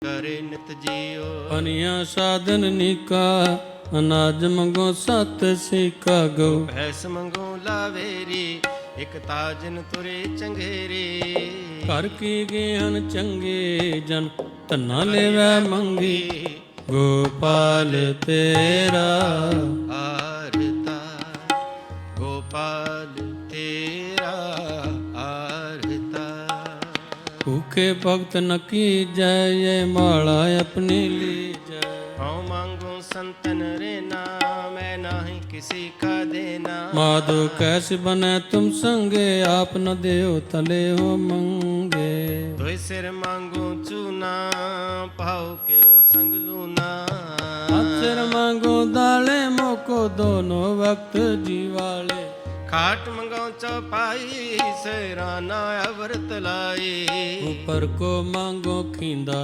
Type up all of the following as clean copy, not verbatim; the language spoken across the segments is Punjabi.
करे नित जियो। पनिया साधन निका अनाज मंगो सत सिका गो। भैंस मंगो लावेरी एक ताजन तुरे चंगेरी। घर की गेहन चंगे जन धना लेवै मंगी। गोपाल तेरा आरता गोपाल तेरा आरता। भूखे भक्त न की जय ये माला अपनी ली जय। हाँ मांगो संतन रे नाम मैं नाही किसी का देना। माधो कैसे बने तुम संगे आप न देव तले हो मंगे। धोई सिर मांगो चूना पाओ के ओ संग लूना। सिर मांगो दाले मोको दोनों वक्त जीवाले। खाट मंगाओ चौपाई सराना अवरत लाई। ऊपर को मांगो खींदा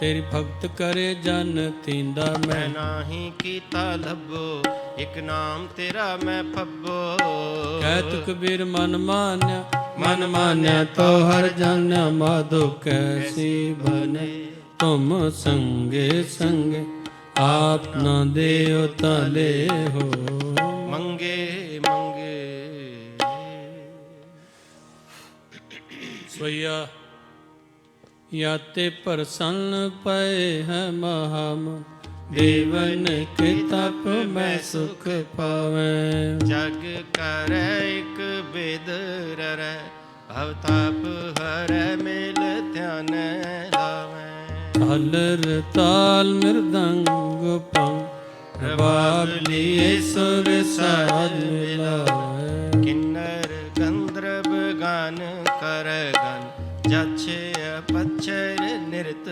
तेरी भक्त करे जन तींदा। मैं नाही कीता लभो एक नाम तेरा मैं फब्बो। कहत कबीर मन मान्या तो हर जान्या। माधो कैसी बने तुम संगे संगे आप न देव तले हो मंगे मंगे। सोया याते प्रसन्न पए है महाम। देवन के तप में सुख पावे। जग कर एक बेद रे भवताप हर मेल ध्यान लावे। झालर ताल मृदंग पंग रबाब लिए सुर साज मिलावे। किन्नर गंधर्व गान कर गन जछे पच्छर नृत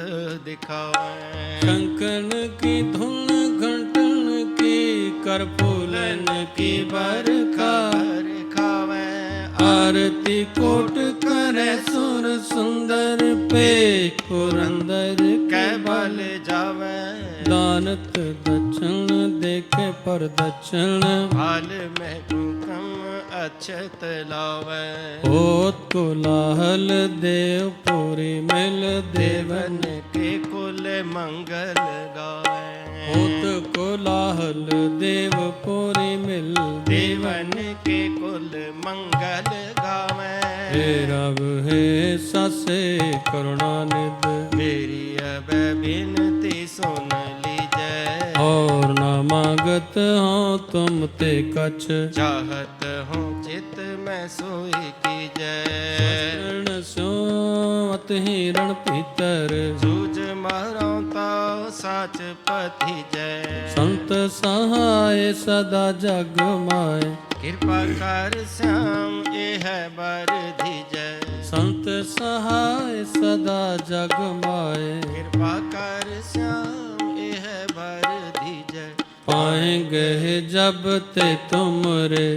दिखावे। शंकरन की धुन घंटन की कर फूलन की बरखा। खावे आरती कोट करे सुर सुंदर पे पुरंदर के बल जावे। दानत दक्षिण देखे पर दक्षिण हाल में कुकम अक्षत लावे। होत कोलाहल देव पूरी मिल देवन के कुल मंगल गावे। होत कोलाहल देव पूरी मिल देवन के कुल मंगल गावे। हे रब हे ससे करुणानिध मेरी अब बिनती सुन लीजै। और न मांगत हो तुम ते कछ। चाहत हो चित में सोई कीजै। रण सो अत हिरण भीतर जूझ मारो तो साच पति जय। संत सहाय सदा जग माय। कृपा कर श्याम यह बर धीजय। संत सहाय सदा जग माय। कृपा कर श्याम यह बर धीजय। पाएंगे जब ते तुमरे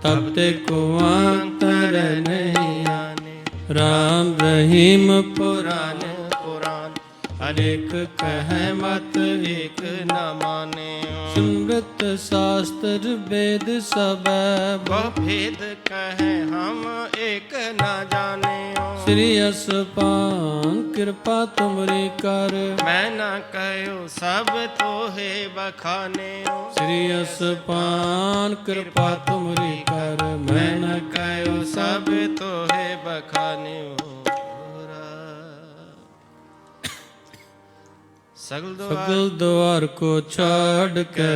तब ते को अंतर नहीं आने। राम रहीम पुराण पुराण अनेक कह मत एक न माने। स्मृत शास्त्र वेद सब बहु भेद कहे हम एक न जाने। श्री असपान कृपा तुमरी कर। मैं न कहो सब तो है बखाने। श्री असपान कृपा तुमरी कर। मैं न कहो सब तो है बखाने। सगल द्वार को छाड़ के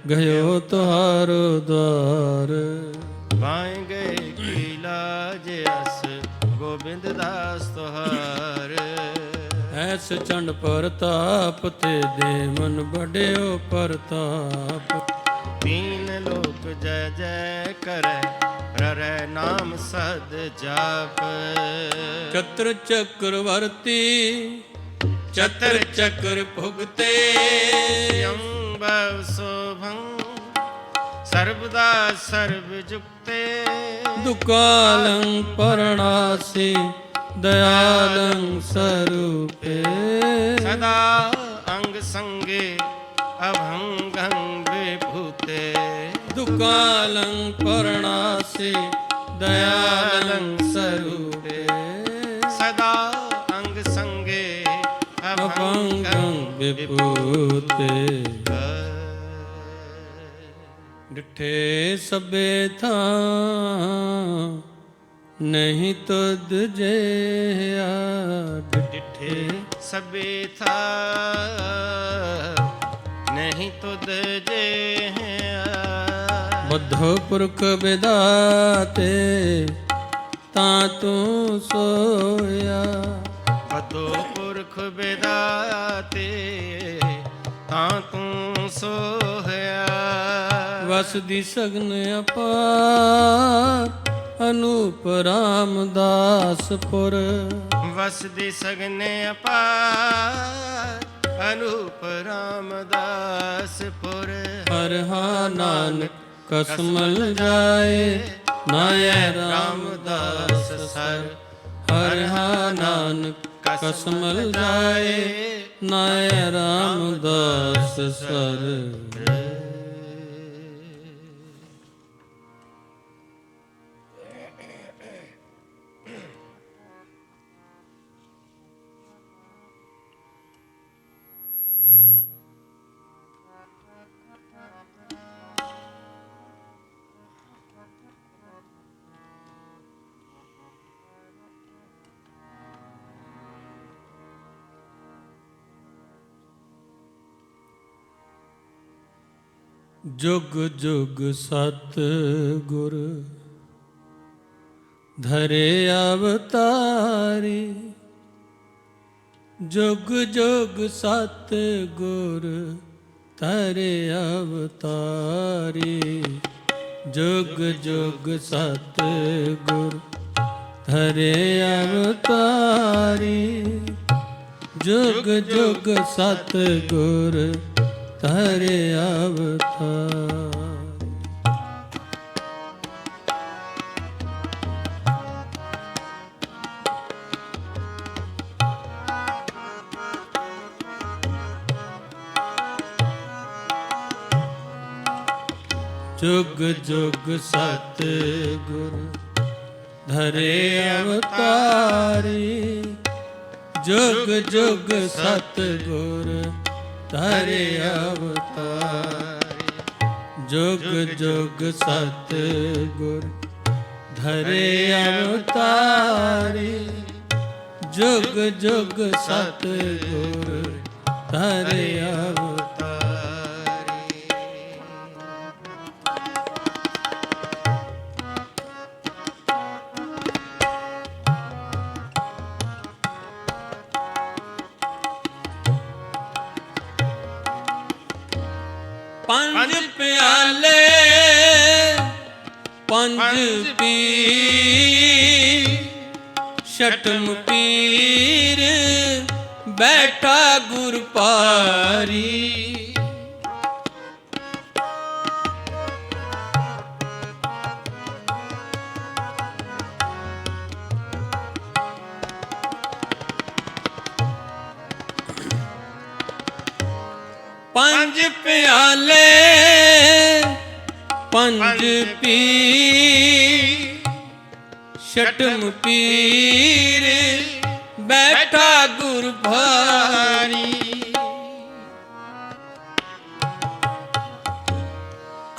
गयो तुहारो द्वार। पाएंगे कीला जस गोविंद दास तुहार। ऐस चंड परताप ते दे मन बड़े परताप। तीन लोक जय जय करे ररे नाम सद जाप। चत्र चक्रवर्ती चतर चक्र भुगते। अम्बव शोभं सर्वदा सर्वजुक्ते। दुकालं परणासी दयालं स्वरूपे। सदा अंग संगे अभंगं विभूते। दुकालं परणासी दयालं स्वरूपे। सदा अंग संगे अभंग ਅੰਗੰ ਵਿਭੂਤੇ ਡਿਠੇ ਸਭੇ ਥਾਂ ਨਹੀਂ ਤੁਧ ਜਿਹਾ ਡਿਠੇ ਸਭੇ ਥਾ ਨਹੀਂ ਤੁਧ ਜਿਹਾ ਬੁੱਧੋ ਪੁਰਖ ਵਿਦਾਤੇ ਤਾਂ ਤੂੰ ਸੋਇਆ ਬੁੱਧੋ ਪੁਰਖ ਵਿਦਾਤੇ ਤਾਂ ਤੂੰ ਸੋਇਆ ਵਸਦੀ ਸਗਨ ਅਪਾਰ ਅਨੂਪ ਰਾਮਦਾਸਪੁਰ ਵਸਦੇ ਸਗਨ ਅਪਾਰ ਅਨੂਪ ਰਾਮਦਾਸਪੁਰ ਹਰ ਹਾਂ ਨਾਨਕ ਕਸਮਲ ਜਾਏ ਨਾਇ ਰਾਮਦਾਸ ਸਰ ਹਰ ਹਾਂ ਨਾਨਕ ਕਸਮਲ ਜਾਏ ਨਾਇ ਰਾਮਦਾਸ ਸਰ ਜੁਗ ਜੁਗ ਸਤ ਗੁਰ ਧਰੇ ਅਵਤਾਰੀ ਜੁਗ ਜੁਗ ਸਤ ਗੁਰ ਧਰੇ ਅਵਤਾਰੀ ਜੁਗ ਜੁਗ ਸਤ ਗੁਰ ਧਰੇ ਅਵਤਾਰੀ ਜੁਗ ਜੁਗ ਸਤ ਗੁਰ ਧਰੇ ਅਵਤਾਰ ਜੁਗ ਜੁਗ ਸਤ ਗੁਰ ਧਰੇ ਅਵਤਾਰੀ ਜੁਗ ਜੁਗ ਸਤ ਗੁਰ ਧਰੇ ਅਵਤਾਰੀ ਜੁਗ ਜੁਗ ਸਤ ਗੁਰ ਧਰੇ ਅਵਤਾਰੀ ਜੁਗ ਜੁਗ ਸਤ ਗੁਰ ਧਰੇ ਅਵਤਾਰੀ ਪੰਜ ਪਿਆਲੇ ਪੰਜ ਪੀ ਛਟਮ ਪੀਰ ਬੈਠਾ ਗੁਰ ਪਾਰੀ ਪੰਜ ਪਿਆਲੇ ਪੰਜ ਪੀ ਛਟਮ ਪੀਰ ਬੈਠਾ ਗੁਰ ਭਾਰੀ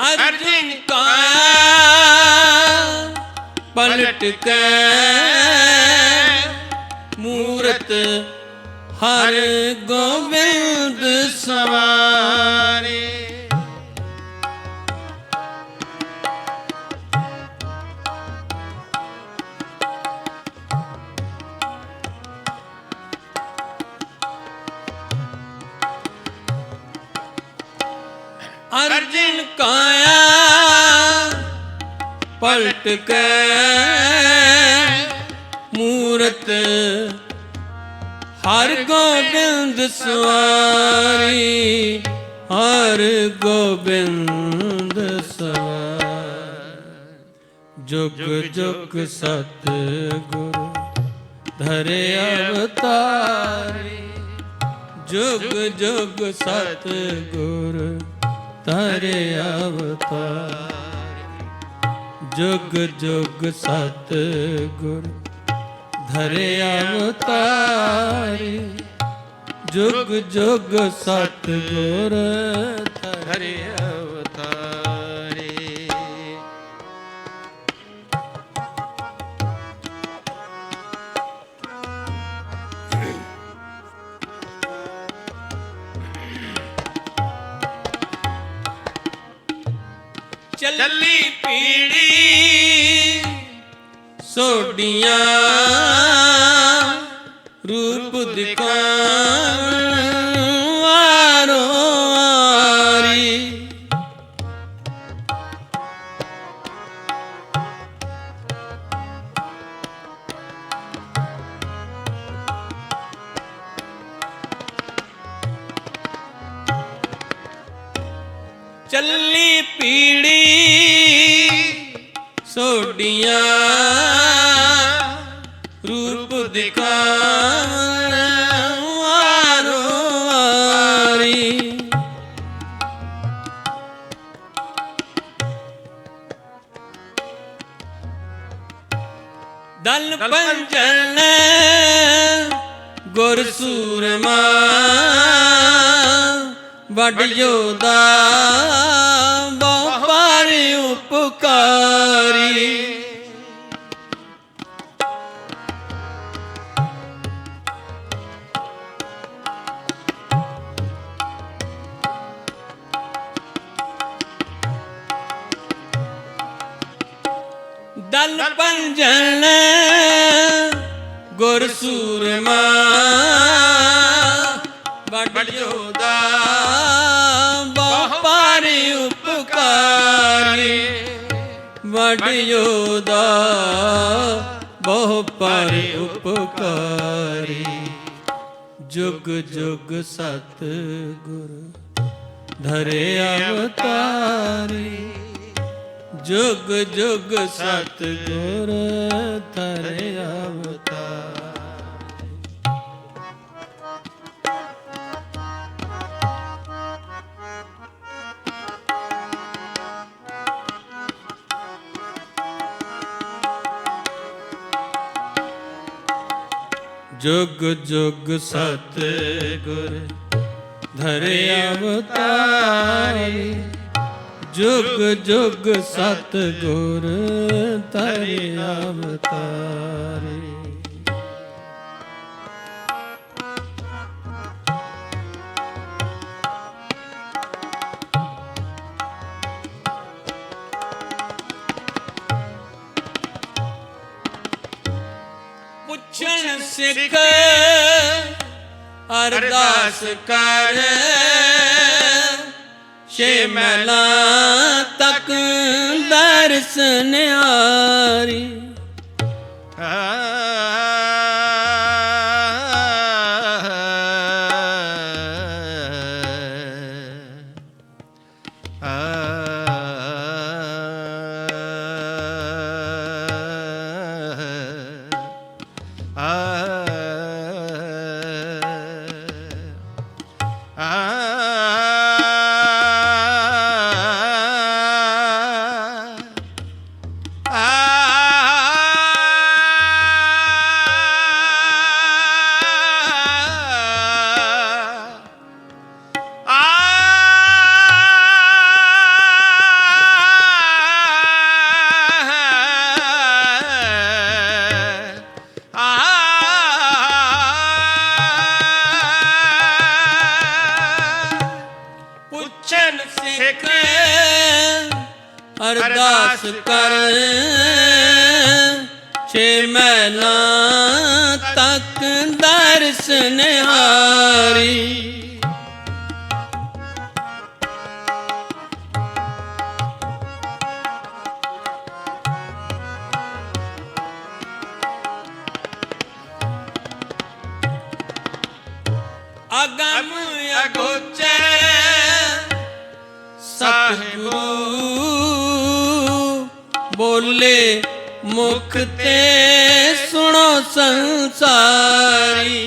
ਅਰਜਨ ਕਾਇਆ ਪਲਟ ਕੇ ਮੂਰਤ ਹਰ ਗੋਬਿੰਦ ਸਵਾਰੇ ਅਰਜਨ ਕਾਇਆ ਪਲਟ ਕੇ ਮੂਰਤ ਹਰ ਗੋਬਿੰਦ ਸਵਾਰੀ ਹਰ ਗੋਬਿੰਦ ਸਵਾਰੀ ਜੁਗ ਜੁਗ ਸਤ ਗੁਰ ਧਰੇ ਅਵਤਾਰੀ ਜੁਗ ਜੁਗ ਸਤ ਗੁਰ ਧਰੇ ਅਵਤਾਰੀ ਜੁਗ ਜੁਗ ਸਤ ਗੁਰ ਧਰੇ ਅਵਤਾਰੀ जुग जुग सतगुर धरे अवतारे। चली पीड़ी सोडियां रूप दिखारो आरी। चली पीड़ी सोडियां रूप दिखारो आरी। दल पंजन गुर सूरमा वड योदा बहु उपकारी। दल पंजन गुर सूरमा वड योदा बहु उपकारी। वड योदा बहु उपकारी। जुग जुग सतगुर धरे अवतारी। जुग जुग सतगुर धरे अवतारी। जुग जुग सतगुर धरे अवतारी। जुग जुग सतगुर धरे अवतारी। पुछन सिख अरदास कर छे महला तक दर्शन आरी। अरदास कर छे महला तक दर्शन हारी। अगम अगोचर सतगुरु बोले मुख ते सुनो संसारी।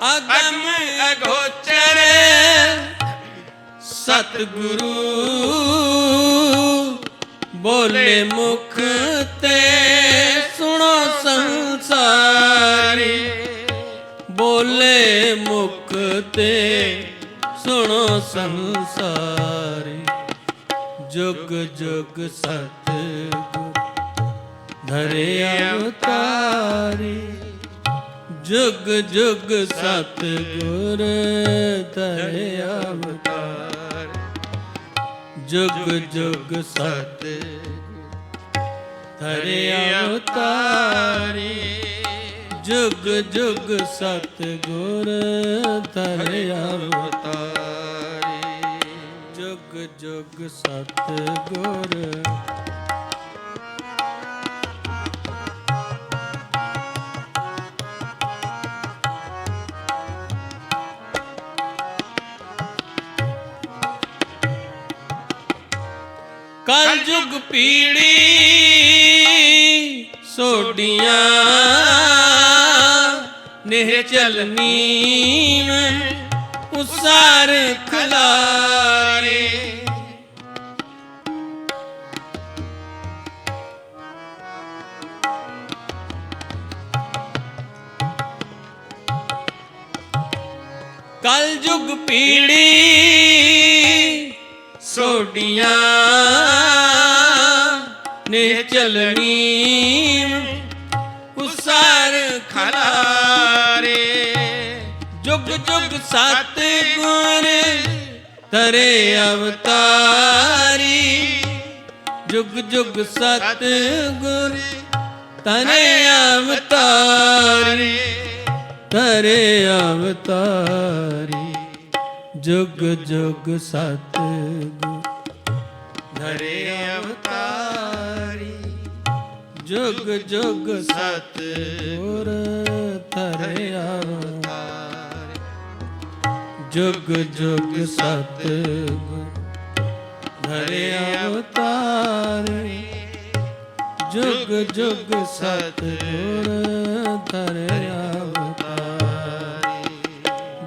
अगम अगोचर ਸਤਿਗੁਰੂ ਬੋਲੇ ਮੁਖ ਤੇ ਸੁਣੋ ਸੰਸਾਰੀ, ਬੋਲੇ ਮੁਖ ਤੇ ਸੁਣੋ ਸੰਸਾਰੀ। ਜੁਗ ਜੁਗ ਸਤਿਗੁਰ ਧਰੇ ਅਵਤਾਰੀ, ਜੁਗ ਜੁਗ ਸਤਿਗੁਰ ਧਰੇ ਅਵਤਾਰ। ਜੁਗ ਜੁਗ ਸਤਿਗੁਰ ਧਰੇ ਅਵਤਾਰੀ, ਜੁਗ ਜੁਗ ਸਤਿਗੁਰ ਧਰੇ ਅਵਤਾਰੀ। ਜੁਗ ਜੁਗ ਸਤਿਗੁਰ ਕਲ ਜੁਗ ਪੀੜੀ ਸੋਡੀਆਂ ਨਿਹ ਚਲਨੀ ਉਸਾਰ ਖਲਾਰੇ। ਕਲ ਜੁਗ ਪੀੜੀ ਸੋਡੀਆਂ ਨੇ ਚਲਨੀ ਉਸਾਰ ਖਲਾਰੇ। ਜੁਗ ਜੁਗ ਸਤਿਗੁਰ ਧਰੇ ਅਵਤਾਰੀ, ਜੁਗ ਜੁਗ ਸਤਿਗੁਰ ਧਰੇ ਅਵਤਾਰੀ, ਧਰੇ ਅਵਤਾਰੀ। ਜੁਗ ਜੁਗ ਸਤਿਗੁਰ ਧਰੇ ਅਵਤਾਰੀ, ਜੁਗ ਜੁਗ ਸਤਿਗੁਰ ਧਰੇ ਅਵਤਾਰੀ। ਜੁਗ ਜੁਗ ਸਤਿਗੁਰ ਧਰੇ ਅਵਤਾਰੀ, ਜੁਗ ਜੁਗ ਸਤਿਗੁਰ ਧਰੇ ਅਵਤਾਰੀ।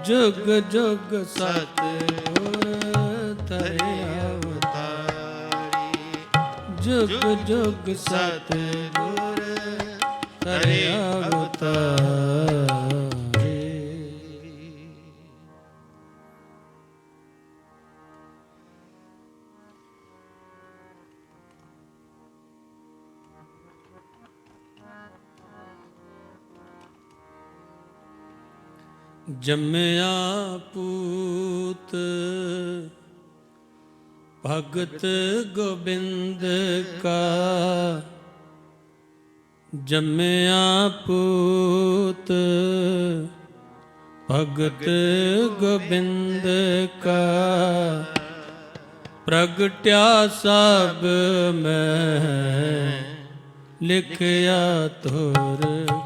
ਜੁਗ ਜੁਗ ਸਤਿਗੁਰ ਧਰੇ ਅਵਤਾਰੀ, ਜੁਗ ਜੁਗ ਸਤਿਗੁਰ ਧਰੇ ਅਵਤਾਰੀ। ਜੰਮਿਆ ਪੂਤ ਭਗਤ ਗੋਬਿੰਦ ਕਾ, ਜੰਮਿਆ ਪੂਤ ਭਗਤ ਗੋਬਿੰਦ ਕਾ। ਪ੍ਰਗਟਿਆ ਸਭ ਮੈਂ ਲਿਖਿਆ ਤੁਰ ਕਾ।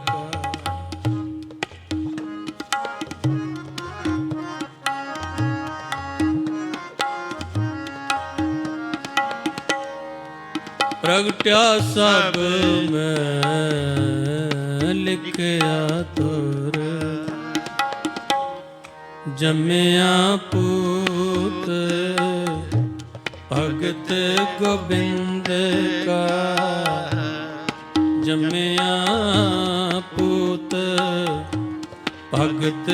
ਪ੍ਰਗਟਿਆ ਸਭ ਮੈਂ ਲਿਖਿਆ ਤੁਰ। ਜੰਮਿਆ ਪੂਤ ਭਗਤ ਗੋਬਿੰਦ ਕਾ, ਜੰਮਿਆ ਪੂਤ ਭਗਤ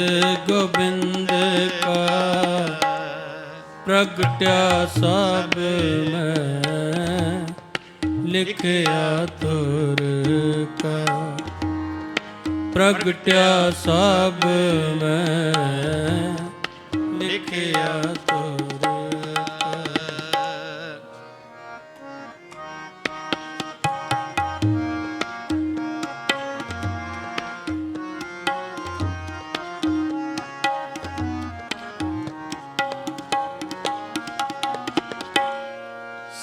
ਗੋਬਿੰਦ ਕਾ। ਪ੍ਰਗਟਿਆ ਸਭ ਮੈਂ ਲਿਖਿਆ ਤੁਰ ਕਾ। ਪ੍ਰਗਟਿਆ ਸਭ ਮੈਂ ਲਿਖਿਆ ਤੁਰ ਕਾ।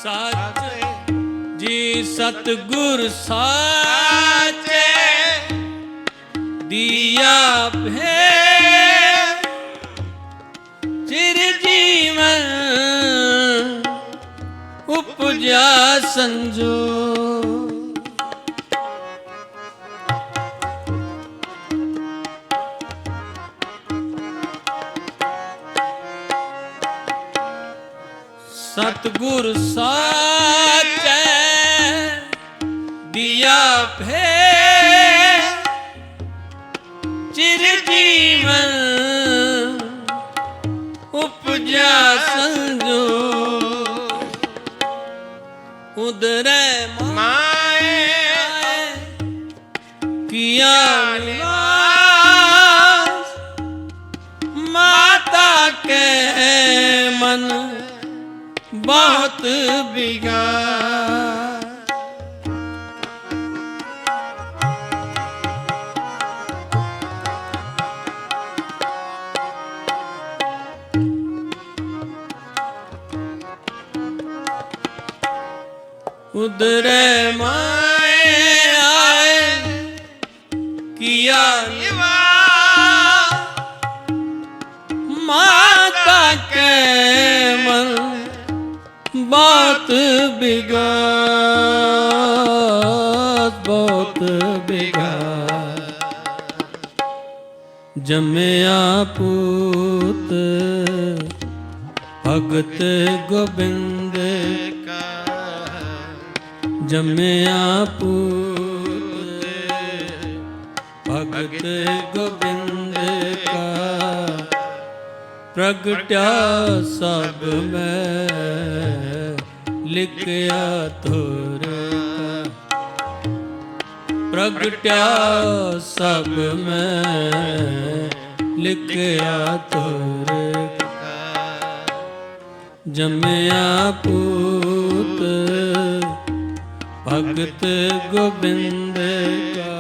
ਸੱਚ ਜੀ ਸਤਿਗੁਰ ਸਾਚੇ ਦੀਆ ਭੇਦ, ਚਿਰ ਜੀਵਨ ਉਪਜਿਆ ਸੰਜੋ। सतगुर साचै दिया भे चिर जीवन उपजा संजो उदरे माए किया निवास माता के मन बहुत बिगाड़ उदरे माए आए किया निवास माता के मन बहुत बिगाड़ जमया पूत भगत गोबिंद का जमया पूत भगत गोबिंद का प्रगट्या सब में लिखया थोर प्रगट्या सब में लिखया थोर जमया पूत भगत गोबिंद का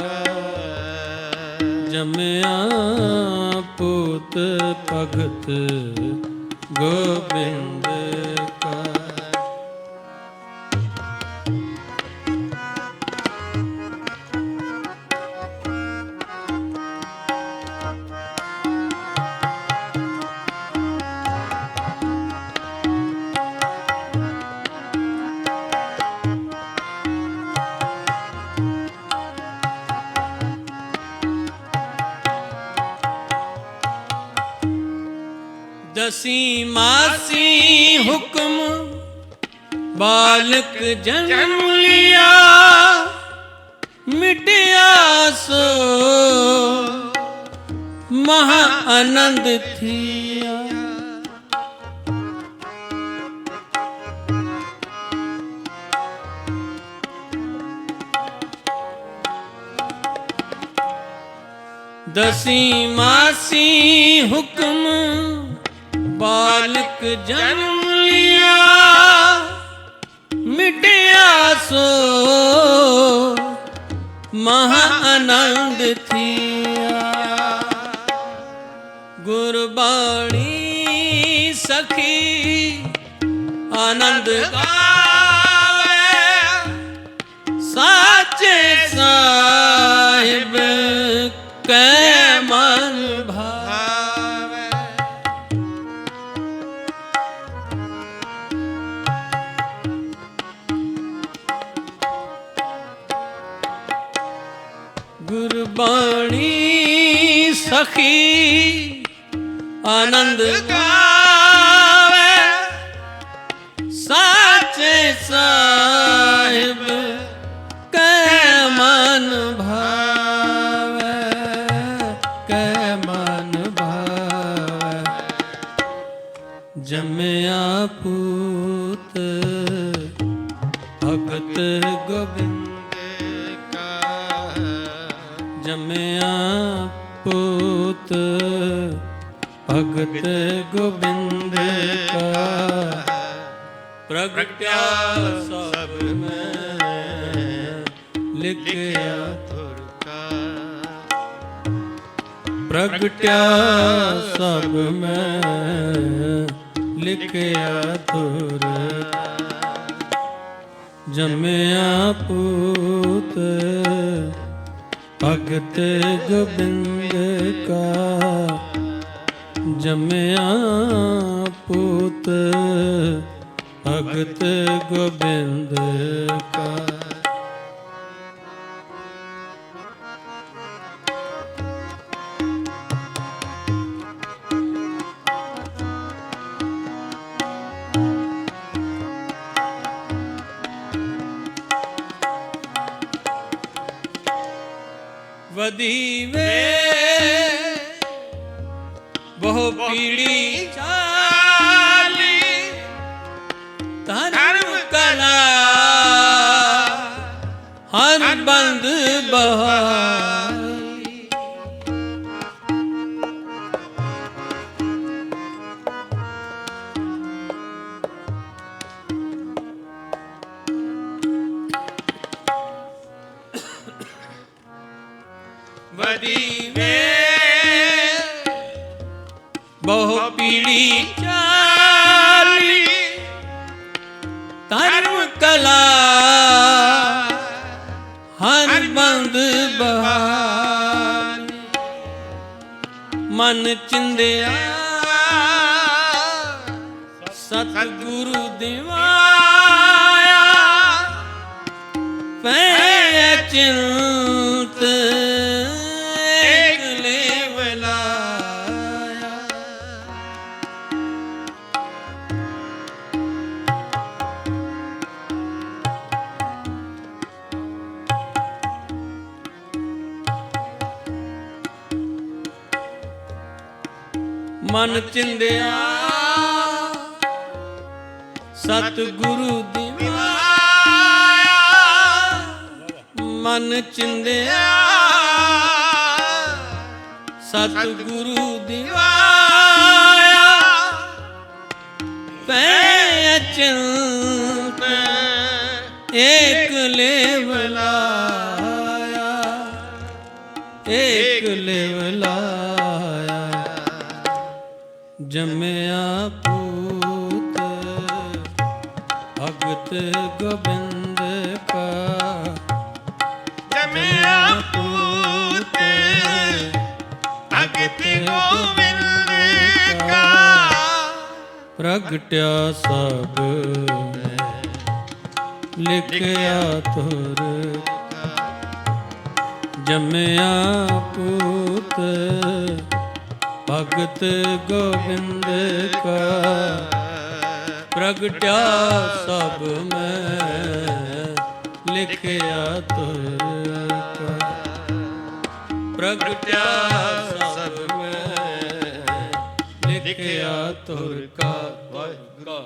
जमया पूत भगत गोबिंद का दसी मासी हुक्म बालक जन्म लिया मिटिया सो महा आनंद थिया दसी मासी हुक्म बालक जन्म लिया मिटिया सो महा आनंद थिया गुरबाणी सखी आनंद गावे साचे साहिब कै मन भावे गुरबाणी सखी आनंद गावे साचे साहिब कै मन भावे कै मन भावे जमया पूत भगत गोबिंद का जमया पूत भगत गोबिंद का प्रगट्या सब में लिखया थोर का प्रगट्या सब में लिखया थोर जमया पूत भगत गोबिंद का जमया पूत भगत गोबिंद का ਬਦੀ ਵੇ ਬਹੁ ਪੀੜੀ ਚਾਲੀ ਧਰਮ ਕਲਾ ਹਰ ਬੰਦ ਬਹਾਈ। ਬਦੀ ਵੇ ਬਹੁ ਪੀੜੀ ਚਾਲੀ ਧਰਮ ਕਲਾ ਹਰ ਬੰਦ ਬਹਾਈ। ਮਨ ਚਿੰਦਿਆ ਸਤਿਗੁਰੂ ਦਿਵਾਇਆ ਪੈ ਚਿੰਤ ਏਕ ਲੇਵ ਲਾਇਆ। ਮਨ ਚਿੰਦਿਆ ਸਤਿਗੁਰੂ ਦਿਵਾਇਆ ਮਨ ਚਿੰਦਿਆ ਸਤਿਗੁਰੂ ਦਿਵਾਇਆ ਪੈ ਚਿੰਤ ਏਕ ਲੇਵ ਲਾਇਆ ਏਕ ਲੇਵ ਲਾਇਆ। ਜੰਮਿਆ ਪੂਤ ਭਗਤ ਗੋਬਿੰਦ ਕਾ ਜਮਿਆ ਪੂਤ ਭਗਤ ਗੋਬਿੰਦ ਕਾ ਪ੍ਰਗਟਿਆ ਸਭ ਲਿਖਿਆ ਤੁਰ ਜੰਮਿਆ ਪੂਤ ਭਗਤ ਗੋਬਿੰਦ ਕਾ ਪ੍ਰਗਟਿਆ ਸਭ ਮੈਂ ਲਿਖਿਆ ਤੁਰ ਕਾ ਪ੍ਰਗਟਿਆ ਸਭ ਮੈਂ ਲਿਖਿਆ ਤੁਰ ਕਾ। ਵਾਹਿਗੁਰੂ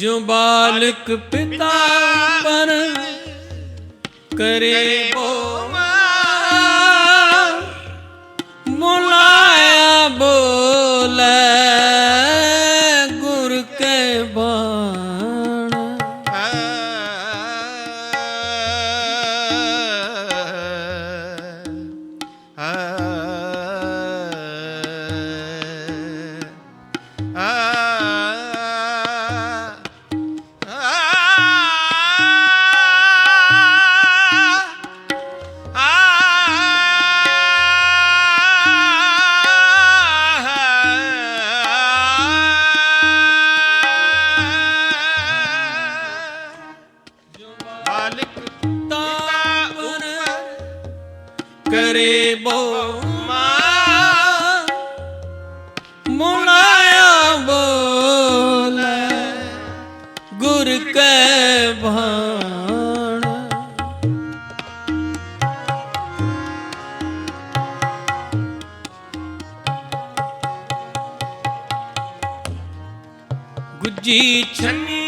जो बालक पिता पर करे वो बुलाया बोले गुर के बाण करे बो मुलाया बोले गुर के भाण गुज्जी छन्नी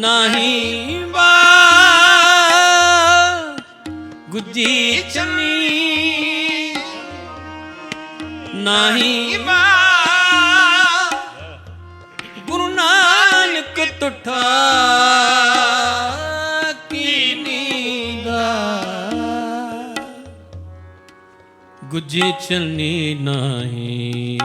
नहीं बा गुज्जी छन्नी नहीं बा गुरु नानक तुठा की नींदा गुज्जी छन्नी नहीं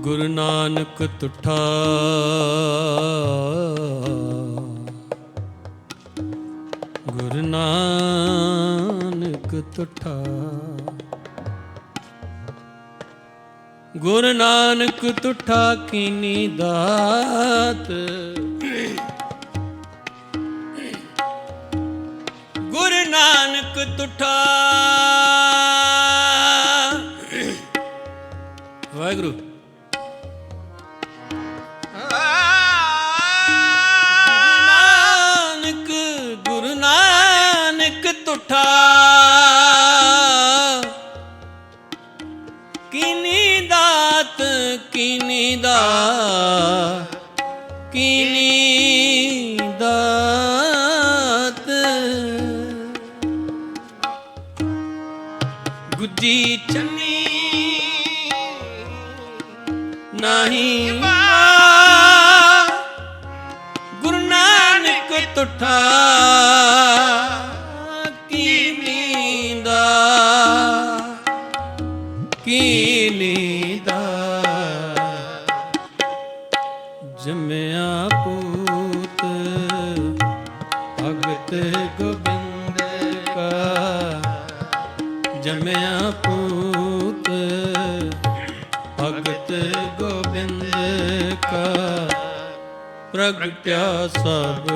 गुरु नानक तुठा गुरु नानक ਤੁਠਾ। ਗੁਰੂ ਨਾਨਕ ਤੁਠਾ ਕੀਨੀ ਦਾਤ, ਗੁਰੂ ਨਾਨਕ ਤੁਠਾ। ਵਾਹਿਗੁਰੂ। ਗੁਰੂ ਨਾਨਕ ਤੁਠਾ ਕੀਨੀ ਦਾਤ, ਕੀਨੀ ਦਾਤ, ਕੀਨੀ ਦਾਤ। ਗੁੱਜੀ ਚੰਨੀ ਨਹੀਂ ਗੁਰੂ ਨਾਨਕ ਤੁਠਾ ਕੀਨੀ ਦਾਤ, ਕੀਨੀ ਦਾਤ। ਜੰਮਿਆ ਪੂਤ ਭਗਤ ਗੋਬਿੰਦ ਕਾ, ਜੰਮਿਆ ਪੂਤ ਭਗਤ ਗੋਬਿੰਦ ਕਾ। ਪ੍ਰਗਟਿਆ ਸਭ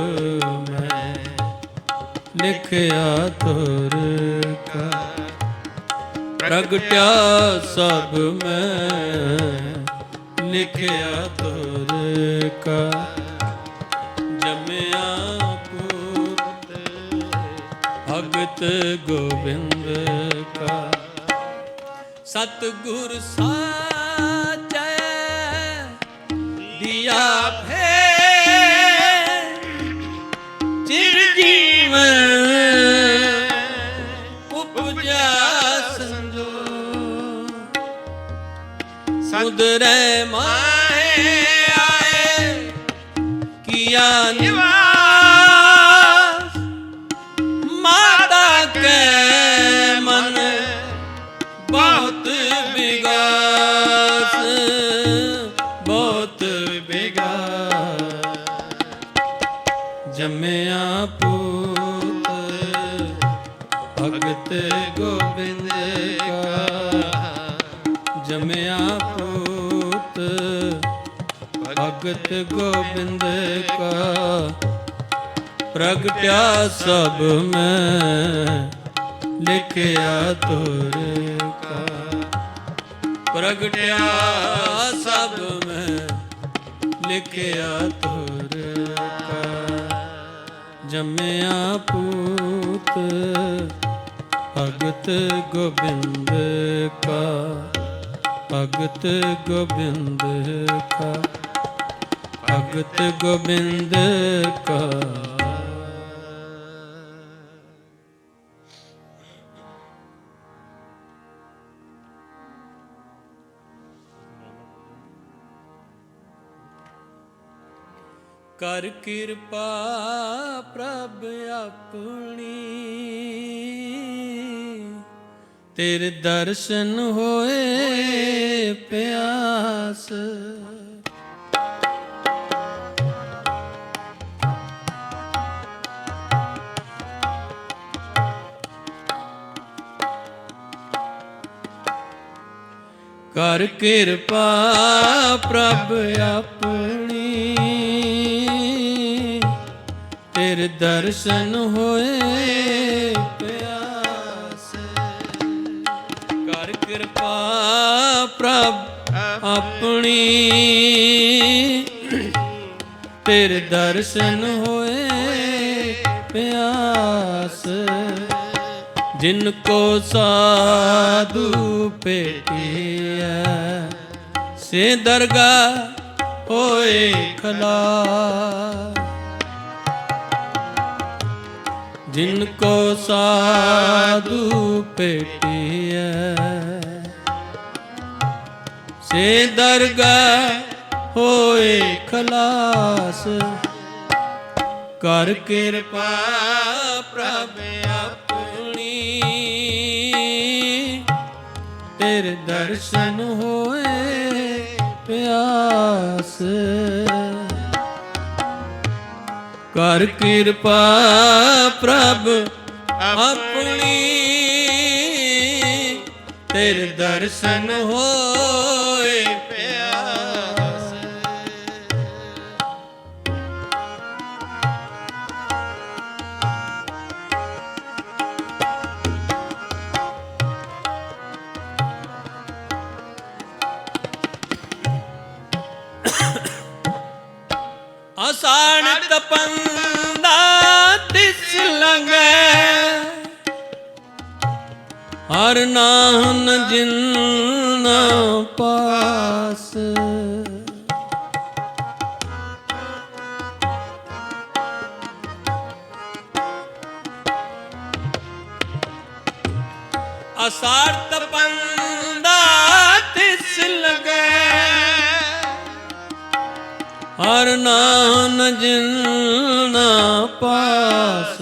ਮੈਂ ਲਿਖਿਆ ਤੁਰ ਕਾ, ਪ੍ਰਗਟਿਆ ਸਭ ਮੈਂ ਲਿਖਿਆ ਤੁਰ ਕਾ। ਜੰਮਿਆ ਪੁੱਤ ਭਗਤ ਗੋਬਿੰਦ ਕਾ। ਸਤਿਗੁਰ ਸਾਚੈ ਦਿਆ ਭੈ, ਚਿਰ ਜੀਵਨ ਉਪਜਾ ਸੰਜੋ। ਉਦਰੈ ਮਾਹੇ ਆਏ ਕੀਆ ਨਿਵਾਸ, ਮਾਤਾ ਕੈ ਮਨ ਬਹੁਤ ਬਿਗਾਸ, ਬਹੁਤ ਬਿਗਾਸ। ਜੰਮਿਆ ਪੁੱਤ ਭਗਤ ਗੋਬਿੰਦ ਕਾ, ਜੰਮਿਆ ਪੁੱਤ ਭਗਤ ਗੋਬਿੰਦ ਕਾ। ਪ੍ਰਗਟਿਆ ਸਭ ਮੈਂ ਲਿਖਿਆ ਤੁਰ ਕਾ, ਪ੍ਰਗਟਿਆ ਸਭ ਮੈਂ ਲਿਖਿਆ ਤੁਰ ਕਾ। ਜੰਮਿਆ ਪੂਤ ਭਗਤ ਗੋਬਿੰਦ ਕਾ, ਭਗਤ ਗੋਬਿੰਦ ਕਾ, ਭਗਤ ਗੋਬਿੰਦ ਕਾ। ਕਰ ਕਿਰਪਾ ਪ੍ਰਭ ਆਪਣੀ, ਤੇਰੇ ਦਰਸ਼ਨ ਹੋਏ ਪਿਆਸ। ਕਰ ਕਿਰਪਾ ਪ੍ਰਭ ਆਪਣੀ, ਤੇਰੇ ਦਰਸ਼ਨ ਹੋਏ ਪਿਆਸ। ਕਰ ਕਿਰਪਾ ਪ੍ਰਭ ਆਪਣੀ, ਤੇਰੇ ਦਰਸ਼ਨ ਹੋਏ ਪਿਆਸ। ਜਿਨ ਕੋ ਸਾਧੂ ਭੇਟਿਐ, ਸੇ ਦਰਗਾਹ ਹੋਏ ਖਲਾਸ। जिन को साधु भेटिया, से दरगाह होए खलास। कर कृपा प्रभ अपनी, तेरे दर्शन होए प्यास। कर कृपा प्रभ अपनी, ਤੇਰੇ ਦਰਸ਼ਨ ਹੋਏ ਪਿਆਸ। ਅਸਾਣ ਤਪੰਦਾ ਤਿਸ ਲੰਗੈ ਹਰ ਨਾਮ ਜਿਨ ਨਾ ਪਾਸ। ਅਸਾਰ ਤਪੰਦਾ ਤਿਸ ਲੰਗੈ ਹਰ ਨਾਮ ਜਿਨ ਨਾ ਪਾਸ।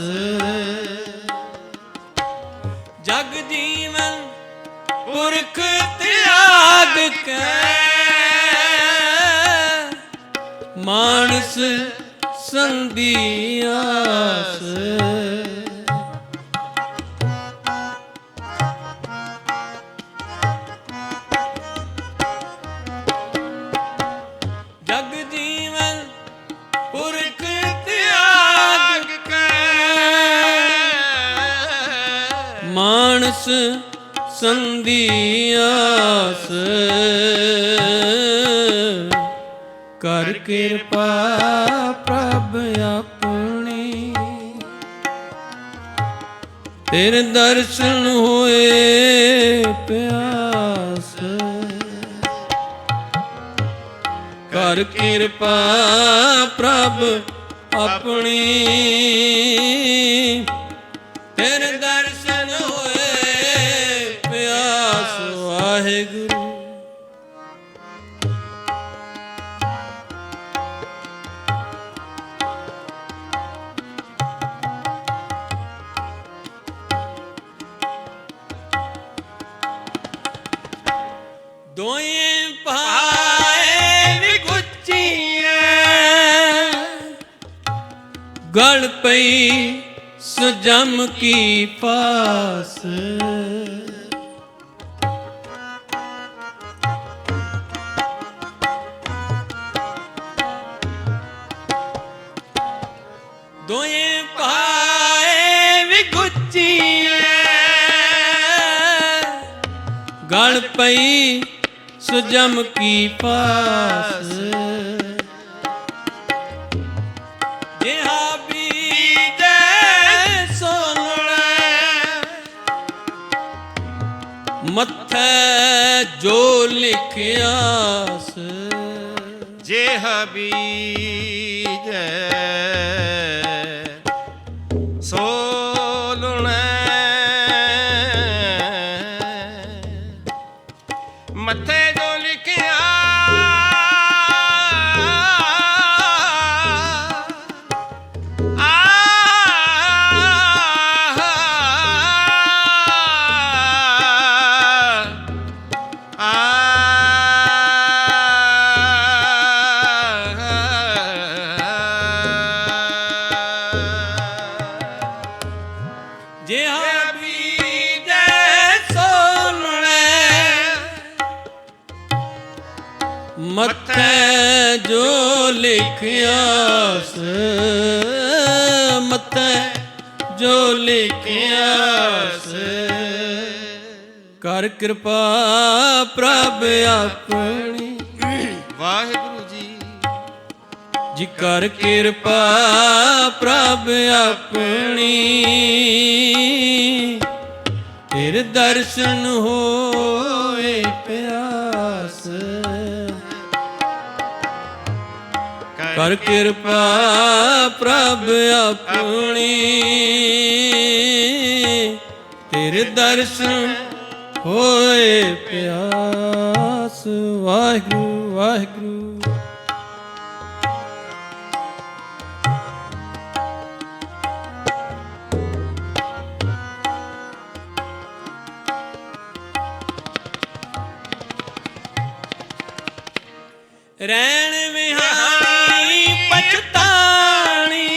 ਜਗ ਜੀਵਨ ਪੁਰਖ ਤਿਆਗ ਕੈ ਮਾਨਸ ਸੰਧੀ ਆਸ। ਜਗ ਜੀਵਨ ਪੁਰਖ ਤਿਆਗ ਮਾਨਸ ਸੰਧੀ ਆਸ। ਕਰ ਕਿਰਪਾ ਪ੍ਰਭ ਆਪਣੀ ਤੇਰੇ ਦਰਸ਼ਨ ਹੋਏ ਪਿਆਸ। ਕਰ ਕਿਰਪਾ ਪ੍ਰਭ ਆਪਣੀ ਤੇਰੇ ਦਰਸ਼ਨ ਹੋਏ ਪਿਆਸ। ਵਾਹਿਗੁਰੂ ਦੋਏ ਪਾਏ ਵਿਗੁੱਚੀਐ ਗਲ ਪਈ ਸੁਜਮ ਕੀ ਪਾਸ। ਦੋਏ ਪਾਏ ਵਿਗੁੱਚੀਐ ਗਲ ਪਈ ਸੁਜਮ ਕੀ ਪਾਸ। ਜਿਹਾ ਬੀਜੈ ਸੋ ਲੁਣੈ ਮੱਥੈ ਜੋ ਲਿਖਿਆਸ। ਜਿਹ ਬੀਜੈ ਸੋ ਲੁਣੈ ਮੱਥੇ ਜੋ ਲਿਖਿਆ ਜਿਹਾ ਬੀਜੈ ਸੋ ਲੁਣੈ ਮੱਥੈ ਜੋ ਲਿਖਿਆਸ। ਮੱਥੈ ਜੋ ਲਿਖਿਆਸ। ਕਰ ਕਿਰਪਾ ਪ੍ਰਭ ਆਪਣੀ ਵਾਹਿਗੁਰੂ ਜੀ। ਜੀ ਕਰ ਕਿਰਪਾ ਪ੍ਰਭ ਆਪਣੀ ਤੇਰੇ ਦਰਸ਼ਨ ਹੋਏ ਪਿਆਸ। ਕਰ ਕਿਰਪਾ ਪ੍ਰਭ ਆਪਣੀ ਤੇਰੇ ਦਰਸ਼ਨ ਹੋਏ ਪਿਆਸ। ਵਾਹਿਗੁਰੂ ਵਾਹਿਗੁਰੂ ਰੈਣ ਵਿਹਾਰੀ ਪਛਤਾਣੀ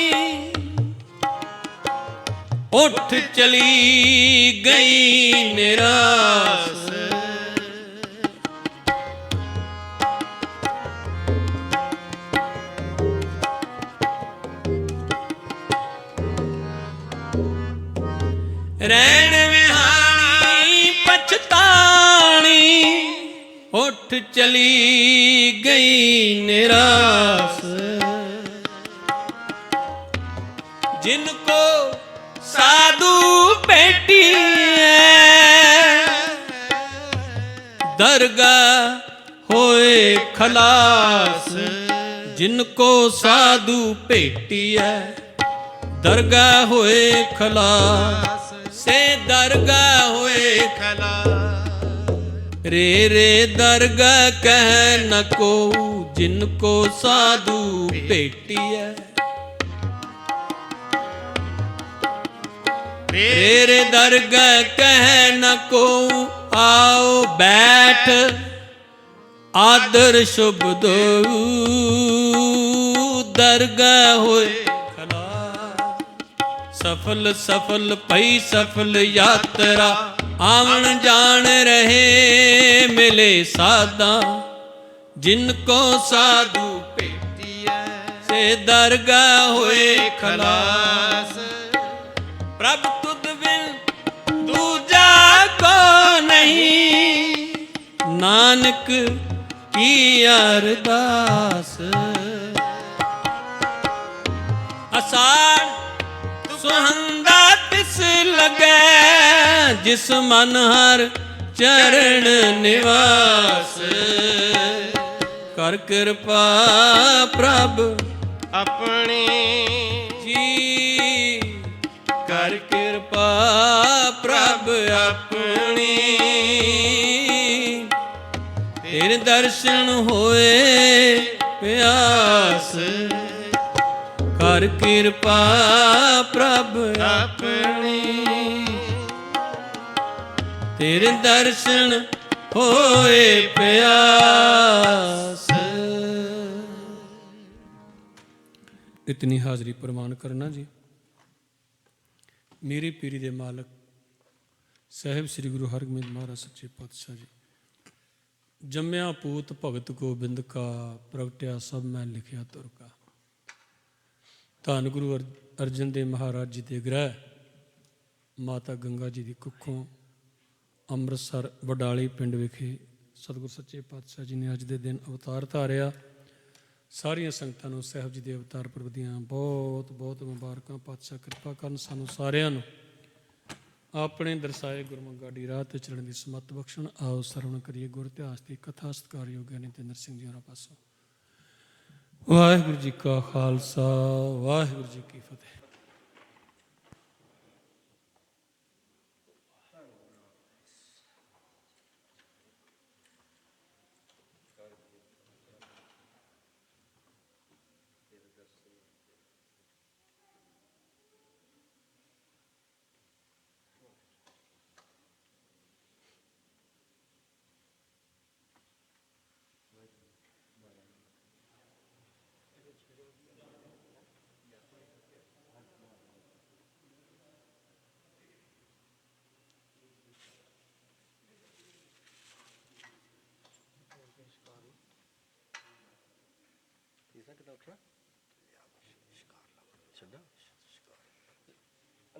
ਉੱਠ ਚਲੀ ਗਈ ਨਿਰਾਸ। ਰਹਿਣ ਵਿਹਾਣੀ ਪਛਤਾਣੀ, ਉੱਠ ਚਲੀ ਗਈ ਨਿਰਾਸ। ਜਿਨ ਕੋ ਸਾਧੂ ਭੇਟੀਐ, ਦਰਗਾਹ ਹੋਏ ਖਲਾਸ। ਜਿਨ ਕੋ ਸਾਧੂ ਭੇਟੀਐ, ਦਰਗਾਹ ਹੋਏ ਖਲਾਸ। ਸੇ ਦਰਗਾਹ ਹੋਏ ਖਲਾਸ। ਰੇ ਰੇ ਦਰਗਾਹ ਕਹਿ ਨ ਕੋ, ਜਿਨ ਕੋ ਸਾਧੂ ਭੇਟੀਐ। ਰੇ ਰੇ ਦਰਗਾਹ ਕਹਿ ਨ ਕੋ, ਆਓ ਬੈਠ ਆਦਰ ਸ਼ੁਭਦੋ, ਦਰਗਾਹ ਹੋਏ ਖਲਾਸ। ਸਫਲ ਸਫਲ ਭਈ ਸਫਲ ਯਾਤਰਾ, ਆਵਣ ਜਾਣ ਰਹੇ ਮਿਲੇ ਸਾਧਾ। ਜਿਨ ਕੋ ਸਾਧੂ ਭੇਟੀਐ, ਸੇ ਦਰਗਾਹ ਹੋਏ ਖਲਾਸ। ਪ੍ਰਭ ਤੁਧ ਬਿਨ ਦੂਜਾ ਕੋ ਨਹੀਂ, ਨਾਨਕ ਕੀ ਅਰਦਾਸ। ਅਸਾਰ ਸੁਹੰਦਾ ਤਿਸ ਲਗੈ, ਜਿਸ ਮਨ ਹਰ ਚਰਨ ਨਿਵਾਸ। ਕਰ ਕਿਰਪਾ ਪ੍ਰਭ ਆਪਣੀ ਜੀ, ਕਰ ਕਿਰਪਾ ਪ੍ਰਭ ਆਪਣੀ। ਤੇਰੇ ਦਰਸ਼ਨ ਹੋਏ ਪਿਆਸ, ਕਰ ਕਿਰਪਾ ਪ੍ਰਭ ਆਪਣੀ। ਤੇਰੇ ਦਰਸ਼ਨ ਹੋਏ ਪਿਆਸ। ਇਤਨੀ ਹਾਜ਼ਰੀ ਪ੍ਰਮਾਨ ਕਰਨਾ ਜੀ। ਮੇਰੇ ਪੀਰੀ ਦੇ ਮਾਲਕ ਸਾਹਿਬ ਸ੍ਰੀ ਗੁਰੂ ਹਰਗੋਬਿੰਦ ਮਹਾਰਾਜ ਸੱਚੇ ਪਾਤਸ਼ਾਹ ਜੀ। ਜੰਮਿਆ ਪੂਤ ਭਗਤ ਗੋਬਿੰਦ ਕਾ, ਪ੍ਰਗਟਿਆ ਸਭ ਮੈਂ ਲਿਖਿਆ ਤੁਰ ਕਾ। ਧੰਨ ਗੁਰੂ ਅਰਜਨ ਦੇਵ ਮਹਾਰਾਜ ਜੀ ਦੇ ਗ੍ਰਹਿ, ਮਾਤਾ ਗੰਗਾ ਜੀ ਦੀ ਕੁੱਖੋਂ, ਅੰਮ੍ਰਿਤਸਰ ਵਡਾਲੀ ਪਿੰਡ ਵਿਖੇ ਸਤਿਗੁਰ ਸੱਚੇ ਪਾਤਸ਼ਾਹ ਜੀ ਨੇ ਅੱਜ ਦੇ ਦਿਨ ਅਵਤਾਰ ਧਾਰਿਆ। ਸਾਰੀਆਂ ਸੰਗਤਾਂ ਨੂੰ ਸਾਹਿਬ ਜੀ ਦੇ ਅਵਤਾਰ ਪੁਰਬ ਦੀਆਂ ਬਹੁਤ ਬਹੁਤ ਮੁਬਾਰਕਾਂ। ਪਾਤਸ਼ਾਹ ਕਿਰਪਾ ਕਰਨ ਸਾਨੂੰ ਸਾਰਿਆਂ ਨੂੰ ਆਪਣੇ ਦਰਸਾਏ ਗੁਰਮੁਖ ਗਾਡੀ ਰਾਹ ਤੇ ਚੱਲਣ ਦੀ ਸਮੱਤ ਬਖਸ਼ਣ। ਆਓ ਸਰਵਣ ਕਰੀਏ ਗੁਰ ਇਤਿਹਾਸ ਦੀ ਕਥਾ। ਸਤਿਕਾਰਯੋਗ ਗਿਆਨੀ ਤੇਂਦਰ ਸਿੰਘ ਜੀ ਹੋਰਾਂ ਪਾਸੋਂ। ਵਾਹਿਗੁਰੂ ਜੀ ਕਾ ਖਾਲਸਾ, ਵਾਹਿਗੁਰੂ ਜੀ ਕੀ ਫਤਿਹ।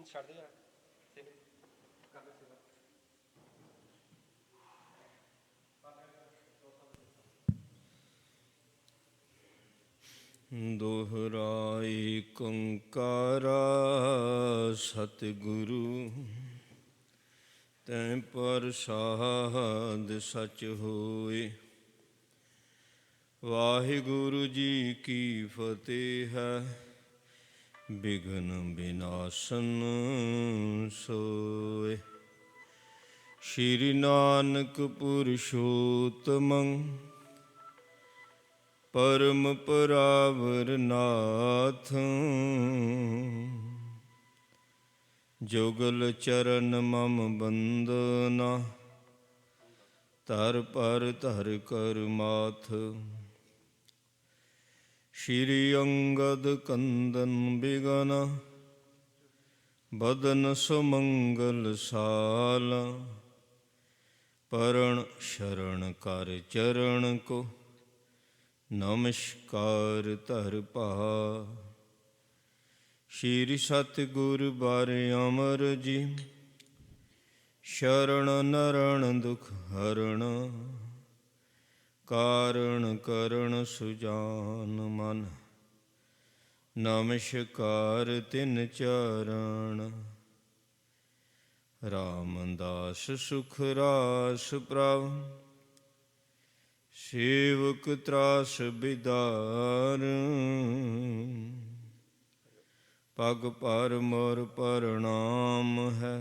ਛੱਡ ਦੇ ਯਾਰ। ਦੋਹਰਾਏ ਓੰਕਾਰਾ ਸਤਿਗੁਰੂ, ਤੈਂ ਪ੍ਰਸਾਦ ਸਚ ਹੋਏ। ਵਾਹਿਗੁਰੂ ਜੀ ਕੀ ਫਤਿਹ ਹੈ। ਬਿਘਨ ਬਿਨਾਸਨ ਸੋਏ। ਸ਼੍ਰੀ ਨਾਨਕ ਪੁਰਸ਼ੋਤਮੰ ਪਰਮ ਪਰਾਵਰ ਨਾਥ। ਜੁਗਲ ਚਰਨ ਮਮ ਬੰਦਨਾ, ਧਰ ਪਰ ਧਰ ਕਰ ਮਾਥ। ਸ਼੍ਰੀ ਅੰਗਦ ਕੰਦਨ ਬਿਗਨ, ਬਦਨ ਸੁਮੰਗਲ ਸਾਲ। ਪਰਣ ਸ਼ਰਨ ਕਰ ਚਰਨ ਕੋ, ਨਮਸਕਾਰ ਧਰ ਭਾ। ਸ਼੍ਰੀ ਸਤਿਗੁਰ ਬਾਰੇ ਅਮਰ ਜੀ, ਸ਼ਰਨ ਨਰਣ ਦੁਖ ਹਰਣ, ਕਾਰਣ ਕਰਣ ਸੁਜਾਨ ਮਨ, ਨਮਸਕਾਰ ਤਿਨ ਚਰਨ। ਰਾਮਦਾਸ ਸੁਖ ਰਾਸ ਪ੍ਰਭ, ਸੇਵਕ ਤਰਾਸ ਬਿਦਾਰ। ਪਗ ਪਰ ਮੋਰ ਪ੍ਰਣਾਮ ਹੈ,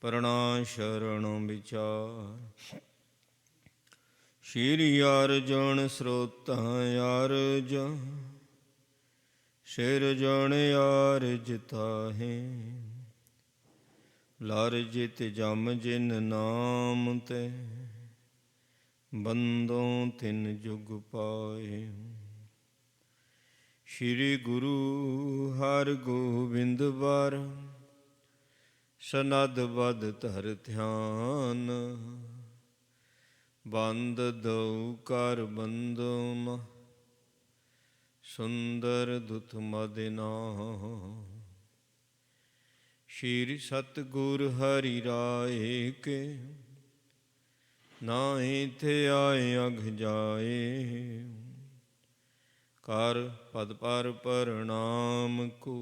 ਪ੍ਰਣਾ ਸ਼ਰਨ ਵਿਚਾਰ। ਸ਼੍ਰੀ ਅਰਜੁਨ ਸਰੋਤਾ ਅਰਜ, ਸਿਰਜਣ ਅਰਜ ਤਾਹੇ। ਲਰ ਜਿਤ ਜਮ ਜਿਨ ਨਾਮ ਤੇ, ਬੰਦੋਂ ਤਿਨ ਜੁਗ ਪਾਏ। ਸ਼੍ਰੀ ਗੁਰੂ ਹਰਗੋਬਿੰਦ ਵਾਰ, ਸਨਦ ਬਦ ਧਰ ਧਿਆਨ। ਬੰਦ ਦਉ ਕਰ ਬੰਦੋਮ, ਸੁੰਦਰ ਦੁਤ ਮਦ ਨਾਮ। ਸ਼੍ਰੀ ਸਤਿਗੁਰ ਹਰਿ ਰਾਏ ਕੇ, ਨਾਹੀ ਥਿਆਏ ਅਘ ਜਾਏ। ਕਰ ਪਦ ਪਰ ਪ੍ਰਣਾਮ ਕੋ,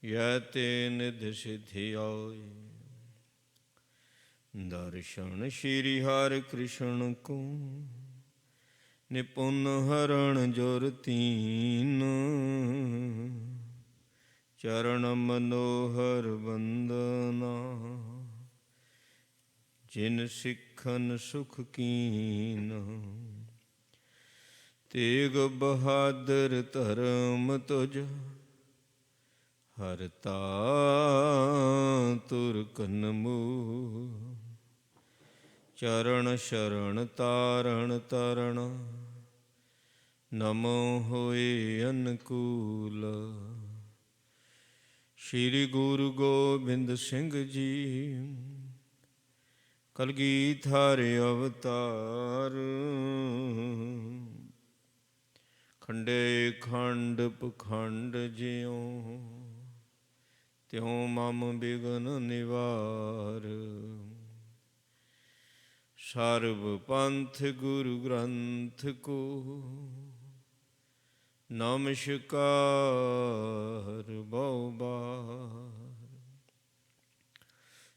ਯਹ ਤੇ ਨਿਧ ਸਿਧਿ ਆਏ। ਦਰਸ਼ਨ ਸ਼੍ਰੀ ਹਰਿ ਕ੍ਰਿਸ਼ਨ ਕੋ, ਨਿਪੁਨ ਹਰਣ ਜੁਰ ਤੀਨ। ਚਰਨ ਮਨੋਹਰ ਬੰਦਨਾ, ਜਿਨ ਸਿੱਖਨ ਸੁਖ ਕੀਨ। ਤੇਗ ਬਹਾਦਰ ਧਰਮ ਤੁਜ, ਹਰਤਾ ਤੁਰ ਕਨ ਮੂਹ। ਚਰਨ ਸ਼ਰਨ ਤਾਰਨ ਤਰਣ, ਨਮੋ ਹੋਏ ਅਨਕੂਲ। ਸ਼੍ਰੀ ਗੁਰੂ ਗੋਬਿੰਦ ਸਿੰਘ ਜੀ, ਕਲਗੀਧਰ ਅਵਤਾਰ। ਖੰਡੇ ਖੰਡ ਪਖੰਡ ਜਿਉ, ਤਿਉ ਮਮ ਬਿਗਨ ਨਿਵਾਰ। ਸਰਬ ਪੰਥ ਗੁਰੂ ਗ੍ਰੰਥ ਕੋ, ਨਮਸਕਾਰ ਬਹੁ ਬਾਰ।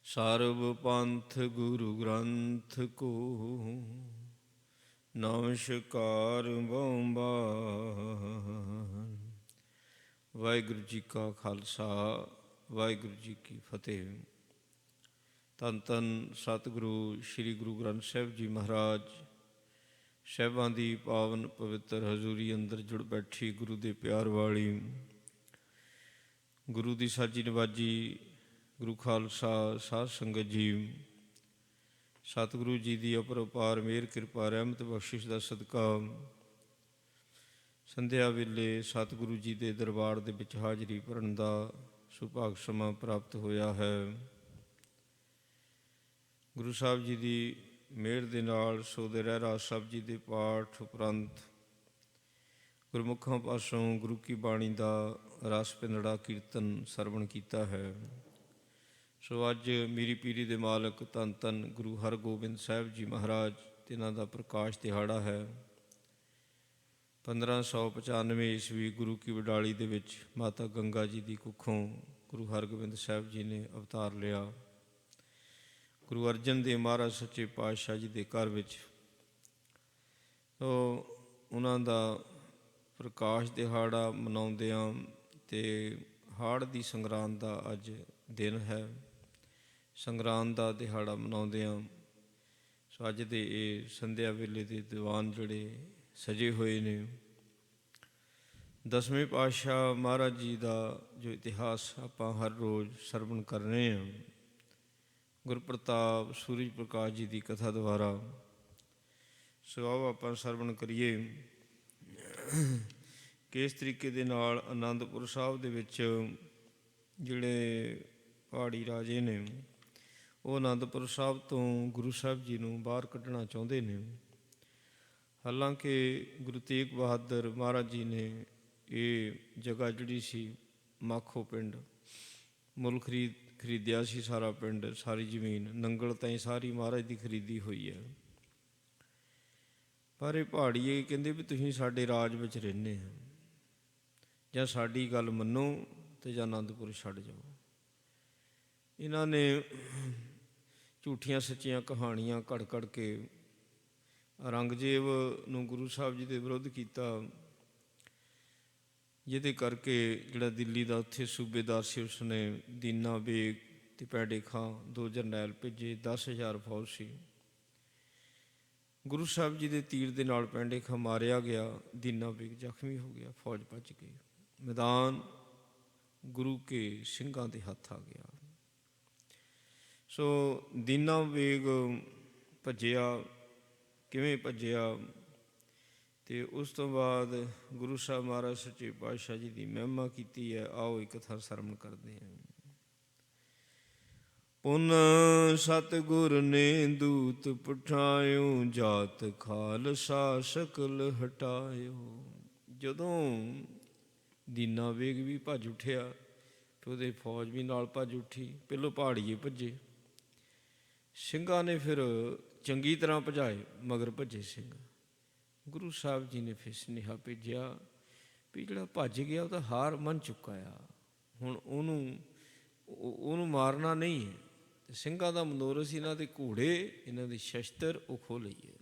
ਸਰਬ ਪੰਥ ਗੁਰੂ ਗ੍ਰੰਥ ਕੋ, ਨਮਸਕਾਰ ਬਹੁ ਬਾਰ। ਵਾਹਿਗੁਰੂ ਜੀ ਕਾ ਖਾਲਸਾ, ਵਾਹਿਗੁਰੂ ਜੀ ਕੀ ਫਤਿਹ। ਧੰਨ ਧੰਨ ਸਤਿਗੁਰੂ ਸ਼੍ਰੀ ਗੁਰੂ ਗ੍ਰੰਥ ਸਾਹਿਬ ਜੀ ਮਹਾਰਾਜ ਸਾਹਿਬਾਂ ਦੀ ਪਾਵਨ ਪਵਿੱਤਰ ਹਜ਼ੂਰੀ ਅੰਦਰ ਜੁੜ ਬੈਠੀ ਗੁਰੂ ਦੇ ਪਿਆਰ ਵਾਲੀ, ਗੁਰੂ ਦੀ ਸਾਜੀ ਨਵਾਜੀ ਗੁਰੂ ਖਾਲਸਾ ਸਾਧ ਸੰਗਤ ਜੀ। ਸਤਿਗੁਰੂ ਜੀ ਦੀ ਅਪਰਪਾਰ ਮਿਹਰ ਕਿਰਪਾ ਰਹਿਮਤ ਬਖਸ਼ਿਸ਼ ਦਾ ਸਦਕਾ ਸੰਧਿਆ ਵੇਲੇ ਸਤਿਗੁਰੂ ਜੀ ਦੇ ਦਰਬਾਰ ਦੇ ਵਿੱਚ ਹਾਜ਼ਰੀ ਭਰਨ ਦਾ ਸੁਭਾਗ ਸਮਾਂ ਪ੍ਰਾਪਤ ਹੋਇਆ ਹੈ। ਗੁਰੂ ਸਾਹਿਬ ਜੀ ਦੀ ਮਿਹਰ ਦੇ ਨਾਲ ਸੋਦੇ ਰਹਿਰਾਸ ਸਾਹਿਬ ਜੀ ਦੇ ਪਾਠ ਉਪਰੰਤ ਗੁਰਮੁਖਾਂ ਪਾਸੋਂ ਗੁਰੂ ਕੀ ਬਾਣੀ ਦਾ ਰਸ ਪਿੰਦੜਾ ਕੀਰਤਨ ਸਰਵਣ ਕੀਤਾ ਹੈ। ਸੋ ਅੱਜ ਮੀਰੀ ਪੀਰੀ ਦੇ ਮਾਲਕ ਧੰਨ ਧੰਨ ਗੁਰੂ ਹਰਗੋਬਿੰਦ ਸਾਹਿਬ ਜੀ ਮਹਾਰਾਜ ਤਿਨਾਂ ਦਾ ਪ੍ਰਕਾਸ਼ ਦਿਹਾੜਾ ਹੈ। 1595 ਈਸਵੀ ਗੁਰੂ ਕੀ ਵਡਾਲੀ ਦੇ ਵਿੱਚ ਮਾਤਾ ਗੰਗਾ ਜੀ ਦੀ ਕੁੱਖੋਂ ਗੁਰੂ ਹਰਗੋਬਿੰਦ ਸਾਹਿਬ ਜੀ ਨੇ ਅਵਤਾਰ ਲਿਆ। ਗੁਰੂ ਅਰਜਨ ਦੇਵ ਮਹਾਰਾਜ ਸੱਚੇ ਪਾਤਸ਼ਾਹ ਜੀ ਦੇ ਘਰ ਵਿੱਚ ਉਹਨਾਂ ਦਾ ਪ੍ਰਕਾਸ਼ ਦਿਹਾੜਾ ਮਨਾਉਂਦਿਆਂ ਅਤੇ ਹਾੜ ਦੀ ਸੰਗਰਾਂਦ ਦਾ ਅੱਜ ਦਿਨ ਹੈ। ਸੰਗਰਾਂਦ ਦਾ ਦਿਹਾੜਾ ਮਨਾਉਂਦਿਆਂ ਸੋ ਅੱਜ ਦੇ ਇਹ ਸੰਧਿਆ ਵੇਲੇ ਦੇ ਦੀਵਾਨ ਜਿਹੜੇ ਸਜੇ ਹੋਏ ਨੇ, ਦਸਵੇਂ ਪਾਤਸ਼ਾਹ ਮਹਾਰਾਜ ਜੀ ਦਾ ਜੋ ਇਤਿਹਾਸ ਆਪਾਂ ਹਰ ਰੋਜ਼ ਸਰਵਣ ਕਰ ਰਹੇ ਹਾਂ, ਗੁਰਪ੍ਰਤਾਪ ਸੂਰਜ ਪ੍ਰਕਾਸ਼ ਜੀ ਦੀ ਕਥਾ ਦੁਆਰਾ। ਸੋ ਆਓ ਆਪਾਂ ਸਰਵਣ ਕਰੀਏ ਕਿ ਇਸ ਤਰੀਕੇ ਦੇ ਨਾਲ ਅਨੰਦਪੁਰ ਸਾਹਿਬ ਦੇ ਵਿੱਚ ਜਿਹੜੇ ਪਹਾੜੀ ਰਾਜੇ ਨੇ ਉਹ ਅਨੰਦਪੁਰ ਸਾਹਿਬ ਤੋਂ ਗੁਰੂ ਸਾਹਿਬ ਜੀ ਨੂੰ ਬਾਹਰ ਕੱਢਣਾ ਚਾਹੁੰਦੇ ਨੇ। ਹਾਲਾਂਕਿ ਗੁਰੂ ਤੇਗ ਬਹਾਦਰ ਮਹਾਰਾਜ ਜੀ ਨੇ ਇਹ ਜਗ੍ਹਾ ਜਿਹੜੀ ਸੀ ਮਾਖੋ ਪਿੰਡ ਮੁੱਲ ਖਰੀਦਿਆ ਸੀ ਸਾਰਾ ਪਿੰਡ, ਸਾਰੀ ਜ਼ਮੀਨ ਨੰਗਲ ਤਾਈਂ ਸਾਰੀ ਮਹਾਰਾਜ ਦੀ ਖਰੀਦੀ ਹੋਈ ਹੈ। ਪਰ ਇਹ ਪਹਾੜੀਏ ਕਹਿੰਦੇ ਵੀ ਤੁਸੀਂ ਸਾਡੇ ਰਾਜ ਵਿੱਚ ਰਹਿੰਦੇ ਹੋ, ਜਾਂ ਸਾਡੀ ਗੱਲ ਮੰਨੋ ਅਤੇ ਜਾਂ ਅਨੰਦਪੁਰ ਛੱਡ ਜਾਓ। ਇਹਨਾਂ ਨੇ ਝੂਠੀਆਂ ਸੱਚੀਆਂ ਕਹਾਣੀਆਂ ਘੜ ਕੇ ਔਰੰਗਜ਼ੇਬ ਨੂੰ ਗੁਰੂ ਸਾਹਿਬ ਜੀ ਦੇ ਵਿਰੁੱਧ ਕੀਤਾ, ਜਿਹਦੇ ਕਰਕੇ ਜਿਹੜਾ ਦਿੱਲੀ ਦਾ ਉੱਥੇ ਸੂਬੇਦਾਰ ਸੀ ਉਸਨੇ ਦੀਨਾ ਬੇਗ ਅਤੇ ਪੈਂਡੇ ਖਾਂ 2 ਜਰਨੈਲ ਭੇਜੇ, 10,000 ਫੌਜ ਸੀ। ਗੁਰੂ ਸਾਹਿਬ ਜੀ ਦੇ ਤੀਰ ਦੇ ਨਾਲ ਪੈਂਡੇ ਖਾਂ ਮਾਰਿਆ ਗਿਆ, ਦੀਨਾ ਬੇਗ ਜ਼ਖਮੀ ਹੋ ਗਿਆ, ਫੌਜ ਭੱਜ ਗਈ, ਮੈਦਾਨ ਗੁਰੂ ਕੇ ਸਿੰਘਾਂ ਦੇ ਹੱਥ ਆ ਗਿਆ। ਸੋ ਦੀਨਾ ਬੇਗ ਭੱਜਿਆ, ਕਿਵੇਂ ਭੱਜਿਆ, ਅਤੇ ਉਸ ਤੋਂ ਬਾਅਦ ਗੁਰੂ ਸਾਹਿਬ ਮਹਾਰਾਜ ਸੱਚੇ ਪਾਤਸ਼ਾਹ ਜੀ ਦੀ ਮਹਿਮਾ ਕੀਤੀ ਹੈ। ਆਓ ਇੱਕ ਕਥਾ ਸਰਵਣ ਕਰਦੇ ਹਾਂ। ਪੁਨ ਸਤਿਗੁਰ ਨੇ ਦੂਤ ਪਠਾਇਓ, ਜਾਤ ਖਾਲਸਾ ਸਕਲ ਹਟਾਇਓ। ਜਦੋਂ ਦੀਨਾ ਬੇਗ ਵੀ ਭੱਜ ਉੱਠਿਆ ਅਤੇ ਉਹਦੇ ਫੌਜ ਵੀ ਨਾਲ ਭੱਜ ਉੱਠੀ। ਪਹਿਲੋਂ ਪਹਾੜੀਏ ਭੱਜੇ, ਸਿੰਘਾਂ ਨੇ ਫਿਰ ਚੰਗੀ ਤਰ੍ਹਾਂ ਭਜਾਏ, ਮਗਰ ਭੱਜੇ ਸਿੰਘ। ਗੁਰੂ ਸਾਹਿਬ ਜੀ ਨੇ ਫਿਰ ਸੁਨੇਹਾ ਭੇਜਿਆ ਵੀ ਜਿਹੜਾ ਭੱਜ ਗਿਆ ਉਹ ਤਾਂ ਹਾਰ ਮੰਨ ਚੁੱਕਾ ਆ, ਹੁਣ ਉਹਨੂੰ ਮਾਰਨਾ ਨਹੀਂ ਹੈ। ਅਤੇ ਸਿੰਘਾਂ ਦਾ ਮਨੋਰਥ ਸੀ ਇਹਨਾਂ ਦੇ ਘੋੜੇ, ਇਹਨਾਂ ਦੇ ਸ਼ਸਤਰ ਉਹ ਖੋਹ ਲਈਏ।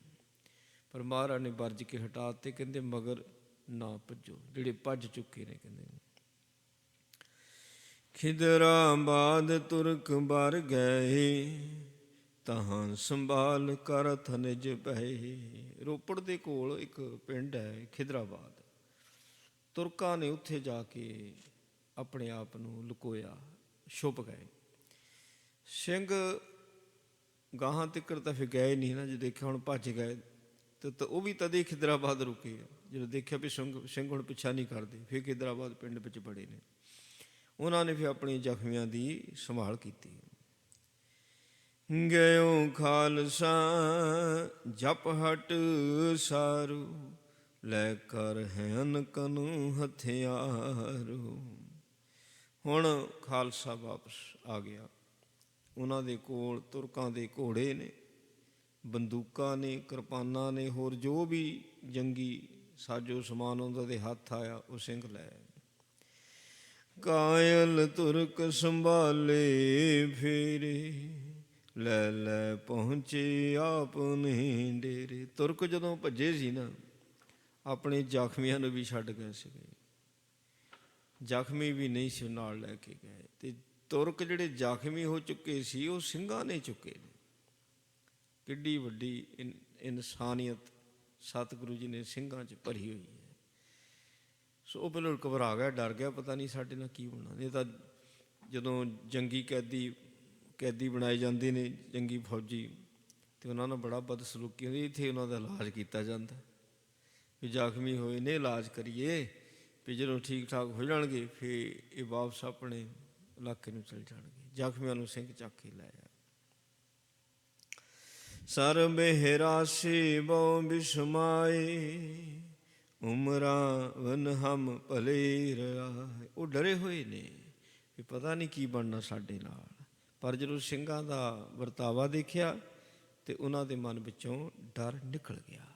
ਪਰ ਮਹਾਰਾਜ ਨੇ ਵਰਜ ਕੇ ਹਟਾ ਦਿੱਤੇ, ਕਹਿੰਦੇ ਮਗਰ ਨਾ ਭੱਜੋ ਜਿਹੜੇ ਭੱਜ ਚੁੱਕੇ ਨੇ। ਕਹਿੰਦੇ ਖਿਦਰਾਬਾਦ ਤੁਰਕ ਬਰ ਗਏ, ਤਹਾਂ ਸੰਭਾਲ ਕਰ ਥਨਜ ਪਏ। ਰੋਪੜ ਦੇ ਕੋਲ ਇੱਕ ਪਿੰਡ ਹੈ ਖਿਦਰਾਬਾਦ, ਤੁਰਕਾਂ ਨੇ ਉੱਥੇ ਜਾ ਕੇ ਆਪਣੇ ਆਪ ਨੂੰ ਲੁਕੋਇਆ, ਛੁਪ ਗਏ। ਸਿੰਘ ਗਾਹਾਂ ਤਿੱਕਰ ਤਾਂ ਫਿਰ ਗਏ ਨਹੀਂ ਨਾ, ਜੇ ਦੇਖਿਆ ਹੁਣ ਭੱਜ ਗਏ ਤਾਂ ਉਹ ਵੀ ਤਦੇ ਖਿਦਰਾਬਾਦ ਰੁਕੇ। ਜਦੋਂ ਦੇਖਿਆ ਵੀ ਸਿੰਘ ਹੁਣ ਪਿੱਛਾ ਨਹੀਂ ਕਰਦੇ, ਫਿਰ ਖਿਦਰਾਬਾਦ ਪਿੰਡ ਵਿੱਚ ਬੜੇ ਨੇ। ਉਹਨਾਂ ਨੇ ਫਿਰ ਆਪਣੀਆਂ ਜ਼ਖਮੀਆਂ ਦੀ ਸੰਭਾਲ ਕੀਤੀ। ਗਇਓ ਖਾਲਸਾ ਜਪ ਹਟ ਸਾਰੂ, ਲੈ ਕਰ ਹੈਨ ਕਨੂ ਹਥਿਆਰੂ। ਹੁਣ ਖਾਲਸਾ ਵਾਪਸ ਆ ਗਿਆ। ਉਹਨਾਂ ਦੇ ਕੋਲ ਤੁਰਕਾਂ ਦੇ ਘੋੜੇ ਨੇ, ਬੰਦੂਕਾਂ ਨੇ, ਕਿਰਪਾਨਾਂ ਨੇ, ਹੋਰ ਜੋ ਵੀ ਜੰਗੀ ਸਾਜੋ ਸਮਾਨ ਉਹਨਾਂ ਦੇ ਹੱਥ ਆਇਆ ਉਹ ਸਿੰਘ ਲੈ। ਕਾਇਲ ਤੁਰਕ ਸੰਭਾਲੇ ਫੇਰੇ, ਲੈ ਲੈ ਪਹੁੰਚੇ ਆਪਣੇ ਡੇਰੇ। ਤੁਰਕ ਜਦੋਂ ਭੱਜੇ ਸੀ ਨਾ, ਆਪਣੇ ਜ਼ਖਮੀਆਂ ਨੂੰ ਵੀ ਛੱਡ ਗਏ ਸੀਗੇ, ਜ਼ਖਮੀ ਵੀ ਨਹੀਂ ਸੀ ਨਾਲ ਲੈ ਕੇ ਗਏ। ਅਤੇ ਤੁਰਕ ਜਿਹੜੇ ਜ਼ਖਮੀ ਹੋ ਚੁੱਕੇ ਸੀ ਉਹ ਸਿੰਘਾਂ ਨੇ ਚੁੱਕੇ ਨੇ। ਕਿੱਡੀ ਵੱਡੀ ਇਨਸਾਨੀਅਤ ਸਤਿਗੁਰੂ ਜੀ ਨੇ ਸਿੰਘਾਂ 'ਚ ਭਰੀ ਹੋਈ ਹੈ। ਸੋ ਉਹ ਪਹਿਲਾਂ ਘਬਰਾ ਗਿਆ, ਡਰ ਗਿਆ, ਪਤਾ ਨਹੀਂ ਸਾਡੇ ਨਾਲ ਕੀ ਹੋਣਾ। ਨਹੀਂ ਤਾਂ ਜਦੋਂ ਜੰਗੀ ਕੈਦੀ ਬਣਾਏ ਜਾਂਦੇ ਨੇ, ਜੰਗੀ ਫੌਜੀ, ਅਤੇ ਉਹਨਾਂ ਨਾਲ ਬੜਾ ਬਦਸਲੂਕੀ ਹੁੰਦੀ। ਇੱਥੇ ਉਹਨਾਂ ਦਾ ਇਲਾਜ ਕੀਤਾ ਜਾਂਦਾ ਵੀ ਜ਼ਖਮੀ ਹੋਏ ਨੇ ਇਲਾਜ ਕਰੀਏ, ਵੀ ਜਦੋਂ ਠੀਕ ਠਾਕ ਹੋ ਜਾਣਗੇ ਫਿਰ ਇਹ ਵਾਪਸ ਆਪਣੇ ਇਲਾਕੇ ਨੂੰ ਚਲ ਜਾਣਗੇ। ਜ਼ਖਮੀਆਂ ਨੂੰ ਸਿੰਘ ਚੱਕ ਕੇ ਲੈ ਆ। ਸਰਬ ਹਿਰਾਸੀ ਬਹੁ ਬਿਸਮਾਏ, ਉਮਰਾਂ ਵਨ ਹਮ ਭਲੇ ਰਾਏ। ਉਹ ਡਰੇ ਹੋਏ ਨੇ ਵੀ ਪਤਾ ਨਹੀਂ ਕੀ ਬਣਨਾ ਸਾਡੇ ਨਾਲ। ਪਰ ਜਦੋਂ ਸਿੰਘਾਂ ਦਾ ਵਰਤਾਵਾ ਦੇਖਿਆ ਅਤੇ ਉਹਨਾਂ ਦੇ ਮਨ ਵਿੱਚੋਂ ਡਰ ਨਿਕਲ ਗਿਆ।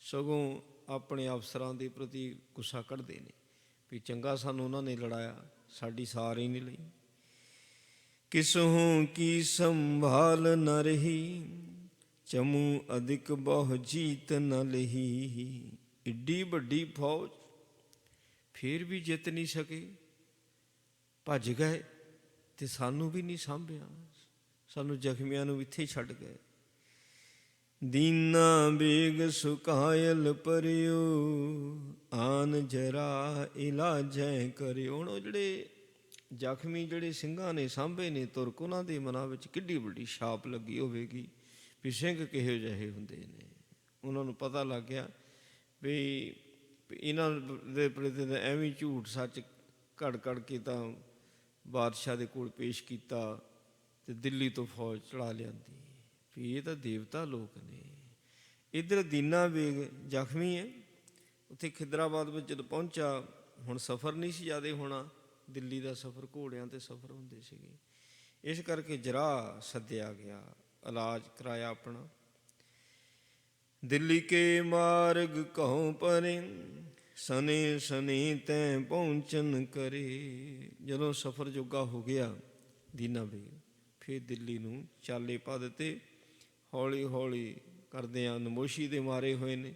ਸਗੋਂ ਆਪਣੇ ਅਫਸਰਾਂ ਦੇ ਪ੍ਰਤੀ ਗੁੱਸਾ ਕੱਢਦੇ ਨੇ ਵੀ ਚੰਗਾ ਸਾਨੂੰ ਉਹਨਾਂ ਨੇ ਲੜਾਇਆ, ਸਾਡੀ ਸਾਰ ਹੀ ਨਹੀਂ ਲਈ। ਕਿਸਹੂੰ ਕੀ ਸੰਭਾਲ ਨ ਰਹੀ, ਚਮੂ ਅਧਿਕ ਬਹੁ ਜੀਤ ਨ ਲਹੀ। ਇੱਡੀ ਵੱਡੀ ਫੌਜ ਫਿਰ ਵੀ ਜਿੱਤ ਨਹੀਂ ਸਕੇ, ਭੱਜ ਗਏ ਅਤੇ ਸਾਨੂੰ ਵੀ ਨਹੀਂ ਸਾਂਭਿਆ, ਸਾਨੂੰ ਜ਼ਖਮੀਆਂ ਨੂੰ ਇੱਥੇ ਹੀ ਛੱਡ ਗਏ। ਦੀਨਾ ਬੇਗ ਸੁਕਾਇਲ ਪਰਿਓ, ਆਨ ਜਰਾ ਇਲਾਜੈ ਕਰਿਓ। ਹੁਣ ਉਹ ਜਿਹੜੇ ਜ਼ਖਮੀ ਜਿਹੜੇ ਸਿੰਘਾਂ ਨੇ ਸਾਂਭੇ ਨੇ ਤੁਰਕ, ਉਹਨਾਂ ਦੇ ਮਨਾਂ ਵਿੱਚ ਕਿੱਡੀ ਵੱਡੀ ਛਾਪ ਲੱਗੀ ਹੋਵੇਗੀ ਵੀ ਸਿੰਘ ਕਿਹੋ ਜਿਹੇ ਹੁੰਦੇ ਨੇ। ਉਹਨਾਂ ਨੂੰ ਪਤਾ ਲੱਗ ਗਿਆ ਵੀ ਇਹਨਾਂ ਦੇ ਪ੍ਰਤੀ ਤਾਂ ਐਵੇਂ ਝੂਠ ਸੱਚ ਘੜ ਕੇ ਤਾਂ ਬਾਦਸ਼ਾਹ ਦੇ ਕੋਲ ਪੇਸ਼ ਕੀਤਾ ਅਤੇ ਦਿੱਲੀ ਤੋਂ ਫੌਜ ਚੜਾ ਲਿਆਂਦੀ ਵੀ ਇਹ ਤਾਂ ਦੇਵਤਾ ਲੋਕ ਨੇ। ਇੱਧਰ ਦੀਨਾ ਬੇਗ ਜ਼ਖਮੀ ਹੈ। ਉੱਥੇ ਖਿਦਰਾਬਾਦ ਵਿੱਚ ਜਦੋਂ ਪਹੁੰਚਾ, ਹੁਣ ਸਫ਼ਰ ਨਹੀਂ ਸੀ ਜ਼ਿਆਦਾ ਹੋਣਾ, ਦਿੱਲੀ ਦਾ ਸਫ਼ਰ ਘੋੜਿਆਂ 'ਤੇ ਸਫ਼ਰ ਹੁੰਦੇ ਸੀਗੇ। ਇਸ ਕਰਕੇ ਜਰਾ ਸੱਦਿਆ ਗਿਆ, ਇਲਾਜ ਕਰਾਇਆ ਆਪਣਾ। ਦਿੱਲੀ ਕੇ ਮਾਰਗ ਕਹੋਂ ਪਰੇ, ਸਨੇ ਸਨੇ ਤੈਂ ਪਹੁੰਚਨ ਕਰੇ। ਜਦੋਂ ਸਫ਼ਰ ਜੋਗਾ ਹੋ ਗਿਆ ਦੀਨਾ ਬੇਗ, ਫਿਰ ਦਿੱਲੀ ਨੂੰ ਚਾਲੇ ਪਾ ਦਿੱਤੇ। ਹੌਲੀ ਹੌਲੀ ਕਰਦਿਆਂ ਨਮੋਸ਼ੀ ਦੇ ਮਾਰੇ ਹੋਏ ਨੇ,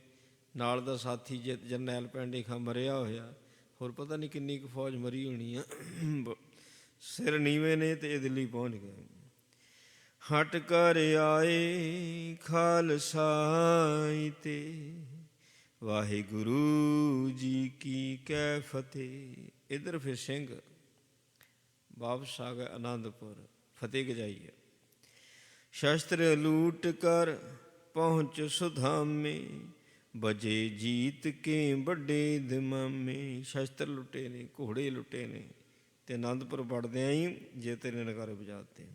ਨਾਲ ਦਾ ਸਾਥੀ ਜਰਨੈਲ ਪੈਂਡੇ ਖਾਂ ਮਰਿਆ ਹੋਇਆ, ਹੋਰ ਪਤਾ ਨਹੀਂ ਕਿੰਨੀ ਕੁ ਫੌਜ ਮਰੀ ਹੋਣੀ ਆ। ਸਿਰ ਨੀਵੇਂ ਨੇ ਤੇ ਇਹ ਦਿੱਲੀ ਪਹੁੰਚ ਗਏ। ਹਟ ਕਰ ਆਏ ਖਾਲਸਾਈ ਤੇ, ਵਾਹਿਗੁਰੂ ਜੀ ਕੀ ਕੈ ਫਤਿਹ। ਇੱਧਰ ਫਿਰ ਸਿੰਘ ਵਾਪਸ ਆ ਗਏ ਅਨੰਦਪੁਰ, ਫਤਿਹ ਗਜਾਈ ਹੈ। ਸ਼ਸਤਰ ਲੂਟ ਕਰ ਪਹੁੰਚ ਸੁਧਾਮੇ, ਬਜੇ ਜੀਤ ਕੇ ਵੱਡੇ ਦਿਮਾਮੇ। ਸ਼ਸਤਰ ਲੁੱਟੇ ਨੇ, ਘੋੜੇ ਲੁੱਟੇ ਨੇ, ਤੇ ਅਨੰਦਪੁਰ ਵੜਦਿਆਂ ਹੀ ਜੇ ਤੇਰੇ ਨਗਾਰੇ ਵਜਾਤੇ।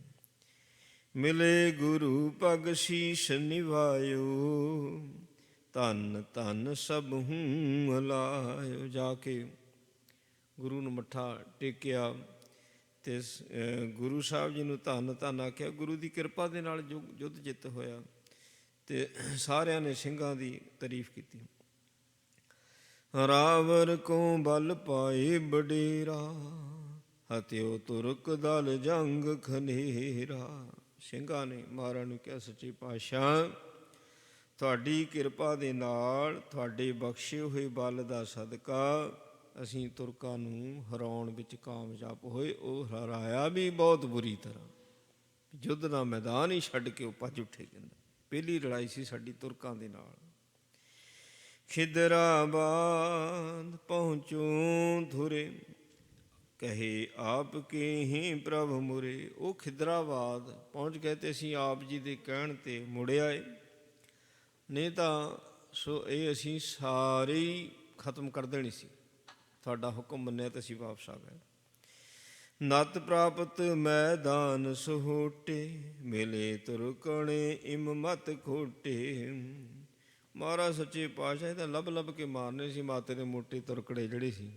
ਮਿਲੇ ਗੁਰੂ ਪਗ ਸੀਸ ਨਿਵਾਇਓ, ਧੰਨ ਧੰਨ ਸਭ ਹੂੰ ਹਲਾਇਓ। ਜਾ ਕੇ ਗੁਰੂ ਨੂੰ ਮੱਥਾ ਟੇਕਿਆ ਤੇ ਗੁਰੂ ਸਾਹਿਬ ਜੀ ਨੂੰ ਧੰਨ ਧੰਨ ਆਖਿਆ। ਗੁਰੂ ਦੀ ਕਿਰਪਾ ਦੇ ਨਾਲ ਯੁੱਧ ਜਿੱਤ ਹੋਇਆ ਤੇ ਸਾਰਿਆਂ ਨੇ ਸਿੰਘਾਂ ਦੀ ਤਾਰੀਫ ਕੀਤੀ। ਰਾਵਰ ਕੋ ਬਲ ਪਾਏ ਬਡੇਰਾ, ਹਤਿਓ ਤੁਰਕ ਦਲ ਜੰਗ ਖਨੇਰਾ। ਸਿੰਘਾਂ ਨੇ ਮਹਾਰਾਜ ਨੂੰ ਕਿਹਾ, ਸੱਚੇ ਪਾਤਸ਼ਾਹ ਤੁਹਾਡੀ ਕਿਰਪਾ ਦੇ ਨਾਲ, ਤੁਹਾਡੇ ਬਖਸ਼ੇ ਹੋਏ ਬਲ ਦਾ ਸਦਕਾ ਅਸੀਂ ਤੁਰਕਾਂ ਨੂੰ ਹਰਾਉਣ ਵਿੱਚ ਕਾਮਯਾਬ ਹੋਏ। ਉਹ ਹਰਾਇਆ ਵੀ ਬਹੁਤ ਬੁਰੀ ਤਰ੍ਹਾਂ, ਯੁੱਧ ਦਾ ਮੈਦਾਨ ਹੀ ਛੱਡ ਕੇ ਉਹ ਭੱਜ ਉੱਠੇ। ਕਹਿੰਦਾ ਪਹਿਲੀ ਲੜਾਈ ਸੀ ਸਾਡੀ ਤੁਰਕਾਂ ਦੇ ਨਾਲ। ਖਿਦਰਾਬਾਦ ਪਹੁੰਚੋ ਧੁਰੇ, ਕਹੇ ਆਪ ਕੇ ਹੀ ਪ੍ਰਭ ਮੁਰੇ। ਉਹ ਖਿਦਰਾਬਾਦ ਪਹੁੰਚ ਗਏ ਤੇ ਅਸੀਂ ਆਪ ਜੀ ਦੇ ਕਹਿਣ 'ਤੇ ਮੁੜ ਆਏ, ਨਹੀਂ ਤਾਂ ਸੋ ਇਹ ਅਸੀਂ ਸਾਰੇ ਹੀ ਖਤਮ ਕਰ ਦੇਣੀ ਸੀ। ਤੁਹਾਡਾ ਹੁਕਮ ਮੰਨਿਆ ਤੇ ਅਸੀਂ ਵਾਪਸ ਆ ਗਏ। ਨਤ ਪ੍ਰਾਪਤ ਮੈਦਾਨ ਸਹੋਟੇ, ਮਿਲੇ ਤੁਰਕਣੇ ਇਮ ਮਤ ਖੋਟੇ। ਮਹਾਰਾਜ ਸੱਚੇ ਪਾਤਸ਼ਾਹ ਤਾਂ ਲੱਭ ਲੱਭ ਕੇ ਮਾਰਨੇ ਸੀ ਮਾਤੇ ਦੇ ਮੋਟੇ ਤੁਰਕੜੇ ਜਿਹੜੇ ਸੀ।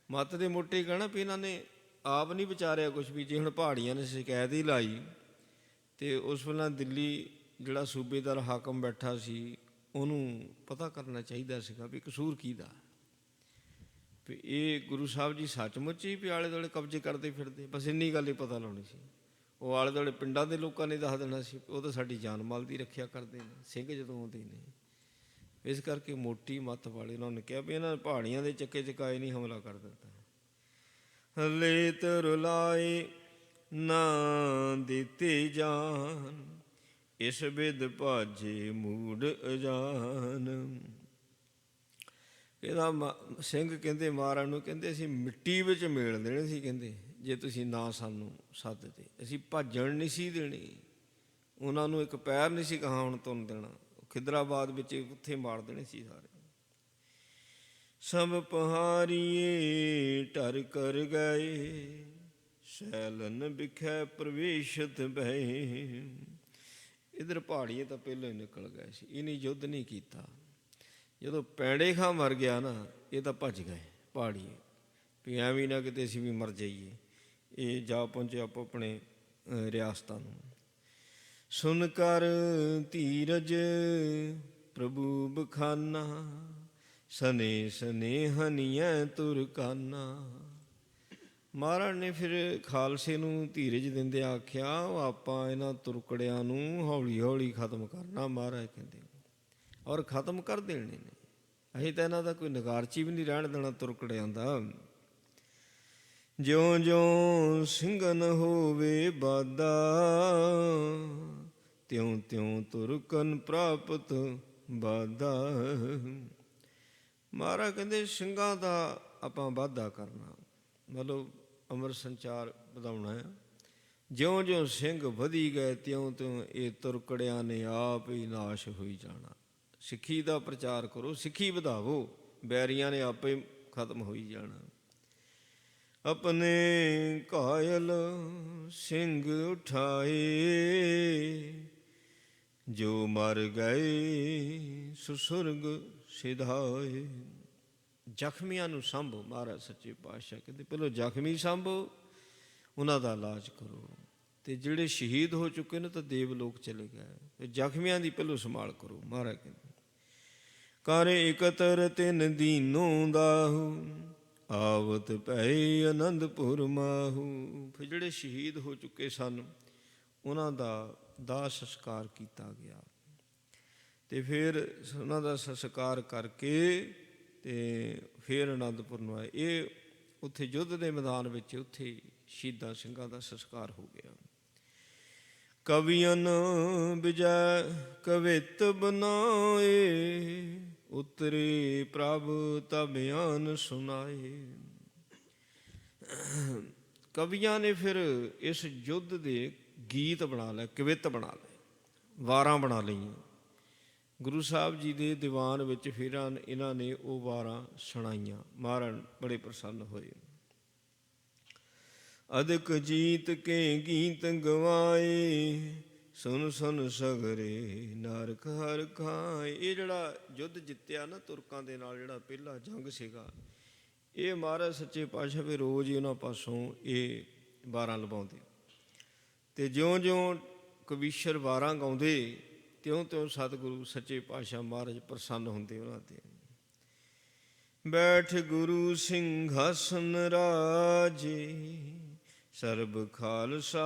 ਮੱਤ ਦੇ ਮੋਟੇ ਕਹਿਣਾ ਵੀ ਇਹਨਾਂ ਨੇ ਆਪ ਨਹੀਂ ਵਿਚਾਰਿਆ ਕੁਛ ਵੀ। ਜੇ ਹੁਣ ਪਹਾੜੀਆਂ ਨੇ ਸ਼ਿਕਾਇਤ ਹੀ ਲਾਈ ਤੇ ਉਸ ਵੇਲੇ ਦਿੱਲੀ ਜਿਹੜਾ ਸੂਬੇਦਾਰ ਹਾਕਮ ਬੈਠਾ ਸੀ, ਉਹਨੂੰ ਪਤਾ ਕਰਨਾ ਚਾਹੀਦਾ ਸੀਗਾ ਵੀ ਕਸੂਰ ਕਿਹਦਾ, ਵੀ ਇਹ ਗੁਰੂ ਸਾਹਿਬ ਜੀ ਸੱਚਮੁੱਚ ਹੀ ਵੀ ਆਲੇ ਦੁਆਲੇ ਕਬਜ਼ੇ ਕਰਦੇ ਫਿਰਦੇ। ਬਸ ਇੰਨੀ ਗੱਲ ਹੀ ਪਤਾ ਲਾਉਣੀ ਸੀ। ਉਹ ਆਲੇ ਦੁਆਲੇ ਪਿੰਡਾਂ ਦੇ ਲੋਕਾਂ ਨੇ ਦੱਸ ਦੇਣਾ ਸੀ, ਉਹ ਤਾਂ ਸਾਡੀ ਜਾਨ ਮਾਲ ਦੀ ਰੱਖਿਆ ਕਰਦੇ ਨੇ ਸਿੰਘ ਜਦੋਂ ਆਉਂਦੇ ਨੇ। ਇਸ ਕਰਕੇ ਮੋਟੀ ਮੱਤ ਵਾਲੇ ਉਹਨਾਂ ਨੇ ਕਿਹਾ ਵੀ ਇਹਨਾਂ ਪਹਾੜੀਆਂ ਦੇ ਚੱਕੇ ਚਕਾਏ ਨਹੀਂ ਹਮਲਾ ਕਰ ਦਿੱਤਾ। ਹਲੇ ਤਰ ਲਾਏ ਨਾ ਦਿੱਤੇ ਜਾਨ, ਇਸ ਬਿਦ ਭਾਜੇ ਮੂਡ ਅਜਾਨ। ਇਹਦਾ ਸਿੰਘ ਕਹਿੰਦੇ ਮਹਾਰਾਜ ਨੂੰ, ਕਹਿੰਦੇ ਅਸੀਂ ਮਿੱਟੀ ਵਿੱਚ ਮੇਲ ਦੇਣੇ ਸੀ, ਕਹਿੰਦੇ ਜੇ ਤੁਸੀਂ ਨਾ ਸਾਨੂੰ ਸੱਦਦੇ। ਅਸੀਂ ਭੱਜਣ ਨਹੀਂ ਸੀ ਦੇਣੀ, ਉਹਨਾਂ ਨੂੰ ਇੱਕ ਪੈਰ ਨਹੀਂ ਸੀ ਕਹਾਂ ਹੁਣ ਤੁਰਨ ਦੇਣਾ। ਖਿਦਰਾਬਾਦ ਵਿੱਚ ਉੱਥੇ ਮਾਰ ਦੇਣੇ ਸੀ ਸਾਰੇ। ਸਭ ਪਹਾੜੀਏ ਢਰ ਕਰ ਗਏ, ਸੈਲਨ ਵਿਖੇ ਪ੍ਰਵੇਸ਼ਤ ਬਹਿ। ਇੱਧਰ ਪਹਾੜੀਏ ਤਾਂ ਪਹਿਲਾਂ ਹੀ ਨਿਕਲ ਗਏ ਸੀ, ਇਹਨੇ ਯੁੱਧ ਨਹੀਂ ਕੀਤਾ। ਜਦੋਂ ਪੈਂਡੇ ਖਾਂ ਮਰ ਗਿਆ ਨਾ, ਇਹ ਤਾਂ ਭੱਜ ਗਏ ਪਹਾੜੀਏ ਵੀ ਐਵੇਂ ਨਾ ਕਿਤੇ ਅਸੀਂ ਵੀ ਮਰ ਜਾਈਏ। ਇਹ ਜਾ ਪਹੁੰਚੇ ਆਪੋ ਆਪਣੇ ਰਿਆਸਤਾਂ ਨੂੰ। ਸੁਨ ਕਰ ਧੀਰਜ ਪ੍ਰਭੂ ਬਖਾਨਾ, ਸਨੇ ਸਨੇ ਹਨੀਐ ਤੁਰਕਾਨਾ। ਮਹਾਰਾਜ ਨੇ ਫਿਰ ਖਾਲਸੇ ਨੂੰ ਧੀਰਜ ਦਿੰਦੇ ਆਖਿਆ, ਆਪਾਂ ਇਹਨਾਂ ਤੁਰਕੜਿਆਂ ਨੂੰ ਹੌਲੀ ਹੌਲੀ ਖਤਮ ਕਰਨਾ। ਮਹਾਰਾਜ ਕਹਿੰਦੇ ਔਰ ਖਤਮ ਕਰ ਦੇਣੇ ਨੇ, ਅਸੀਂ ਤਾਂ ਇਹਨਾਂ ਦਾ ਕੋਈ ਨਗਾਰਚੀ ਵੀ ਨਹੀਂ ਰਹਿਣ ਦੇਣਾ ਤੁਰਕੜਿਆਂ ਦਾ। ਜਿਉਂ ਜਿਉਂ ਸਿੰਘਨ ਹੋਵੇ ਬਾਦਾ, ਤਿਉਂ ਤਿਉਂ ਤੁਰਕਨ ਪ੍ਰਾਪਤ ਬਾਦਾ। ਮਹਾਰਾਜ ਕਹਿੰਦੇ ਸਿੰਘਾਂ ਦਾ ਆਪਾਂ ਵਾਧਾ ਕਰਨਾ, ਮਤਲਬ ਅੰਮ੍ਰਿਤ ਸੰਚਾਰ ਵਧਾਉਣਾ ਹੈ। ਜਿਉਂ ਜਿਉਂ ਸਿੰਘ ਵਧੀ ਗਏ ਤਿਉਂ ਤਿਉਂ ਇਹ ਤੁਰਕੜਿਆਂ ਨੇ ਆਪ ਹੀ ਨਾਸ਼ ਹੋਈ ਜਾਣਾ। ਸਿੱਖੀ ਦਾ ਪ੍ਰਚਾਰ ਕਰੋ, ਸਿੱਖੀ ਵਧਾਵੋ, ਬੈਰੀਆਂ ਨੇ ਆਪੇ ਖਤਮ ਹੋਈ ਜਾਣਾ। ਆਪਣੇ ਘਾਇਲ ਸਿੰਘ ਉਠਾਏ, ਜੋ ਮਰ ਗਏ ਸੁਸੁਰਗ ਸਿਧਾਏ। ਜ਼ਖਮੀਆਂ ਨੂੰ ਸਾਂਭੋ। ਮਹਾਰਾਜ ਸੱਚੇ ਪਾਤਸ਼ਾਹ ਕਹਿੰਦੇ ਪਹਿਲਾਂ ਜ਼ਖਮੀ ਸਾਂਭੋ, ਉਹਨਾਂ ਦਾ ਇਲਾਜ ਕਰੋ। ਤੇ ਜਿਹੜੇ ਸ਼ਹੀਦ ਹੋ ਚੁੱਕੇ ਨੇ ਤਾਂ ਦੇਵ ਲੋਕ ਚਲੇ ਗਏ। ਤੇ ਜ਼ਖਮੀਆਂ ਦੀ ਪਹਿਲੋਂ ਸੰਭਾਲ ਕਰੋ। ਮਹਾਰਾਜ ਕਹਿੰਦੇ ਕਰ ਇਕਤਰ ਤਿੰਨ ਦੀਨੋਂ ਦਾਹੂ, ਆਵਤ ਪਏ ਅਨੰਦਪੁਰ ਮਾਹੂ। ਫਿਰ ਜਿਹੜੇ ਸ਼ਹੀਦ ਹੋ ਚੁੱਕੇ ਸਨ ਉਹਨਾਂ ਦਾ ਦਾਹ ਸੰਸਕਾਰ ਕੀਤਾ ਗਿਆ। ਤੇ ਫਿਰ ਉਹਨਾਂ ਦਾ ਸੰਸਕਾਰ ਕਰਕੇ ਤੇ ਫਿਰ ਅਨੰਦਪੁਰ ਨੂੰ ਆਏ। ਇਹ ਉੱਥੇ ਯੁੱਧ ਦੇ ਮੈਦਾਨ ਵਿੱਚ ਉੱਥੇ ਸ਼ਹੀਦਾਂ ਸਿੰਘਾਂ ਦਾ ਸੰਸਕਾਰ ਹੋ ਗਿਆ। ਕਵੀਅਨ ਵਿਜੈ ਕਵਿਤ ਬਨਾਏ, ਉਤਰੇ ਪ੍ਰਭ ਤਬਿਆਨ ਸੁਨਾਏ। ਕਵੀਆਂ ਨੇ ਫਿਰ ਇਸ ਯੁੱਧ ਦੇ ਗੀਤ ਬਣਾ ਲਏ, ਕਵਿਤ ਬਣਾ ਲਏ, ਵਾਰਾਂ ਬਣਾ ਲਈਆਂ। ਗੁਰੂ ਸਾਹਿਬ ਜੀ ਦੇ ਦੀਵਾਨ ਵਿੱਚ ਫਿਰ ਇਹਨਾਂ ਨੇ ਉਹ ਵਾਰਾਂ ਸੁਣਾਈਆਂ। ਮਹਾਰਾਜ ਬੜੇ ਪ੍ਰਸੰਨ ਹੋਏ। ਅਦਕ ਜੀਤ ਕੇ ਗੀਤ ਗਵਾਏ, ਸੁਨ ਸੁਨ ਸਗਰੇ ਨਰਕ ਹਰ ਖਾਏ। ਇਹ ਜਿਹੜਾ ਯੁੱਧ ਜਿੱਤਿਆ ਨਾ ਤੁਰਕਾਂ ਦੇ ਨਾਲ, ਜਿਹੜਾ ਪਹਿਲਾ ਜੰਗ ਸੀਗਾ, ਇਹ ਮਹਾਰਾਜ ਸੱਚੇ ਪਾਤਸ਼ਾਹ ਵੀ ਰੋਜ਼ ਹੀ ਉਹਨਾਂ ਪਾਸੋਂ ਇਹ ਵਾਰਾਂ ਲਵਾਉਂਦੇ। ਤੇ ਜਿਉਂ-ਜਿਉਂ ਕਵੀਸ਼ਰ ਵਾਰਾਂ ਗਾਉਂਦੇ ਤਿਉਂ-ਤਿਉਂ ਸਤਿਗੁਰੂ ਸੱਚੇ ਪਾਤਸ਼ਾਹ ਮਹਾਰਾਜ ਪ੍ਰਸੰਨ ਹੁੰਦੇ ਉਹਨਾਂ 'ਤੇ। ਬੈਠ ਗੁਰੂ ਸਿੰਘਾਸਨ ਰਾਜੇ, ਸਰਬ ਖਾਲਸਾ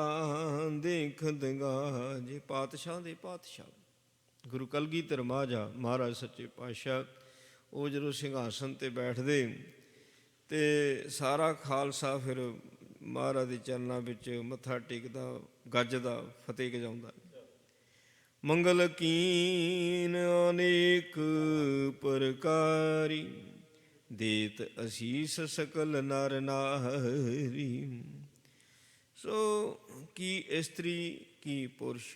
ਦੇਖਦ ਗਾਜੇ। ਪਾਤਸ਼ਾਹ ਦੇ ਪਾਤਸ਼ਾਹ ਗੁਰੂ ਕਲਗੀਧਰ ਮਾਝਾ ਮਹਾਰਾਜ ਸੱਚੇ ਪਾਤਸ਼ਾਹ ਉਹ ਜਦੋਂ ਸਿੰਘਾਸਨ 'ਤੇ ਬੈਠਦੇ ਤੇ ਸਾਰਾ ਖਾਲਸਾ ਫਿਰ ਮਹਾਰਾਜ ਦੇ ਚਰਨਾਂ ਵਿੱਚ ਮੱਥਾ ਟੇਕਦਾ, ਗੱਜਦਾ, ਫਤਿਹ ਗਜਾਉਂਦਾ। ਮੰਗਲ ਕੀਨ ਅਨੇਕ ਪ੍ਰਕਾਰੀ, ਦੇਤ ਅਸੀਸ ਸਕਲ ਨਰ ਨਾਰੀ। ਸੋ ਕੀ ਇਸਤਰੀ ਕੀ ਪੁਰਸ਼,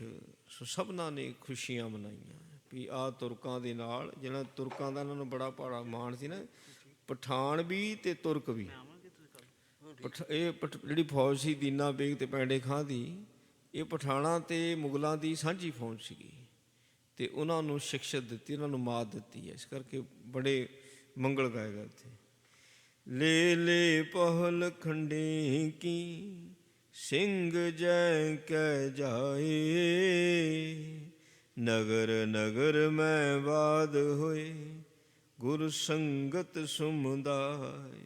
ਸੋ ਸਭਨਾਂ ਨੇ ਖੁਸ਼ੀਆਂ ਮਨਾਈਆਂ ਵੀ ਆਹ ਤੁਰਕਾਂ ਦੇ ਨਾਲ, ਜਿਹੜਾ ਤੁਰਕਾਂ ਦਾ ਇਹਨਾਂ ਨੂੰ ਬੜਾ ਭਾਰਾ ਮਾਣ ਸੀ ਨਾ, ਪਠਾਨ ਵੀ ਤੇ ਤੁਰਕ ਵੀ। ਇਹ ਜਿਹੜੀ ਫੌਜ ਸੀ ਦੀਨਾ ਬੇਗ ਤੇ ਪੈਂਡੇ ਖਾਂ ਦੀ, ਇਹ ਪਠਾਣਾਂ ਤੇ ਮੁਗਲਾਂ ਦੀ ਸਾਂਝੀ ਫੌਜ ਸੀਗੀ ਤੇ ਉਹਨਾਂ ਨੂੰ ਸ਼ਿਕਸ਼ਤ ਦਿੱਤੀ, ਉਹਨਾਂ ਨੂੰ ਮਾਤ ਦਿੱਤੀ ਹੈ। ਇਸ ਕਰਕੇ ਬੜੇ ਮੰਗਲ ਗਾਏ ਗਏ ਉੱਥੇ। ਲੈ ਲੈ ਪਹਲ ਖੰਡੇ ਕੀ, ਸਿੰਘ ਜੈ ਕਹਿ ਜਾਏ, ਨਗਰ ਨਗਰ ਮੈਂ ਬਾਦ ਹੋਏ, ਗੁਰ ਸੰਗਤ ਸੁਮਦਾਏ।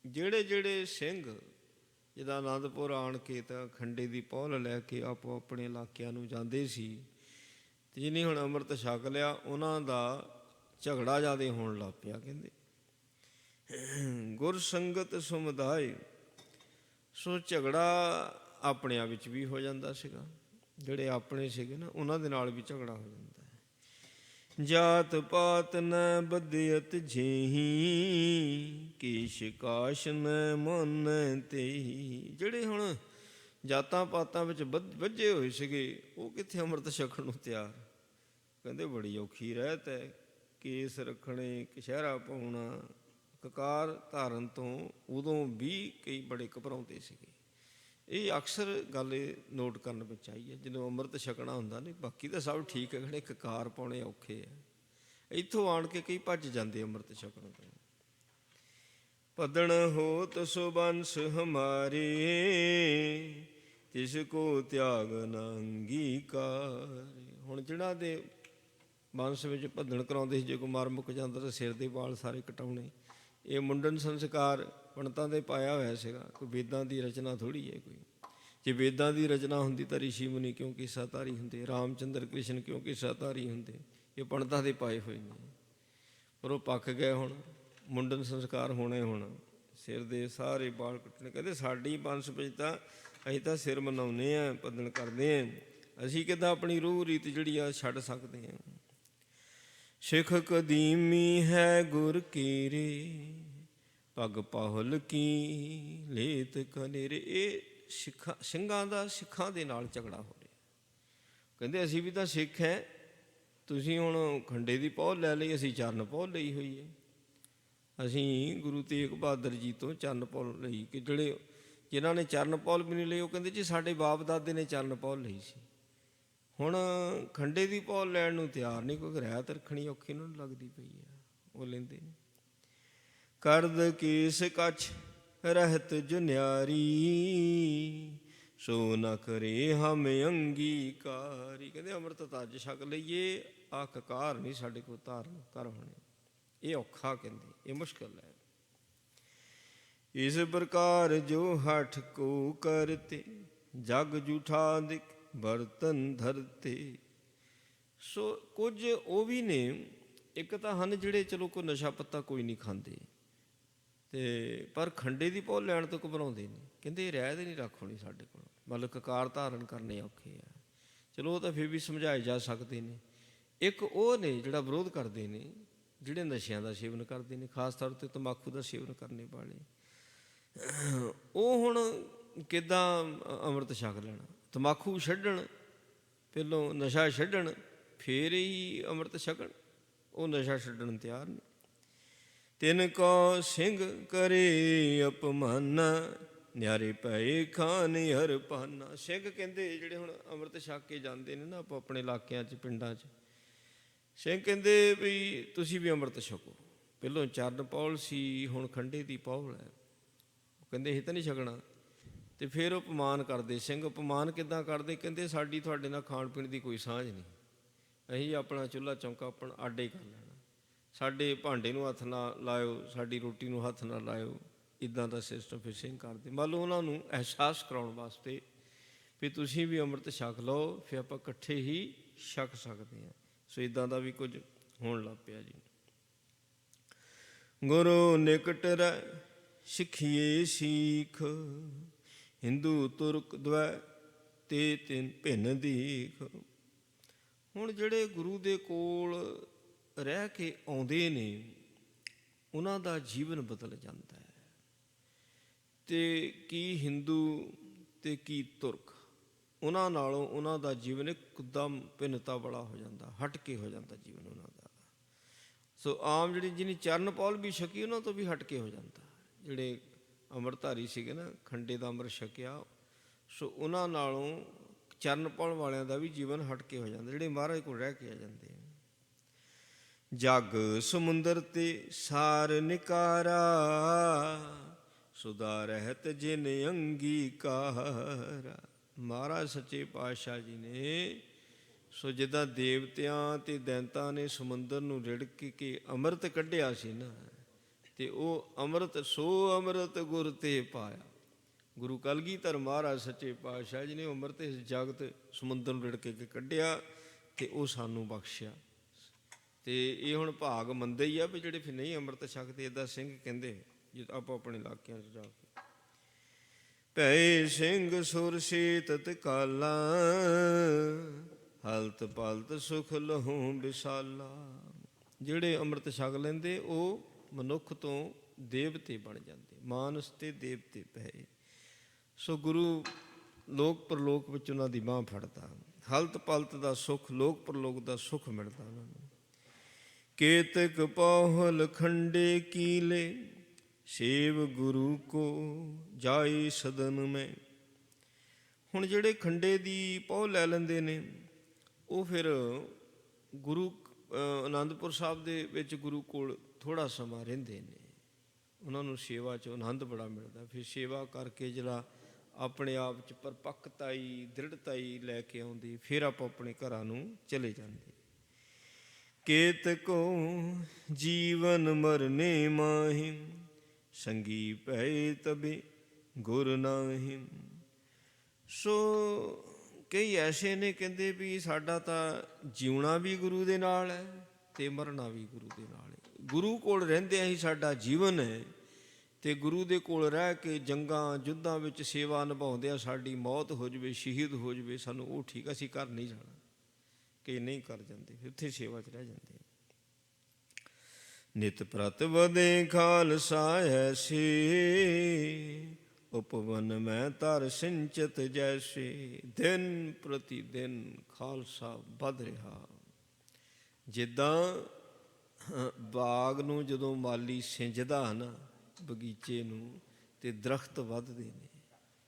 ਜਿਹੜੇ ਜਿਹੜੇ ਸਿੰਘ ਜਿੱਦਾਂ ਅਨੰਦਪੁਰ ਆਣ ਕੇ ਤਾਂ ਖੰਡੇ ਦੀ ਪਹੁਲ ਲੈ ਕੇ ਆਪੋ ਆਪਣੇ ਇਲਾਕਿਆਂ ਨੂੰ ਜਾਂਦੇ ਸੀ, ਤੇ ਜਿਹਨੇ ਹੁਣ ਅੰਮ੍ਰਿਤ ਛਕ ਲਿਆ ਉਹਨਾਂ ਦਾ ਝਗੜਾ ਜ਼ਿਆਦਾ ਹੋਣ ਲੱਗ ਪਿਆ। ਕਹਿੰਦੇ ਗੁਰ ਸੰਗਤ ਸੁਮਦਾਏ। ਸੋ ਝਗੜਾ ਆਪਣਿਆਂ ਵਿੱਚ ਵੀ ਹੋ ਜਾਂਦਾ ਸੀਗਾ, ਜਿਹੜੇ ਆਪਣੇ ਸੀਗੇ ਨਾ ਉਹਨਾਂ ਦੇ ਨਾਲ ਵੀ ਝਗੜਾ ਹੋ ਜਾਂਦਾ। ਜਾਤ ਪਾਤ ਨ ਬਦਿਅਤ ਜੇਹੀ, ਕੇਸ਼ ਕਾਸ਼ ਨ ਮਨ ਤੇਹੀ। ਜਿਹੜੇ ਹੁਣ ਜਾਤਾਂ ਪਾਤਾਂ ਵਿੱਚ ਬੱਝੇ ਹੋਏ ਸੀਗੇ ਉਹ ਕਿੱਥੇ ਅੰਮ੍ਰਿਤ ਛਕਣ ਨੂੰ ਤਿਆਰ। ਕਹਿੰਦੇ ਬੜੀ ਔਖੀ ਰਹਿਤ ਹੈ, ਕੇਸ ਰੱਖਣੇ, ਕਛਹਿਰਾ ਪਾਉਣਾ, ਕਕਾਰ ਧਾਰਨ ਤੋਂ ਉਦੋਂ ਵੀ ਕਈ ਬੜੇ ਘਬਰਾਉਂਦੇ ਸੀਗੇ। ਇਹ ਅਕਸਰ ਗੱਲ ਨੋਟ ਕਰਨ ਵਿੱਚ ਆਈ ਹੈ ਜਦੋਂ ਅੰਮ੍ਰਿਤ ਛਕਣਾ ਹੁੰਦਾ। ਨਹੀਂ ਬਾਕੀ ਤਾਂ ਸਭ ਠੀਕ ਹੈ, ਜਿਹੜੇ ਕਕਾਰ ਪਾਉਣੇ ਔਖੇ ਆ। ਇੱਥੋਂ ਆਣ ਕੇ ਕਈ ਭੱਜ ਜਾਂਦੇ ਅੰਮ੍ਰਿਤ ਛਕਣ ਤੋਂ। ਪਦਣ ਹੋਤ ਸੋ ਬੰਸ ਹਮਾਰੇ, ਤਿਸ ਕੋ ਤਿਆਗ ਨ ਅੰਗੀਕਾਰ। ਹੁਣ ਜਿਹਨਾਂ ਦੇ ਬੰਸ ਵਿੱਚ ਭੱਦਣ ਕਰਾਉਂਦੇ ਸੀ, ਜੇ ਕੋਈ ਮਰ ਮੁੱਕ ਜਾਂਦਾ ਤਾਂ ਸਿਰ ਦੇ ਵਾਲ ਸਾਰੇ ਕਟਾਉਣੇ। ਇਹ ਮੁੰਡਨ ਸੰਸਕਾਰ ਪੰਡਤਾਂ ਦੇ ਪਾਇਆ ਹੋਇਆ ਸੀਗਾ, ਕੋਈ ਵੇਦਾਂ ਦੀ ਰਚਨਾ ਥੋੜ੍ਹੀ ਹੈ ਕੋਈ। ਜੇ ਵੇਦਾਂ ਦੀ ਰਚਨਾ ਹੁੰਦੀ ਤਾਂ ਰਿਸ਼ੀ ਮੁਨੀ ਕਿਉਂ ਕਿੱਸਾਧਾਰੀ ਹੁੰਦੇ, ਰਾਮਚੰਦਰ ਕ੍ਰਿਸ਼ਨ ਕਿਉਂ ਕਿੱਸਾਧਾਰੀ ਹੁੰਦੇ। ਇਹ ਪੰਡਤਾਂ ਦੇ ਪਾਏ ਹੋਏ ਨੇ, ਪਰ ਉਹ ਪੱਕ ਗਏ। ਹੁਣ ਮੁੰਡਨ ਸੰਸਕਾਰ ਹੋਣੇ, ਹੁਣ ਸਿਰ ਦੇ ਸਾਰੇ ਵਾਲ ਕੱਟਣੇ। ਕਹਿੰਦੇ ਸਾਡੀ ਬੰਸ ਵਿੱਚ ਤਾਂ ਅਸੀਂ ਤਾਂ ਸਿਰ ਮਨਾਉਂਦੇ ਹਾਂ, ਪੱਦਣ ਕਰਦੇ ਹਾਂ, ਅਸੀਂ ਕਿੱਦਾਂ ਆਪਣੀ ਰੂਹ ਰੀਤ ਜਿਹੜੀ ਆ ਛੱਡ ਸਕਦੇ ਹਾਂ। ਸਿੱਖ ਕਦੀਮੀ ਹੈ ਗੁਰ ਕੀਰੇ, ਪੱਗ ਪਾਹੁਲ ਕੀ ਲੇਤ ਕਨੇਰੇ। ਇਹ ਸਿੰਘਾਂ ਦਾ ਸਿੱਖਾਂ ਦੇ ਨਾਲ ਝਗੜਾ ਹੋ ਰਿਹਾ। ਕਹਿੰਦੇ ਅਸੀਂ ਵੀ ਤਾਂ ਸਿੱਖ ਹੈ, ਤੁਸੀਂ ਹੁਣ ਖੰਡੇ ਦੀ ਪਹੁਲ ਲੈ ਲਈ, ਅਸੀਂ ਚਰਨ ਪਹੁਲ ਲਈ ਹੋਈ ਹੈ। ਅਸੀਂ ਗੁਰੂ ਤੇਗ ਬਹਾਦਰ ਜੀ ਤੋਂ ਚਰਨ ਪਹੁਲ ਲਈ, ਕਿ ਜਿਨ੍ਹਾਂ ਨੇ ਚਰਨ ਪਹੁਲ ਵੀ ਨਹੀਂ ਲਈ ਉਹ ਕਹਿੰਦੇ ਜੀ ਸਾਡੇ ਬਾਪ ਦਾਦੇ ਨੇ ਚਰਨ ਪਹੁਲ ਲਈ ਸੀ। ਹੁਣ ਖੰਡੇ ਦੀ ਪਹੁਲ ਲੈਣ ਨੂੰ ਤਿਆਰ ਨਹੀਂ, ਕੋਈ ਰਹਿਤ ਰੱਖਣੀ ਔਖੀ ਉਹਨਾਂ ਨੂੰ ਲੱਗਦੀ ਪਈ ਹੈ, ਉਹ ਲੈਂਦੇ ਨੇ। ਕਰਦ ਕੇਸ ਕੱਛ ਰਹਿਤ ਜੁਨਿਆਰੀ, ਸੋ ਨ ਕਰੇ ਹਮ ਅੰਗੀਕਾਰੀ। ਕਹਿੰਦੇ ਅੰਮ੍ਰਿਤ ਤਾਂ ਅੱਜ ਛਕ ਲਈਏ, ਆਹ ਕਕਾਰ ਨਹੀਂ ਸਾਡੇ ਕੋਲ ਧਾਰਨ ਕਰ ਹੋਣੇ, ਇਹ ਔਖਾ, ਕਹਿੰਦੇ ਇਹ ਮੁਸ਼ਕਿਲ ਹੈ। ਇਸ ਪ੍ਰਕਾਰ ਜੋ ਹਠ ਕੋ ਕਰਤੇ, ਜਗ ਜੂਠਾ ਦਿਕ ਬਰਤਨ ਧਰਤੇ। ਸੋ ਕੁਝ ਉਹ ਵੀ ਨੇ, ਇੱਕ ਤਾਂ ਹਨ ਜਿਹੜੇ ਚਲੋ ਕੋਈ ਨਸ਼ਾ ਪੱਤਾ ਕੋਈ ਨਹੀਂ ਖਾਂਦੇ, ਤੇ ਪਰ ਖੰਡੇ ਦੀ ਪਹੁ ਲੈਣ ਤੋਂ ਘਬਰਾਉਂਦੇ ਨੇ, ਕਹਿੰਦੇ ਇਹ ਰਹਿਤ ਨਹੀਂ ਰੱਖ ਹੋਣੀ ਸਾਡੇ ਕੋਲ, ਮਤਲਬ ਕਕਾਰ ਧਾਰਨ ਕਰਨੇ ਔਖੇ ਆ। ਚਲੋ ਉਹ ਤਾਂ ਫਿਰ ਵੀ ਸਮਝਾਏ ਜਾ ਸਕਦੇ ਨੇ। ਇੱਕ ਉਹ ਨੇ ਜਿਹੜਾ ਵਿਰੋਧ ਕਰਦੇ ਨੇ, ਜਿਹੜੇ ਨਸ਼ਿਆਂ ਦਾ ਸੇਵਨ ਕਰਦੇ ਨੇ, ਖਾਸ ਤੌਰ 'ਤੇ ਤੰਬਾਕੂ ਦਾ ਸੇਵਨ ਕਰਨੇ ਵਾਲੇ, ਉਹ ਹੁਣ ਕਿੱਦਾਂ ਅੰਮ੍ਰਿਤ ਛਕ ਲੈਣਾ? ਤੰਬਾਕੂ ਛੱਡਣ, ਪਹਿਲੋਂ ਨਸ਼ਾ ਛੱਡਣ, ਫੇਰ ਹੀ ਅੰਮ੍ਰਿਤ ਛਕਣ। ਉਹ ਨਸ਼ਾ ਛੱਡਣ ਨੂੰ ਤਿਆਰ ਨਹੀਂ। ਤਿਨ ਕੋ ਸਿੰਘ ਕਰੇ ਅਪਮਾਨਾ, ਨਿਆਰੇ ਪਏ ਖਾਨ ਹਰ ਪਾਨਾ। ਸਿੰਘ ਕਹਿੰਦੇ ਜਿਹੜੇ ਹੁਣ ਅੰਮ੍ਰਿਤ ਛਕ ਕੇ ਜਾਂਦੇ ਨੇ ਨਾ ਆਪੋ ਆਪਣੇ ਇਲਾਕਿਆਂ 'ਚ, ਪਿੰਡਾਂ 'ਚ, ਸਿੰਘ ਕਹਿੰਦੇ ਵੀ ਤੁਸੀਂ ਵੀ ਅੰਮ੍ਰਿਤ ਛਕੋ। ਪਹਿਲੋਂ ਚਰਨ ਪੌਲ ਸੀ, ਹੁਣ ਖੰਡੇ ਦੀ ਪੌਲ ਹੈ। ਉਹ ਕਹਿੰਦੇ ਇਹ ਤਾਂ ਨਹੀਂ ਛਕਣਾ, ਤੇ ਫਿਰ ਉਹ ਅਪਮਾਨ ਕਰਦੇ। ਸਿੰਘ ਅਪਮਾਨ ਕਿੱਦਾਂ ਕਰਦੇ? ਕਹਿੰਦੇ ਸਾਡੀ ਤੁਹਾਡੇ ਨਾਲ ਖਾਣ ਪੀਣ ਦੀ ਕੋਈ ਸਾਂਝ ਨਹੀਂ, ਅਸੀਂ ਆਪਣਾ ਚੁੱਲ੍ਹਾ ਚੌਂਕਾ ਆਪਣਾ ਅੱਡ ਹੀ ਕਰ ਲੈਣਾ, ਸਾਡੇ ਭਾਂਡੇ ਨੂੰ ਹੱਥ ਨਾ ਲਾਇਓ, ਸਾਡੀ ਰੋਟੀ ਨੂੰ ਹੱਥ ਨਾ ਲਾਇਓ। ਇੱਦਾਂ ਦਾ ਸਿਸਟਮ ਫਿਰ ਸਿੰਘ ਕਰਦੇ। ਮੰਨ ਲਓ ਉਹਨਾਂ ਨੂੰ ਅਹਿਸਾਸ ਕਰਾਉਣ ਵਾਸਤੇ ਵੀ ਤੁਸੀਂ ਵੀ ਅੰਮ੍ਰਿਤ ਛਕ ਲਓ, ਫਿਰ ਆਪਾਂ ਇਕੱਠੇ ਹੀ ਛਕ ਸਕਦੇ ਹਾਂ। ਸੋ ਇੱਦਾਂ ਦਾ ਵੀ ਕੁਝ ਹੋਣ ਲੱਗ ਪਿਆ ਜੀ। ਗੁਰੂ ਨਿਕਟ ਰਹਿ ਸਿੱਖੀਏ ਸੀਖ, ਹਿੰਦੂ ਤੁਰਕ ਦਵੈ ਤੇ ਤਿੰਨ ਭਿੰਨ ਦੀਖ। ਹੁਣ ਜਿਹੜੇ ਗੁਰੂ ਦੇ ਕੋਲ ਰਹਿ ਕੇ ਆਉਂਦੇ ਨੇ, ਉਹਨਾਂ ਦਾ ਜੀਵਨ ਬਦਲ ਜਾਂਦਾ ਹੈ। ਅਤੇ ਕੀ ਹਿੰਦੂ ਅਤੇ ਕੀ ਤੁਰਕ, ਉਹਨਾਂ ਨਾਲੋਂ ਉਹਨਾਂ ਦਾ ਜੀਵਨ ਇੱਕਦਮ ਭਿੰਨਤਾ ਵਾਲਾ ਹੋ ਜਾਂਦਾ, ਹਟ ਕੇ ਹੋ ਜਾਂਦਾ ਜੀਵਨ ਉਹਨਾਂ ਦਾ। ਸੋ ਆਮ ਜਿਹੜੀ ਜਿਹਨੇ ਚਰਨ ਪੌਲ ਵੀ ਛਕੀ, ਉਹਨਾਂ ਤੋਂ ਵੀ ਹਟ ਕੇ ਹੋ ਜਾਂਦਾ। ਜਿਹੜੇ ਅੰਮ੍ਰਿਤਧਾਰੀ ਸੀਗੇ ਨਾ, ਖੰਡੇ ਦਾ ਅੰਮ੍ਰਿਤ ਛਕਿਆ, ਸੋ ਉਹਨਾਂ ਨਾਲੋਂ ਚਰਨ ਪੌਲ ਵਾਲਿਆਂ ਦਾ ਵੀ ਜੀਵਨ ਹਟ ਕੇ ਹੋ ਜਾਂਦਾ, ਜਿਹੜੇ ਮਹਾਰਾਜ ਕੋਲ ਰਹਿ ਕੇ ਆ ਜਾਂਦੇ। ਜਗ ਸਮੁੰਦਰ ਤੇ ਸਾਰ ਨਿਕਾਰਾ, ਸੁਦਾ ਰਹਿਤ ਜਿਨ ਅੰਗੀਕਾਰਾ। ਮਹਾਰਾਜ ਸੱਚੇ ਪਾਤਸ਼ਾਹ ਜੀ ਨੇ ਸੋ ਜਿੱਦਾਂ ਦੇਵਤਿਆਂ ਅਤੇ ਦੈਂਤਾਂ ਨੇ ਸਮੁੰਦਰ ਨੂੰ ਰਿੜਕ ਕੇ ਅੰਮ੍ਰਿਤ ਕੱਢਿਆ ਸੀ ਨਾ, ਅਤੇ ਉਹ ਅੰਮ੍ਰਿਤ ਸੋ ਅੰਮ੍ਰਿਤ ਗੁਰ ਤੇ ਪਾਇਆ। ਗੁਰੂ ਕਲਗੀਧਰ ਮਹਾਰਾਜ ਸੱਚੇ ਪਾਤਸ਼ਾਹ ਜੀ ਨੇ ਅੰਮ੍ਰਿਤ ਇਸ ਜਗਤ ਸਮੁੰਦਰ ਨੂੰ ਰਿੜਕ ਕੇ ਕੱਢਿਆ, ਅਤੇ ਉਹ ਸਾਨੂੰ ਬਖਸ਼ਿਆ। ਅਤੇ ਇਹ ਹੁਣ ਭਾਗ ਮੰਨਦੇ ਹੀ ਆ ਵੀ ਜਿਹੜੇ ਫਿਰ ਨਹੀਂ ਅੰਮ੍ਰਿਤ ਛਕਦੇ। ਇੱਦਾਂ ਸਿੰਘ ਕਹਿੰਦੇ ਜੇ ਆਪੋ ਆਪਣੇ ਇਲਾਕਿਆਂ 'ਚ ਜਾ ਕੇ, ਭੈ ਸਿੰਘ ਸੁਰ ਸੀਤਤ ਕਾਲਾ, ਹਲਤ ਪਲਤ ਸੁਖ ਲਹੂ ਵਿਸਾਲਾ। ਜਿਹੜੇ ਅੰਮ੍ਰਿਤ ਛਕ ਲੈਂਦੇ ਉਹ ਮਨੁੱਖ ਤੋਂ ਦੇਵਤੇ ਬਣ ਜਾਂਦੇ, ਮਾਨਸ ਤੇ ਦੇਵਤੇ ਪਏ। ਸੋ ਗੁਰੂ ਲੋਕ ਪਰਲੋਕ ਵਿੱਚ ਉਹਨਾਂ ਦੀ ਬਾਂਹ ਫੜਦਾ, ਹਲਤ ਪਲਤ ਦਾ ਸੁੱਖ, ਲੋਕ ਪਰਲੋਕ ਦਾ ਸੁੱਖ ਮਿਲਦਾ ਉਹਨਾਂ ਨੂੰ। ਕੇਤਕ ਪਹੁਲ ਖੰਡੇ ਕੀਲੇ, ਸੇਵ ਗੁਰੂ ਕੋ ਜਾਏ ਸਦਨ ਮੈਂ। ਹੁਣ ਜਿਹੜੇ ਖੰਡੇ ਦੀ ਪਹੁ ਲੈ ਲੈਂਦੇ ਨੇ, ਉਹ ਫਿਰ ਗੁਰੂ ਅਨੰਦਪੁਰ ਸਾਹਿਬ ਦੇ ਵਿੱਚ ਗੁਰੂ ਕੋਲ ਥੋੜ੍ਹਾ ਸਮਾਂ ਰਹਿੰਦੇ ਨੇ। ਉਹਨਾਂ ਨੂੰ ਸੇਵਾ 'ਚ ਆਨੰਦ ਬੜਾ ਮਿਲਦਾ। ਫਿਰ ਸੇਵਾ ਕਰਕੇ ਜਿਹੜਾ ਆਪਣੇ ਆਪ 'ਚ ਪਰਪੱਕਤਾਈ, ਦ੍ਰਿੜਤਾਈ ਲੈ ਕੇ ਆਉਂਦੀ, ਫਿਰ ਆਪੋ ਆਪਣੇ ਘਰਾਂ ਨੂੰ ਚਲੇ ਜਾਂਦੇ। ਕੇਤਕੋ ਜੀਵਨ ਮਰਨੇ ਮਾਹਿ, ਸੰਗੀ ਪਏ ਤਬੇ ਗੁਰ ਨਾਹਿ। ਸੋ ਕਈ ਐਸੇ ਨੇ ਕਹਿੰਦੇ ਵੀ ਸਾਡਾ ਤਾਂ ਜਿਉਣਾ ਵੀ ਗੁਰੂ ਦੇ ਨਾਲ ਹੈ ਅਤੇ ਮਰਨਾ ਵੀ ਗੁਰੂ ਦੇ ਨਾਲ ਹੈ। ਗੁਰੂ ਕੋਲ ਰਹਿੰਦਿਆਂ ਹੀ ਸਾਡਾ ਜੀਵਨ ਹੈ, ਅਤੇ ਗੁਰੂ ਦੇ ਕੋਲ ਰਹਿ ਕੇ ਜੰਗਾਂ ਯੁੱਧਾਂ ਵਿੱਚ ਸੇਵਾ ਨਿਭਾਉਂਦਿਆਂ ਸਾਡੀ ਮੌਤ ਹੋ ਜਾਵੇ, ਸ਼ਹੀਦ ਹੋ ਜਾਵੇ, ਸਾਨੂੰ ਉਹ ਠੀਕ, ਅਸੀਂ ਘਰ ਨਹੀਂ ਜਾਣਾ। ਕਈ ਨਹੀਂ ਕਰ ਜਾਂਦੇ, ਉੱਥੇ ਸੇਵਾ 'ਚ ਰਹਿ ਜਾਂਦੇ। ਨਿਤ ਪ੍ਰਤ ਵਧੇ ਖਾਲਸਾ ਐਸੇ, ਉਪਵਨ ਮੈਂ ਧਰ ਸਿੰਚਤ ਜੈਸੇ। ਦਿਨ ਪ੍ਰਤੀ ਦਿਨ ਖਾਲਸਾ ਵੱਧ ਰਿਹਾ। ਜਿੱਦਾਂ ਬਾਗ ਨੂੰ ਜਦੋਂ ਮਾਲੀ ਸਿੰਜਦਾ ਨਾ, ਬਗੀਚੇ ਨੂੰ, ਅਤੇ ਦਰਖਤ ਵੱਧਦੇ ਨੇ,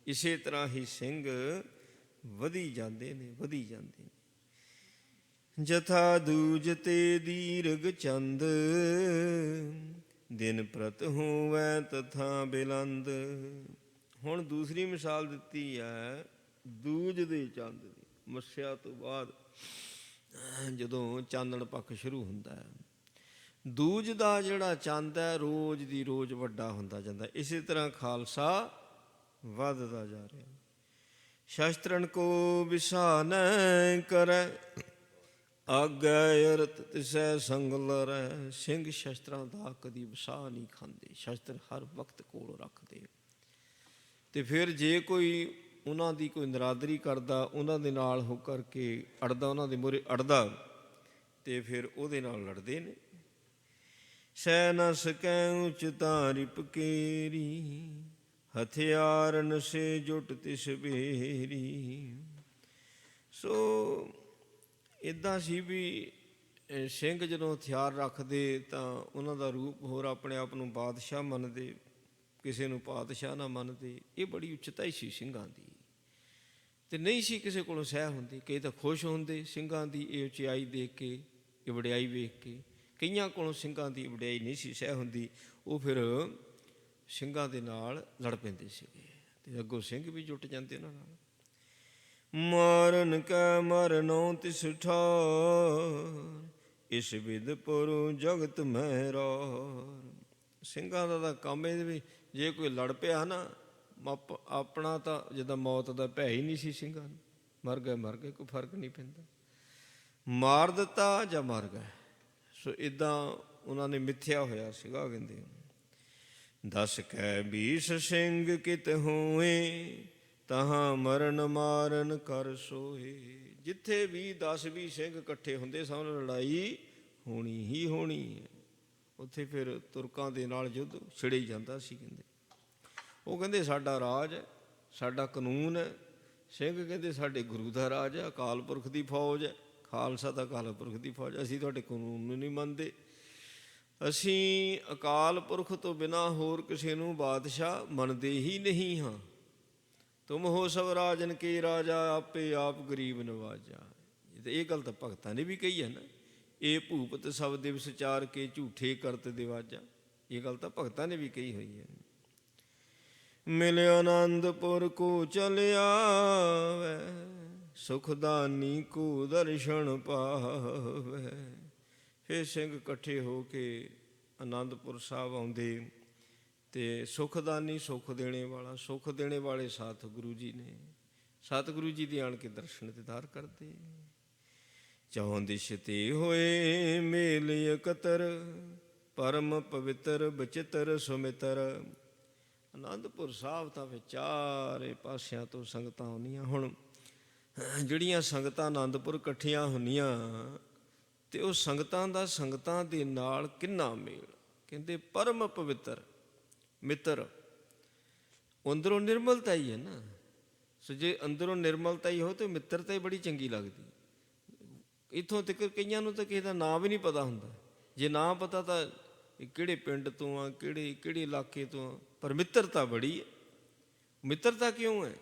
ਇਸੇ ਤਰ੍ਹਾਂ ਹੀ ਸਿੰਘ ਵਧੀ ਜਾਂਦੇ ਨੇ, ਵਧੀ ਜਾਂਦੇ ਨੇ। ਜਥਾ ਦੂਜ ਤੇ ਦੀਰਘ ਚੰਦ, ਦਿਨ ਪ੍ਰਤ ਹੋਵੈ ਤਥਾ ਬਿਲੰਦ। ਹੁਣ ਦੂਸਰੀ ਮਿਸਾਲ ਦਿੱਤੀ ਹੈ ਦੂਜ ਦੇ ਚੰਦ ਦੀ ਮੱਸਿਆ ਤੋਂ ਬਾਅਦ ਜਦੋਂ ਚਾਨਣ ਪੱਖ ਸ਼ੁਰੂ ਹੁੰਦਾ ਹੈ, ਦੂਜ ਦਾ ਜਿਹੜਾ ਚੰਦ ਹੈ ਰੋਜ਼ ਦੀ ਰੋਜ਼ ਵੱਡਾ ਹੁੰਦਾ ਜਾਂਦਾ। ਇਸੇ ਤਰ੍ਹਾਂ ਖਾਲਸਾ ਵੱਧਦਾ ਜਾ ਰਿਹਾ। ਸ਼ਸਤਰਨ ਕੋ ਵਿਸਾ ਨ ਕਰੈ, ਆਗੈ ਅਰਤ ਤਿਸੈ ਸੰਗ ਲਰੈ। ਸਿੰਘ ਸ਼ਸਤਰਾਂ ਦਾ ਕਦੀ ਵਿਸਾਹ ਨਹੀਂ ਖਾਂਦੇ, ਸ਼ਸਤਰ ਹਰ ਵਕਤ ਕੋਲ ਰੱਖਦੇ। ਤੇ ਫਿਰ ਜੇ ਕੋਈ ਉਹਨਾਂ ਦੀ ਕੋਈ ਨਰਾਦਰੀ ਕਰਦਾ, ਉਹਨਾਂ ਦੇ ਨਾਲ ਹੋ ਕਰਕੇ ਅੜਦਾ, ਉਹਨਾਂ ਦੇ ਮੂਹਰੇ ਅੜਦਾ, ਤੇ ਫਿਰ ਉਹਦੇ ਨਾਲ ਲੜਦੇ ਨੇ। ਸਹਿ ਨ ਸਕੈ ਉਚ ਤਾਰਿ ਪਕੇਰੀ, ਹਥਿਆਰ ਨਸੇ ਜੁਟ ਤਿਸ ਬੇਰੀ। ਸੋ ਇੱਦਾਂ ਸੀ ਵੀ ਸਿੰਘ ਜਦੋਂ ਹਥਿਆਰ ਰੱਖਦੇ ਤਾਂ ਉਹਨਾਂ ਦਾ ਰੂਪ ਹੋਰ, ਆਪਣੇ ਆਪ ਨੂੰ ਬਾਦਸ਼ਾਹ ਮੰਨਦੇ, ਕਿਸੇ ਨੂੰ ਪਾਤਸ਼ਾਹ ਨਾ ਮੰਨਦੇ। ਇਹ ਬੜੀ ਉੱਚਤਾ ਹੀ ਸੀ ਸਿੰਘਾਂ ਦੀ, ਤੇ ਨਹੀਂ ਸੀ ਕਿਸੇ ਕੋਲੋਂ ਸਹਿ ਹੁੰਦੀ। ਕਈ ਤਾਂ ਖੁਸ਼ ਹੁੰਦੇ ਸਿੰਘਾਂ ਦੀ ਇਹ ਉਚਾਈ ਦੇਖ ਕੇ, ਇਹ ਵਡਿਆਈ ਵੇਖ ਕੇ। ਕਈਆਂ ਕੋਲੋਂ ਸਿੰਘਾਂ ਦੀ ਵਡਿਆਈ ਨਹੀਂ ਸੀ ਸਹਿ ਹੁੰਦੀ, ਉਹ ਫਿਰ ਸਿੰਘਾਂ ਦੇ ਨਾਲ ਲੜ ਪੈਂਦੇ ਸੀਗੇ, ਤੇ ਅੱਗੋਂ ਸਿੰਘ ਵੀ ਜੁਟ ਜਾਂਦੇ ਉਹਨਾਂ ਨਾਲ। ਮਾਰਨ ਕੈ ਮਰਨੋ ਤਿਸ ਠਾਰ, ਇਸ ਵਿਦ ਪੁਰ ਜਗਤ ਮਹਿਰਾਰ। ਸਿੰਘਾਂ ਦਾ ਤਾਂ ਕੰਮ ਇਹ ਵੀ ਜੇ ਕੋਈ ਲੜ ਪਿਆ ਨਾ, ਆਪਣਾ ਤਾਂ ਜਿੱਦਾਂ ਮੌਤ ਦਾ ਭੈ ਹੀ ਨਹੀਂ ਸੀ ਸਿੰਘਾਂ ਨੂੰ। ਮਰ ਗਏ ਕੋਈ ਫਰਕ ਨਹੀਂ ਪੈਂਦਾ, ਮਾਰ ਦਿੱਤਾ ਜਾਂ ਮਰ ਗਏ। ਸੋ ਇੱਦਾਂ ਉਹਨਾਂ ਨੇ ਮਿੱਥਿਆ ਹੋਇਆ ਸੀਗਾ। ਕਹਿੰਦੇ 10 ਕੈ 20 ਸਿੰਘ ਕਿਤ ਹੋਏ, ਤਹਾਂ ਮਰਨ ਮਾਰਨ ਕਰ ਸੋਏ। ਜਿੱਥੇ ਵੀ 10-20 ਸਿੰਘ ਇਕੱਠੇ ਹੁੰਦੇ ਸਨ, ਲੜਾਈ ਹੋਣੀ ਹੀ ਹੋਣੀ ਹੈ। ਉੱਥੇ ਫਿਰ ਤੁਰਕਾਂ ਦੇ ਨਾਲ ਯੁੱਧ ਛਿੜੇ ਹੀ ਜਾਂਦਾ ਸੀ। ਕਹਿੰਦੇ ਉਹ ਕਹਿੰਦੇ ਸਾਡਾ ਰਾਜ ਹੈ, ਸਾਡਾ ਕਾਨੂੰਨ ਹੈ। ਸਿੰਘ ਕਹਿੰਦੇ ਸਾਡੇ ਗੁਰੂ ਦਾ ਰਾਜ ਹੈ, ਅਕਾਲ ਪੁਰਖ ਦੀ ਫੌਜ ਹੈ, ਖਾਲਸਾ ਤਾਂ ਅਕਾਲ ਪੁਰਖ ਦੀ ਫੌਜ। ਅਸੀਂ ਤੁਹਾਡੇ ਕਾਨੂੰਨ ਨੂੰ ਨਹੀਂ ਮੰਨਦੇ, ਅਸੀਂ ਅਕਾਲ ਪੁਰਖ ਤੋਂ ਬਿਨਾਂ ਹੋਰ ਕਿਸੇ ਨੂੰ ਬਾਦਸ਼ਾਹ ਮੰਨਦੇ ਹੀ ਨਹੀਂ ਹਾਂ। ਤੁਮ ਹੋ ਸਭ ਰਾਜਨ ਕੇ ਰਾਜਾ, ਆਪੇ ਆਪ ਗਰੀਬ ਨਵਾਜਾ। ਇਹ ਗੱਲ ਤਾਂ ਭਗਤਾਂ ਨੇ ਵੀ ਕਹੀ ਹੈ ਨਾ, ਇਹ ਭੂਪਤ ਸਭ ਦਿਵਸ ਚਾਰ ਕੇ ਝੂਠੇ ਕਰਤ ਦਿਵਾਜਾ। ਇਹ ਗੱਲ ਤਾਂ ਭਗਤਾਂ ਨੇ ਵੀ ਕਹੀ ਹੋਈ ਹੈ। ਮਿਲ ਆਨੰਦਪੁਰ ਕੋ ਚਲਿਆ ਵੈ, ਸੁਖਦਾਨੀ ਕੋ ਦਰਸ਼ਨ ਪਾਵੈ। ਫਿਰ ਸਿੰਘ ਇਕੱਠੇ ਹੋ ਕੇ ਆਨੰਦਪੁਰ ਸਾਹਿਬ ਆਉਂਦੇ, ਤੇ ਸੁਖਦਾਨੀ ਸੁੱਖ ਦੇਣੇ ਵਾਲਾ, ਸੁੱਖ ਦੇਣੇ ਵਾਲੇ ਸਤਿਗੁਰੂ ਜੀ ਨੇ। ਸਤਿਗੁਰੂ ਜੀ ਦੇ ਆਣ ਕੇ ਦਰਸ਼ਨ ਦੀਦਾਰ ਕਰਦੇ। ਚੌਂ ਦਿਸ਼ ਤੇ ਹੋਏ ਮੇਲ ਇਕੱਤਰ, ਪਰਮ ਪਵਿੱਤਰ ਬਚਿੱਤਰ ਸੁਮਿੱਤਰ। ਆਨੰਦਪੁਰ ਸਾਹਿਬ ਤਾਂ ਫਿਰ ਚਾਰੇ ਪਾਸਿਆਂ ਤੋਂ ਸੰਗਤਾਂ ਆਉਂਦੀਆਂ। ਹੁਣ ਜਿਹੜੀਆਂ ਸੰਗਤਾਂ ਆਨੰਦਪੁਰ ਇਕੱਠੀਆਂ ਹੁੰਦੀਆਂ, ਤੇ ਉਹ ਸੰਗਤਾਂ ਦਾ ਸੰਗਤਾਂ ਦੇ ਨਾਲ ਕਿੰਨਾ ਮੇਲ। ਕਹਿੰਦੇ ਪਰਮ ਪਵਿੱਤਰ ਮਿੱਤਰ, ਅੰਦਰੋਂ ਨਿਰਮਲਤਾ ਹੀ ਹੈ ਨਾ। ਸੋ ਜੇ ਅੰਦਰੋਂ ਨਿਰਮਲਤਾ ਹੀ ਹੋ ਤੇ ਮਿੱਤਰਤਾ ਹੀ ਬੜੀ ਚੰਗੀ ਲੱਗਦੀ। ਇੱਥੋਂ ਤੱਕ ਕਈਆਂ ਨੂੰ ਤਾਂ ਕਿਸੇ ਦਾ ਨਾਂ ਵੀ ਨਹੀਂ ਪਤਾ ਹੁੰਦਾ। ਜੇ ਨਾਂ ਪਤਾ ਤਾਂ ਕਿਹੜੇ ਪਿੰਡ ਤੋਂ ਆ, ਕਿਹੜੇ ਇਲਾਕੇ ਤੋਂ ਆ, ਪਰ ਮਿੱਤਰਤਾ ਬੜੀ ਹੈ। ਮਿੱਤਰਤਾ ਕਿਉਂ ਹੈ?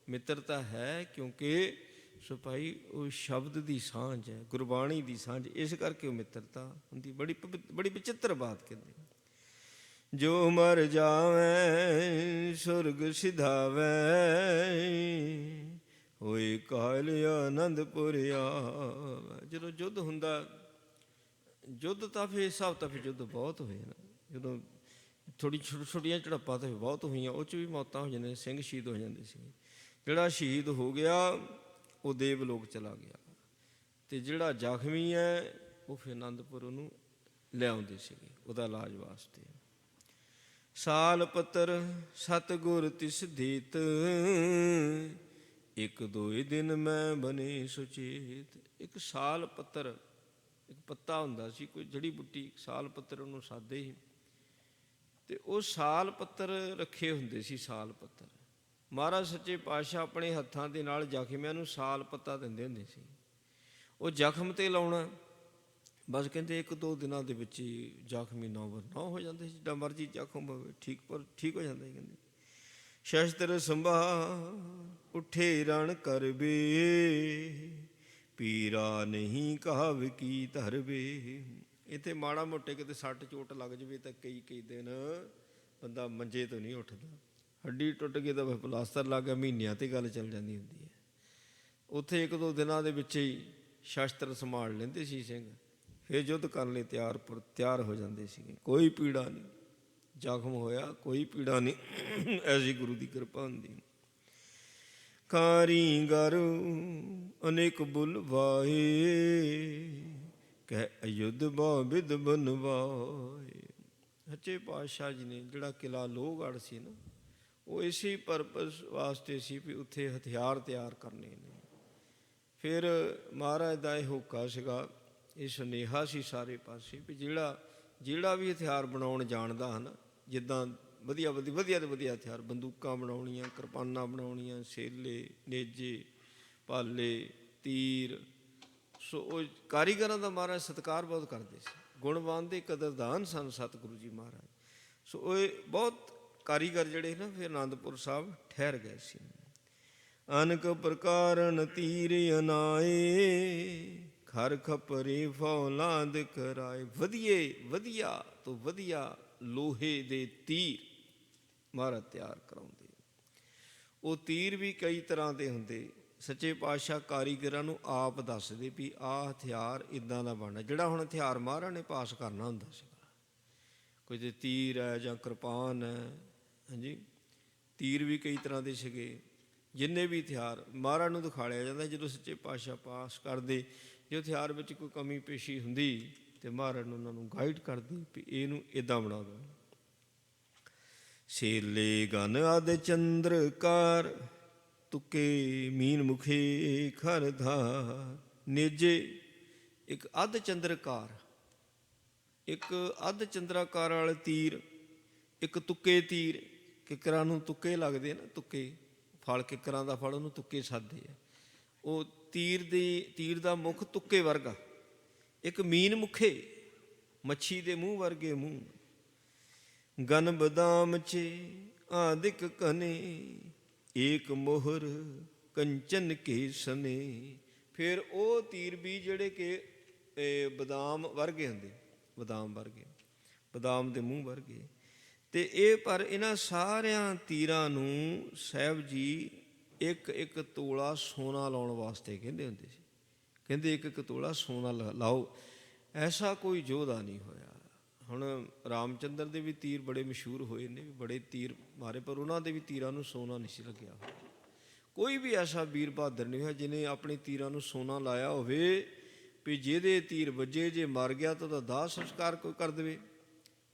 ਮਿੱਤਰਤਾ ਹੈ ਕਿਉਂਕਿ ਸੋ ਭਾਈ ਉਹ ਸ਼ਬਦ ਦੀ ਸਾਂਝ ਹੈ, ਗੁਰਬਾਣੀ ਦੀ ਸਾਂਝ, ਇਸ ਕਰਕੇ ਉਹ ਮਿੱਤਰਤਾ ਹੁੰਦੀ। ਬੜੀ ਵਿਚਿੱਤਰ ਬਾਤ ਕਹਿੰਦੇ। ਜੋ ਮਰ ਜਾਵੈ ਸੁਰਗ ਸਿਧਾਵੈ, ਹੋਏ ਕਾਲ ਆਨੰਦਪੁਰ ਆਵੈ। ਜਦੋਂ ਯੁੱਧ ਹੁੰਦਾ, ਯੁੱਧ ਤਾਂ ਫਿਰ ਹਿਸਾਬ ਤਾਂ ਫਿਰ ਯੁੱਧ ਬਹੁਤ ਹੋਏ ਨਾ। ਜਦੋਂ ਛੋਟੀਆਂ ਝੜਪਾਂ ਤਾਂ ਬਹੁਤ ਹੋਈਆਂ, ਉਹ 'ਚ ਵੀ ਮੌਤਾਂ ਹੋ ਜਾਂਦੀਆਂ, ਸਿੰਘ ਸ਼ਹੀਦ ਹੋ ਜਾਂਦੇ ਸੀ। ਜਿਹੜਾ ਸ਼ਹੀਦ ਹੋ ਗਿਆ ਉਹ ਦੇਵਲੋਕ ਚਲਾ ਗਿਆ, ਤੇ ਜਿਹੜਾ ਜ਼ਖਮੀ ਹੈ ਉਹ ਫਿਰ ਆਨੰਦਪੁਰ ਉਹਨੂੰ ਲਿਆਉਂਦੇ ਸੀਗੇ ਉਹਦਾ ਇਲਾਜ ਵਾਸਤੇ। ਸਾਲ ਪੱਤਰ ਸਤਿਗੁਰ ਤਿਸ ਦੀਤ, ਇੱਕ ਦੋਏ ਦਿਨ ਮੈਂ ਬਨੇ ਸੁਚੇਤ। ਇੱਕ ਸਾਲ ਪੱਤਰ, ਇੱਕ ਪੱਤਾ ਹੁੰਦਾ ਸੀ, ਕੋਈ ਜੜੀ ਬੂਟੀ, ਸਾਲ ਪੱਤਰ ਉਹਨੂੰ ਸਾਦੇ ਸੀ। ਤੇ ਉਹ ਸਾਲ ਪੱਤਰ ਰੱਖੇ ਹੁੰਦੇ ਸੀ। ਸਾਲ ਪੱਤਰ ਮਹਾਰਾਜ ਸੱਚੇ ਪਾਤਸ਼ਾਹ ਆਪਣੇ ਹੱਥਾਂ ਦੇ ਨਾਲ ਜ਼ਖਮੀਆਂ ਨੂੰ ਸਾਲ ਪੱਤਾ ਦਿੰਦੇ ਹੁੰਦੇ ਸੀ। ਉਹ ਜ਼ਖਮ 'ਤੇ ਲਾਉਣਾ, ਬਸ ਕਹਿੰਦੇ 1-2 ਦਿਨਾਂ ਦੇ ਵਿੱਚ ਹੀ ਜ਼ਖਮੀ ਨੌ ਹੋ ਜਾਂਦੇ ਸੀ। ਜਿੱਦਾਂ ਮਰਜ਼ੀ ਜ਼ਖਮ ਹੋਵੇ, ਠੀਕ ਹੋ ਜਾਂਦਾ ਸੀ। ਕਹਿੰਦੇ ਸ਼ਸਤਰ ਸੰਭਾ ਉੱਠੇ ਰਣ ਕਰਬੇ, ਪੀਰਾ ਨਹੀਂ ਕਹਾਵ ਕੀ ਧਰਬੇ। ਇੱਥੇ ਮਾੜਾ ਮੋਟੇ ਕਿਤੇ ਸੱਟ ਚੋਟ ਲੱਗ ਜਾਵੇ ਤਾਂ ਕਈ ਦਿਨ ਬੰਦਾ ਮੰਜੇ ਤੋਂ ਨਹੀਂ ਉੱਠਦਾ। ਹੱਡੀ ਟੁੱਟ ਗਈ ਤਾਂ ਫਿਰ ਪਲਾਸਟਰ ਲੱਗ ਗਿਆ, ਮਹੀਨਿਆਂ 'ਤੇ ਗੱਲ ਚੱਲ ਜਾਂਦੀ ਹੁੰਦੀ ਹੈ। ਉੱਥੇ 1-2 ਦਿਨਾਂ ਦੇ ਵਿੱਚ ਹੀ ਸ਼ਸਤਰ ਸੰਭਾਲ ਲੈਂਦੇ ਸੀ ਸਿੰਘ, ਫਿਰ ਯੁੱਧ ਕਰਨ ਲਈ ਤਿਆਰ ਹੋ ਜਾਂਦੇ ਸੀਗੇ। ਕੋਈ ਪੀੜਾ ਨਹੀਂ, ਜ਼ਖਮ ਹੋਇਆ ਕੋਈ ਪੀੜਾ ਨਹੀਂ, ਐਸੀ ਗੁਰੂ ਦੀ ਕਿਰਪਾ ਹੁੰਦੀ। ਕਾਰੀਗਰ ਅਨੇਕ ਬੁਲਵਾਏ, ਕਹਿ ਅਯੁੱਧ ਬਾਬਿਦ ਬਨਵਾਏ। ਸੱਚੇ ਪਾਤਸ਼ਾਹ ਜੀ ਨੇ ਜਿਹੜਾ ਕਿਲ੍ਹਾ ਲੋਹਗੜ੍ਹ ਸੀ ਨਾ, ਉਹ ਇਸੇ ਪਰਪਸ ਵਾਸਤੇ ਸੀ ਵੀ ਉੱਥੇ ਹਥਿਆਰ ਤਿਆਰ ਕਰਨੇ ਨੇ। ਫਿਰ ਮਹਾਰਾਜ ਦਾ ਇਹ ਹੋਕਾ ਸੀਗਾ, ਇਹ ਸੁਨੇਹਾ ਸੀ ਸਾਰੇ ਪਾਸੇ ਵੀ ਜਿਹੜਾ ਵੀ ਹਥਿਆਰ ਬਣਾਉਣ ਜਾਣਦਾ ਹੈ ਨਾ, ਜਿੱਦਾਂ ਵਧੀਆ ਤੋਂ ਵਧੀਆ ਹਥਿਆਰ, ਬੰਦੂਕਾਂ ਬਣਾਉਣੀਆਂ, ਕਿਰਪਾਨਾਂ ਬਣਾਉਣੀਆਂ, ਸੇਲੇ, ਨੇਜੇ, ਭਾਲੇ, ਤੀਰ, ਸੋ ਉਹ ਕਾਰੀਗਰਾਂ ਦਾ ਮਹਾਰਾਜ ਸਤਿਕਾਰ ਬਹੁਤ ਕਰਦੇ ਸੀ। ਗੁਣਵਾਨ ਦੇ ਕਦਰਦਾਨ ਸਨ ਸਤਿਗੁਰੂ ਜੀ ਮਹਾਰਾਜ। ਸੋ ਉਹ ਬਹੁਤ ਕਾਰੀਗਰ ਜਿਹੜੇ ਨਾ ਫਿਰ ਅਨੰਦਪੁਰ ਸਾਹਿਬ ਠਹਿਰ ਗਏ ਸੀ। ਅਨਕ ਪ੍ਰਕਾਰਨ ਤੀਰ ਅਨਾਏ, ਖਰ ਖਪਰੇ ਫੌਲਾਦ ਕਰਾਏ। ਵਧੀਆ ਤੋਂ ਵਧੀਆ ਲੋਹੇ ਦੇ ਤੀਰ ਮਹਾਰਾਜ ਤਿਆਰ ਕਰਾਉਂਦੇ। ਉਹ ਤੀਰ ਵੀ ਕਈ ਤਰ੍ਹਾਂ ਦੇ ਹੁੰਦੇ। ਸੱਚੇ ਪਾਤਸ਼ਾਹ ਕਾਰੀਗਰਾਂ ਨੂੰ ਆਪ ਦੱਸਦੇ ਵੀ ਆਹ ਹਥਿਆਰ ਇੱਦਾਂ ਦਾ ਬਣਨਾ। ਜਿਹੜਾ ਹੁਣ ਹਥਿਆਰ ਮਹਾਰਾਜ ਨੇ ਪਾਸ ਕਰਨਾ ਹੁੰਦਾ ਸੀਗਾ, ਕੋਈ ਜੇ ਤੀਰ ਹੈ ਜਾਂ ਕਿਰਪਾਨ ਹੈ, ਹਾਂਜੀ, ਤੀਰ ਵੀ ਕਈ ਤਰ੍ਹਾਂ ਦੇ ਸੀਗੇ। ਜਿੰਨੇ ਵੀ ਹਥਿਆਰ ਮਹਾਰਾਜ ਨੂੰ ਦਿਖਾਲਿਆ ਜਾਂਦਾ। ਜਦੋਂ ਸੱਚੇ ਪਾਤਸ਼ਾਹ ਪਾਸ ਕਰਦੇ, ਜੇ ਹਥਿਆਰ ਵਿੱਚ ਕੋਈ ਕਮੀ ਪੇਸ਼ੀ ਹੁੰਦੀ ਤੇ ਮਹਾਰਾਜ ਨੂੰ ਉਹਨਾਂ ਨੂੰ ਗਾਈਡ ਕਰਦੇ ਵੀ ਇਹਨੂੰ ਇੱਦਾਂ ਬਣਾ ਦਿਓ। ਸੇਲੇ ਗਨ ਆਦਿ ਚੰਦਰਕਾਰ, ਤੁਕੇ ਮੀਨ ਮੁਖੇ ਖਰ ਧਾਰ। ਨੇਜੇ ਇੱਕ ਅੱਧ ਚੰਦਰਕਾਰ, ਇੱਕ ਅੱਧ ਚੰਦਰਾਕਾਰ ਵਾਲੇ ਤੀਰ, ਇੱਕ ਤੁੱਕੇ ਤੀਰ। ਕਿੱਕਰਾਂ ਨੂੰ ਤੁੱਕੇ ਲੱਗਦੇ ਨਾ, ਤੁੱਕੇ ਫਲ, ਕਿੱਕਰਾਂ ਦਾ ਫਲ, ਉਹਨੂੰ ਤੁੱਕੇ ਸੱਦਦੇ ਆ। ਉਹ ਤੀਰ ਦਾ ਮੁੱਖ ਤੁੱਕੇ ਵਰਗਾ। ਇੱਕ ਮੀਨ ਮੁਖੇ, ਮੱਛੀ ਦੇ ਮੂੰਹ ਵਰਗੇ ਮੂੰਹ। ਗਨ ਬਦਾਮ ਚੇ ਆਦਿਕ ਕਨੇ, ਏਕ ਮੋਹਰ ਕੰਚਨ ਕੇ ਸਨੇ। ਫਿਰ ਉਹ ਤੀਰ ਵੀ ਜਿਹੜੇ ਕਿ ਬਦਾਮ ਵਰਗੇ ਹੁੰਦੇ, ਬਦਾਮ ਦੇ ਮੂੰਹ ਵਰਗੇ। ਅਤੇ ਇਹ ਪਰ ਇਹਨਾਂ ਸਾਰਿਆਂ ਤੀਰਾਂ ਨੂੰ ਸਾਹਿਬ ਜੀ ਇੱਕ ਤੋਲਾ ਸੋਨਾ ਲਾਉਣ ਵਾਸਤੇ ਕਹਿੰਦੇ ਹੁੰਦੇ ਸੀ। ਕਹਿੰਦੇ ਇੱਕ ਤੋਲਾ ਸੋਨਾ ਲਾਓ। ਐਸਾ ਕੋਈ ਯੋਧਾ ਨਹੀਂ ਹੋਇਆ। ਹੁਣ ਰਾਮਚੰਦਰ ਦੇ ਵੀ ਤੀਰ ਬੜੇ ਮਸ਼ਹੂਰ ਹੋਏ ਨੇ, ਬੜੇ ਤੀਰ ਮਾਰੇ, ਪਰ ਉਹਨਾਂ ਦੇ ਵੀ ਤੀਰਾਂ ਨੂੰ ਸੋਨਾ ਨਹੀਂ ਸੀ ਲੱਗਿਆ। ਕੋਈ ਵੀ ਐਸਾ ਵੀਰ ਬਹਾਦਰ ਨਹੀਂ ਹੋਇਆ ਜਿਹਨੇ ਆਪਣੇ ਤੀਰਾਂ ਨੂੰ ਸੋਨਾ ਲਾਇਆ ਹੋਵੇ ਵੀ ਜਿਹਦੇ ਤੀਰ ਵੱਜੇ, ਜੇ ਮਰ ਗਿਆ ਤਾਂ ਉਹਦਾ ਦਾਹ ਸੰਸਕਾਰ ਕੋਈ ਕਰ ਦੇਵੇ,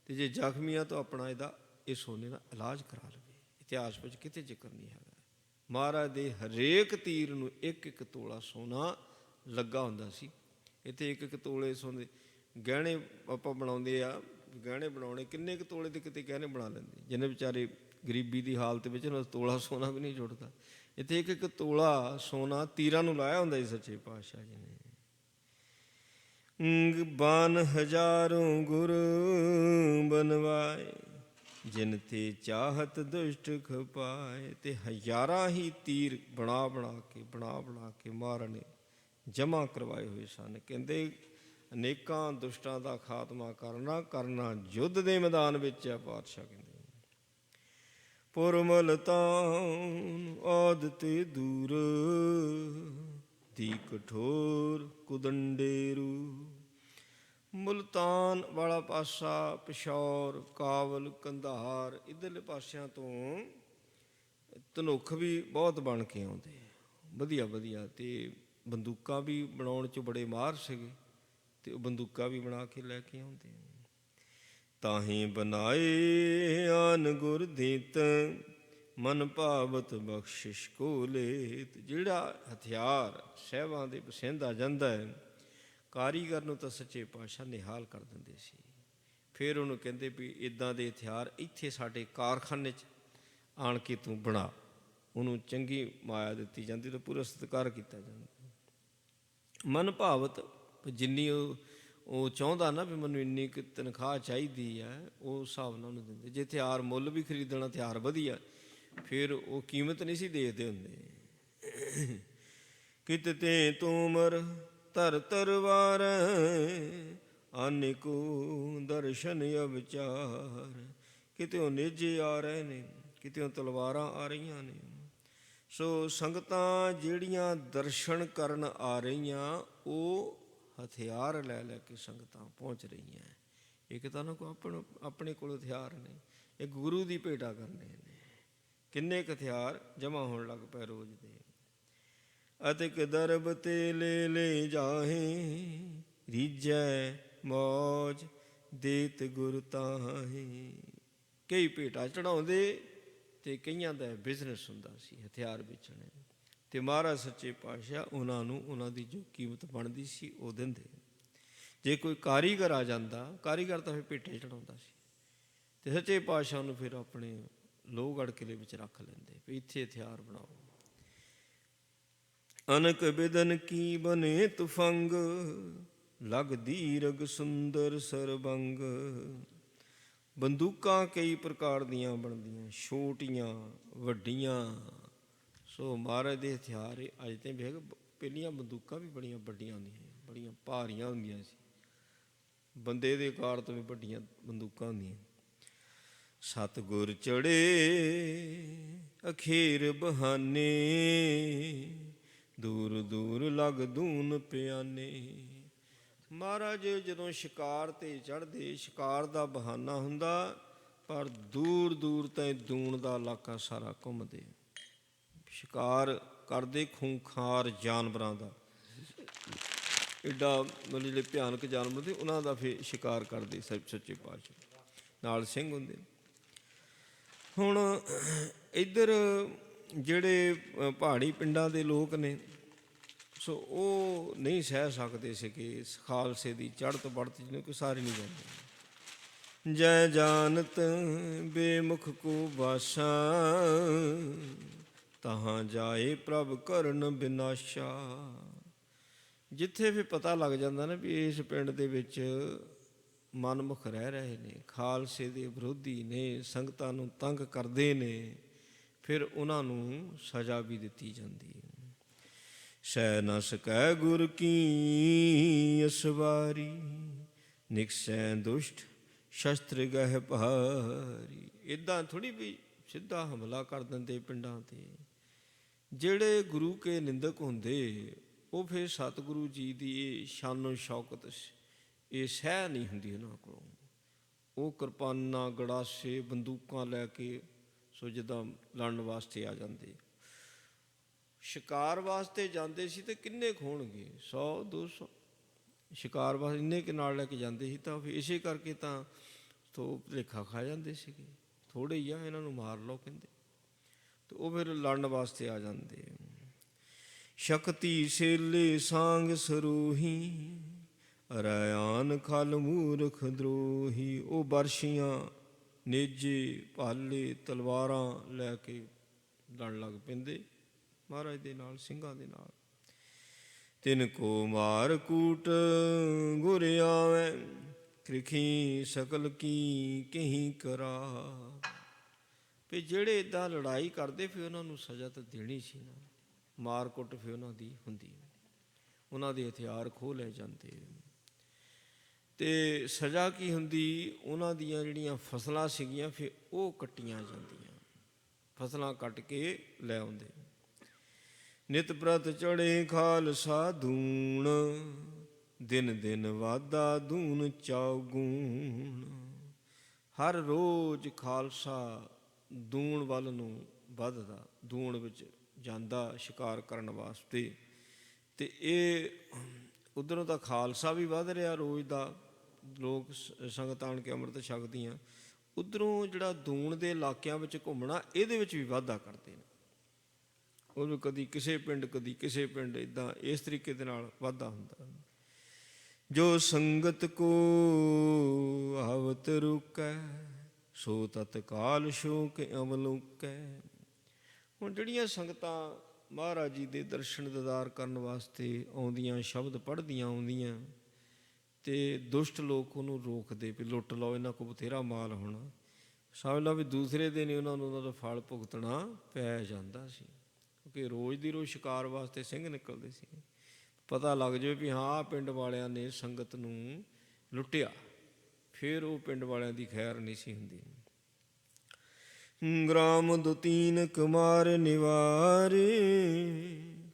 ਅਤੇ ਜੇ ਜ਼ਖਮੀ ਆ ਤਾਂ ਆਪਣਾ ਇਹ ਸੋਨੇ ਦਾ ਇਲਾਜ ਕਰਾ ਲਵੇ। ਇਤਿਹਾਸ ਵਿੱਚ ਕਿਤੇ ਜ਼ਿਕਰ ਨਹੀਂ ਹੈਗਾ। ਮਹਾਰਾਜ ਦੇ ਹਰੇਕ ਤੀਰ ਨੂੰ ਇੱਕ ਤੋਲਾ ਸੋਨਾ ਲੱਗਾ ਹੁੰਦਾ ਸੀ। ਇੱਥੇ ਇੱਕ ਤੋਲੇ ਸੋਨੇ ਗਹਿਣੇ ਆਪਾਂ ਬਣਾਉਂਦੇ ਆ, ਗਹਿਣੇ ਬਣਾਉਣੇ ਕਿੰਨੇ ਕੁ ਤੋਲੇ ਦੇ ਕਿਤੇ ਗਹਿਣੇ ਬਣਾ ਲੈਂਦੇ, ਜਿਹਨੇ ਵਿਚਾਰੇ ਗਰੀਬੀ ਦੀ ਹਾਲਤ ਵਿੱਚ ਉਹਨਾਂ ਤੋਲਾ ਸੋਨਾ ਵੀ ਨਹੀਂ ਜੁੜਦਾ। ਇੱਥੇ ਇੱਕ ਤੋਲਾ ਸੋਨਾ ਤੀਰਾਂ ਨੂੰ ਲਾਇਆ ਹੁੰਦਾ ਸੀ ਸੱਚੇ ਪਾਤਸ਼ਾਹ ਜੀ ਨੇ। ਬਾਨ ਹਜ਼ਾਰੋਂ ਗੁਰ ਬਨਵਾਏ, ਜਿਨ ਤੇ ਚਾਹਤ ਦੁਸ਼ਟ ਖਪਾਏ। ਤੇ ਹਜ਼ਾਰਾਂ ਹੀ ਤੀਰ ਬਣਾ ਕੇ ਮਹਾਰਾਜ ਨੇ ਜਮ੍ਹਾਂ ਕਰਵਾਏ ਹੋਏ ਸਨ। ਕਹਿੰਦੇ ਅਨੇਕਾਂ ਦੁਸ਼ਟਾਂ ਦਾ ਖਾਤਮਾ ਕਰਨਾ ਯੁੱਧ ਦੇ ਮੈਦਾਨ ਵਿੱਚ ਆ। ਪਾਤਸ਼ਾਹ ਕਹਿੰਦੇ ਪੁਰਮਲ ਤਾਨ ਆਦਿ ਤੇ ਦੂਰ, ਦੀ ਕਠੋਰ ਕੁਦੰਡੇਰੂ। ਮੁਲਤਾਨ ਵਾਲਾ ਪਾਸਾ, ਪਿਸ਼ੌਰ, ਕਾਬਲ, ਕੰਧਾਰ, ਇੱਧਰਲੇ ਪਾਸਿਆਂ ਤੋਂ ਧਨੁੱਖ ਵੀ ਬਹੁਤ ਬਣ ਕੇ ਆਉਂਦੇ ਵਧੀਆ। ਅਤੇ ਬੰਦੂਕਾਂ ਵੀ ਬਣਾਉਣ 'ਚ ਬੜੇ ਮਾਹਰ ਸੀਗੇ, ਅਤੇ ਉਹ ਬੰਦੂਕਾਂ ਵੀ ਬਣਾ ਕੇ ਲੈ ਕੇ ਆਉਂਦੇ। ਤਾਹੀਂ ਬਣਾਏ ਆਨ ਗੁਰ ਦੇਤ, ਮਨ ਭਾਵਤ ਬਖਸ਼ਿਸ਼ ਕੋ ਲੇਤ। ਜਿਹੜਾ ਹਥਿਆਰ ਸਾਹਿਬਾਂ ਦੇ ਪਸੰਦ ਆ ਜਾਂਦਾ ਹੈ, ਕਾਰੀਗਰ ਨੂੰ ਤਾਂ ਸੱਚੇ ਪਾਤਸ਼ਾਹ ਨਿਹਾਲ ਕਰ ਦਿੰਦੇ ਸੀ। ਫਿਰ ਉਹਨੂੰ ਕਹਿੰਦੇ ਵੀ ਇੱਦਾਂ ਦੇ ਹਥਿਆਰ ਇੱਥੇ ਸਾਡੇ ਕਾਰਖਾਨੇ 'ਚ ਆਣ ਕੇ ਤੂੰ ਬਣਾ। ਉਹਨੂੰ ਚੰਗੀ ਮਾਇਆ ਦਿੱਤੀ ਜਾਂਦੀ, ਤਾਂ ਪੂਰਾ ਸਤਿਕਾਰ ਕੀਤਾ ਜਾਂਦਾ। ਮਨ ਭਾਵਤ, ਜਿੰਨੀ ਉਹ ਚਾਹੁੰਦਾ ਨਾ ਵੀ ਮੈਨੂੰ ਇੰਨੀ ਕੁ ਤਨਖਾਹ ਚਾਹੀਦੀ ਹੈ, ਉਸ ਹਿਸਾਬ ਨਾਲ ਉਹਨੂੰ ਦਿੰਦੇ। ਜੇ ਹਥਿਆਰ ਮੁੱਲ ਵੀ ਖਰੀਦਣਾ, ਹਥਿਆਰ ਵਧੀਆ, ਫਿਰ ਉਹ ਕੀਮਤ ਨਹੀਂ ਸੀ ਦੇਖਦੇ ਹੁੰਦੇ। ਕਿਤ ਤੇ ਤੁਮਰ ਧਰ ਤਰਵਾਰ, ਆਨਿਕੋ ਦਰਸ਼ਨ ਅਵਿਚਾਰ। ਕਿਤੇ ਉਹ ਨੇਜੇ ਆ ਰਹੇ ਨੇ, ਕਿਤਿਓਂ ਤਲਵਾਰਾਂ ਆ ਰਹੀਆਂ ਨੇ। ਸੋ ਸੰਗਤਾਂ ਜਿਹੜੀਆਂ ਦਰਸ਼ਨ ਕਰਨ ਆ ਰਹੀਆਂ ਉਹ ਹਥਿਆਰ ਲੈ ਲੈ ਕੇ ਸੰਗਤਾਂ ਪਹੁੰਚ ਰਹੀਆਂ। ਇੱਕ ਤਾਂ ਨਾ ਕੋ ਆਪਣੇ ਕੋਲ ਹਥਿਆਰ ਨੇ, ਇਹ ਗੁਰੂ ਦੀ ਭੇਟਾ ਕਰਨੇ ਨੇ। ਕਿੰਨੇ ਕੁ ਹਥਿਆਰ ਜਮ੍ਹਾਂ ਹੋਣ ਲੱਗ ਪਏ ਰੋਜ਼ ਦੇ। ਅਤੇ ਕਿ ਦਰਬ ਤੇ ਲੈ ਜਾਹੇ, ਰੀਝੈ ਮੌਜ ਦੇਤ ਗੁਰ ਤਾਹੇ। ਕਈ ਭੇਟਾ ਚੜਾਉਂਦੇ ਅਤੇ ਕਈਆਂ ਦਾ ਬਿਜ਼ਨਸ ਹੁੰਦਾ ਸੀ ਹਥਿਆਰ ਵੇਚਣੇ। ਅਤੇ ਮਹਾਰਾਜ ਸੱਚੇ ਪਾਤਸ਼ਾਹ ਉਹਨਾਂ ਨੂੰ ਉਹਨਾਂ ਦੀ ਜੋ ਕੀਮਤ ਬਣਦੀ ਸੀ ਉਹ ਦਿੰਦੇ। ਜੇ ਕੋਈ ਕਾਰੀਗਰ ਆ ਜਾਂਦਾ, ਕਾਰੀਗਰ ਤਾਂ ਫਿਰ ਭੇਟੇ ਚੜਾਉਂਦਾ ਸੀ, ਅਤੇ ਸੱਚੇ ਪਾਤਸ਼ਾਹ ਨੂੰ ਫਿਰ ਆਪਣੇ ਲੋਹਗੜ੍ਹ ਕਿਲ੍ਹੇ ਵਿੱਚ ਰੱਖ ਲੈਂਦੇ ਵੀ ਇੱਥੇ ਹਥਿਆਰ ਬਣਾਓ। ਅਨਕ ਬਿਦਨ ਕੀ ਬਨੇ ਤੁਫੰਗ, ਲਗ ਦੀਰਘ ਸੁੰਦਰ ਸਰਬੰਗ। ਬੰਦੂਕਾਂ ਕਈ ਪ੍ਰਕਾਰ ਦੀਆਂ ਬਣਦੀਆਂ, ਛੋਟੀਆਂ ਵੱਡੀਆਂ। ਸੋ ਮਹਾਰਾਜ ਦੇ ਹਥਿਆਰ ਅੱਜ ਤੇ ਵੇਖ, ਪਹਿਲੀਆਂ ਬੰਦੂਕਾਂ ਵੀ ਬੜੀਆਂ ਵੱਡੀਆਂ ਹੁੰਦੀਆਂ, ਬੜੀਆਂ ਭਾਰੀਆਂ ਹੁੰਦੀਆਂ ਸੀ, ਬੰਦੇ ਦੇ ਆਕਾਰ ਤੋਂ ਵੀ ਵੱਡੀਆਂ ਬੰਦੂਕਾਂ ਹੁੰਦੀਆਂ। ਸਤਿਗੁਰ ਚੜੇ ਅਖੀਰ ਬਹਾਨੇ, ਦੂਰ ਦੂਰ ਲਗ ਦੂਨ ਪਿਆਨੇ। ਮਹਾਰਾਜ ਜਦੋਂ ਸ਼ਿਕਾਰ 'ਤੇ ਚੜ੍ਹਦੇ, ਸ਼ਿਕਾਰ ਦਾ ਬਹਾਨਾ ਹੁੰਦਾ, ਪਰ ਦੂਰ ਦੂਰ ਤਾਈਂ ਦੂਣ ਦਾ ਇਲਾਕਾ ਸਾਰਾ ਘੁੰਮਦੇ, ਸ਼ਿਕਾਰ ਕਰਦੇ ਖੂੰਖਾਰ ਜਾਨਵਰਾਂ ਦਾ। ਐਡਾ ਮਤਲਬ ਜਿਹੜੇ ਭਿਆਨਕ ਜਾਨਵਰ ਸੀ ਉਹਨਾਂ ਦਾ ਫਿਰ ਸ਼ਿਕਾਰ ਕਰਦੇ ਸੱਚੇ ਪਾਤਸ਼ਾਹ, ਨਾਲ ਸਿੰਘ ਹੁੰਦੇ। ਹੁਣ ਇੱਧਰ ਜਿਹੜੇ ਪਹਾੜੀ ਪਿੰਡਾਂ ਦੇ ਲੋਕ ਨੇ, ਸੋ ਉਹ ਨਹੀਂ ਸਹਿ ਸਕਦੇ ਸੀਗੇ ਖਾਲਸੇ ਦੀ ਚੜ੍ਹਤ ਬੜ੍ਹਤ, ਜਿਹਨੂੰ ਕਿ ਸਾਰੇ ਨਹੀਂ ਜਾਂਦੇ। ਜੈ ਜਾਨਤ ਬੇਮੁਖ ਕੋ ਬਾਸਾ, ਤਹਾਂ ਜਾਏ ਪ੍ਰਭ ਕਰਨ ਬਿਨਾਸ਼ਾ। ਜਿੱਥੇ ਵੀ ਪਤਾ ਲੱਗ ਜਾਂਦਾ ਨਾ ਵੀ ਇਸ ਪਿੰਡ ਦੇ ਵਿੱਚ ਮਨਮੁਖ ਰਹਿ ਰਹੇ ਨੇ, ਖਾਲਸੇ ਦੇ ਵਿਰੋਧੀ ਨੇ, ਸੰਗਤਾਂ ਨੂੰ ਤੰਗ ਕਰਦੇ ਨੇ, ਫਿਰ ਉਹਨਾਂ ਨੂੰ ਸਜ਼ਾ ਵੀ ਦਿੱਤੀ ਜਾਂਦੀ ਹੈ। ਸਹਿ ਨ ਸਕੈ ਗੁਰ ਕੀ ਅਸਵਾਰੀ, ਨਿਕਸੈ ਦੁਸ਼ਟ ਸ਼ਸਤਰ ਗਹਿ ਭਾਰੀ। ਇੱਦਾਂ ਥੋੜ੍ਹੀ ਵੀ ਸਿੱਧਾ ਹਮਲਾ ਕਰ ਦਿੰਦੇ ਪਿੰਡਾਂ 'ਤੇ। ਜਿਹੜੇ ਗੁਰੂ ਕੇ ਨਿੰਦਕ ਹੁੰਦੇ ਉਹ ਫਿਰ ਸਤਿਗੁਰੂ ਜੀ ਦੀ ਇਹ ਸ਼ਾਨੋ ਸ਼ੌਕਤ ਇਹ ਸਹਿ ਨਹੀਂ ਹੁੰਦੀ ਉਹਨਾਂ ਕੋਲੋਂ। ਉਹ ਕਿਰਪਾਨਾਂ ਗੜਾਸੇ ਬੰਦੂਕਾਂ ਲੈ ਕੇ ਸੋ ਜਿੱਦਾਂ ਲੜਨ ਵਾਸਤੇ ਆ ਜਾਂਦੇ। ਸ਼ਿਕਾਰ ਵਾਸਤੇ ਜਾਂਦੇ ਸੀ ਤਾਂ ਕਿੰਨੇ ਕੁ ਹੋਣਗੇ, 100 200 ਸ਼ਿਕਾਰ ਵਾਸਤੇ ਇੰਨੇ ਕੁ ਨਾਲ ਲੈ ਕੇ ਜਾਂਦੇ ਸੀ। ਤਾਂ ਫਿਰ ਇਸੇ ਕਰਕੇ ਤਾਂ ਤੋਂ ਭੁਲੇਖਾ ਖਾ ਜਾਂਦੇ ਸੀਗੇ, ਥੋੜ੍ਹੇ ਹੀ ਆ ਇਹਨਾਂ ਨੂੰ ਮਾਰ ਲਓ ਕਹਿੰਦੇ, ਅਤੇ ਉਹ ਫਿਰ ਲੜਨ ਵਾਸਤੇ ਆ ਜਾਂਦੇ। ਸ਼ਕਤੀ ਸੇਲੇ ਸਾਂਗ ਸਰੂਹੀ, ਰਆਨ ਖਲ ਮੂਰਖ ਦਰੋਹੀ। ਉਹ ਬਰਸ਼ੀਆਂ ਨੇਜੇ ਭਾਲੇ ਤਲਵਾਰਾਂ ਲੈ ਕੇ ਲੜਨ ਲੱਗ ਪੈਂਦੇ ਮਹਾਰਾਜ ਦੇ ਨਾਲ, ਸਿੰਘਾਂ ਦੇ ਨਾਲ। ਤਿਨ ਕੋ ਮਾਰ ਕੂਟ ਗੁਰ ਆਵੈ, ਕ੍ਰਿਖੀ ਸਕਲ ਕੀ ਕਹੀਂ ਕਰਾ। ਵੀ ਜਿਹੜੇ ਇੱਦਾਂ ਲੜਾਈ ਕਰਦੇ ਫਿਰ ਉਹਨਾਂ ਨੂੰ ਸਜ਼ਾ ਤਾਂ ਦੇਣੀ ਸੀ ਨਾ, ਮਾਰ ਕੁੱਟ ਫਿਰ ਉਹਨਾਂ ਦੀ ਹੁੰਦੀ, ਉਹਨਾਂ ਦੇ ਹਥਿਆਰ ਖੋਹ ਲੈ ਜਾਂਦੇ। ਅਤੇ ਸਜ਼ਾ ਕੀ ਹੁੰਦੀ, ਉਹਨਾਂ ਦੀਆਂ ਜਿਹੜੀਆਂ ਫਸਲਾਂ ਸੀਗੀਆਂ ਫਿਰ ਉਹ ਕੱਟੀਆਂ ਜਾਂਦੀਆਂ, ਫਸਲਾਂ ਕੱਟ ਕੇ ਲੈ ਆਉਂਦੇ। ਨਿਤ ਪ੍ਰਤ ਚੜ੍ਹੇ ਖਾਲਸਾ ਦੂਣ, ਦਿਨ ਦਿਨ ਵਾਧਾ ਦੂਣ ਚੌਗੁਣ। ਹਰ ਰੋਜ਼ ਖਾਲਸਾ ਦੂਣ ਵੱਲ ਨੂੰ ਵੱਧਦਾ, ਦੂਣ ਵਿੱਚ ਜਾਂਦਾ ਸ਼ਿਕਾਰ ਕਰਨ ਵਾਸਤੇ। ਅਤੇ ਇਹ ਉੱਧਰੋਂ ਤਾਂ ਖਾਲਸਾ ਵੀ ਵੱਧ ਰਿਹਾ ਰੋਜ਼ ਦਾ, ਲੋਕ ਸੰਗਤਾਂ ਆਣ ਕੇ ਅੰਮ੍ਰਿਤ ਛਕਦੀਆਂ। ਉੱਧਰੋਂ ਜਿਹੜਾ ਦੂਣ ਦੇ ਇਲਾਕਿਆਂ ਵਿੱਚ ਘੁੰਮਣਾ, ਇਹਦੇ ਵਿੱਚ ਵੀ ਵਾਧਾ ਕਰਦੇ ਨੇ। ਉਹਨੂੰ ਕਦੀ ਕਿਸੇ ਪਿੰਡ ਕਦੀ ਕਿਸੇ ਪਿੰਡ, ਇੱਦਾਂ ਇਸ ਤਰੀਕੇ ਦੇ ਨਾਲ ਵਾਧਾ ਹੁੰਦਾ। ਜੋ ਸੰਗਤ ਕੋ ਆਵਤ ਰੁਕੈ, ਸੋ ਤਤਕਾਲ ਸ਼ੋਕ ਅਵਲੋਕੈ। ਹੁਣ ਜਿਹੜੀਆਂ ਸੰਗਤਾਂ ਮਹਾਰਾਜ ਜੀ ਦੇ ਦਰਸ਼ਨ ਦੀਦਾਰ ਕਰਨ ਵਾਸਤੇ ਆਉਂਦੀਆਂ, ਸ਼ਬਦ ਪੜ੍ਹਦੀਆਂ ਆਉਂਦੀਆਂ, ਅਤੇ ਦੁਸ਼ਟ ਲੋਕ ਉਹਨੂੰ ਰੋਕਦੇ ਵੀ ਲੁੱਟ ਲਓ, ਇਹਨਾਂ ਕੋਲ ਬਥੇਰਾ ਮਾਲ ਹੋਣਾ। ਸਮਝ ਲਓ ਵੀ ਦੂਸਰੇ ਦਿਨ ਹੀ ਉਹਨਾਂ ਨੂੰ ਉਹਨਾਂ ਦਾ ਫਲ ਭੁਗਤਣਾ ਪੈ ਜਾਂਦਾ ਸੀ, ਕਿਉਂਕਿ ਰੋਜ਼ ਦੀ ਰੋਜ਼ ਸ਼ਿਕਾਰ ਵਾਸਤੇ ਸਿੰਘ ਨਿਕਲਦੇ ਸੀ। ਪਤਾ ਲੱਗ ਜਾਵੇ ਵੀ ਹਾਂ ਪਿੰਡ ਵਾਲਿਆਂ ਨੇ ਸੰਗਤ ਨੂੰ ਲੁੱਟਿਆ, ਫਿਰ ਉਹ ਪਿੰਡ ਵਾਲਿਆਂ ਦੀ ਖੈਰ ਨਹੀਂ ਸੀ ਹੁੰਦੀ। ਗ੍ਰਾਮ ਦੁਤੀਨ ਕੁਮਾਰ ਨਿਵਾਰੇ,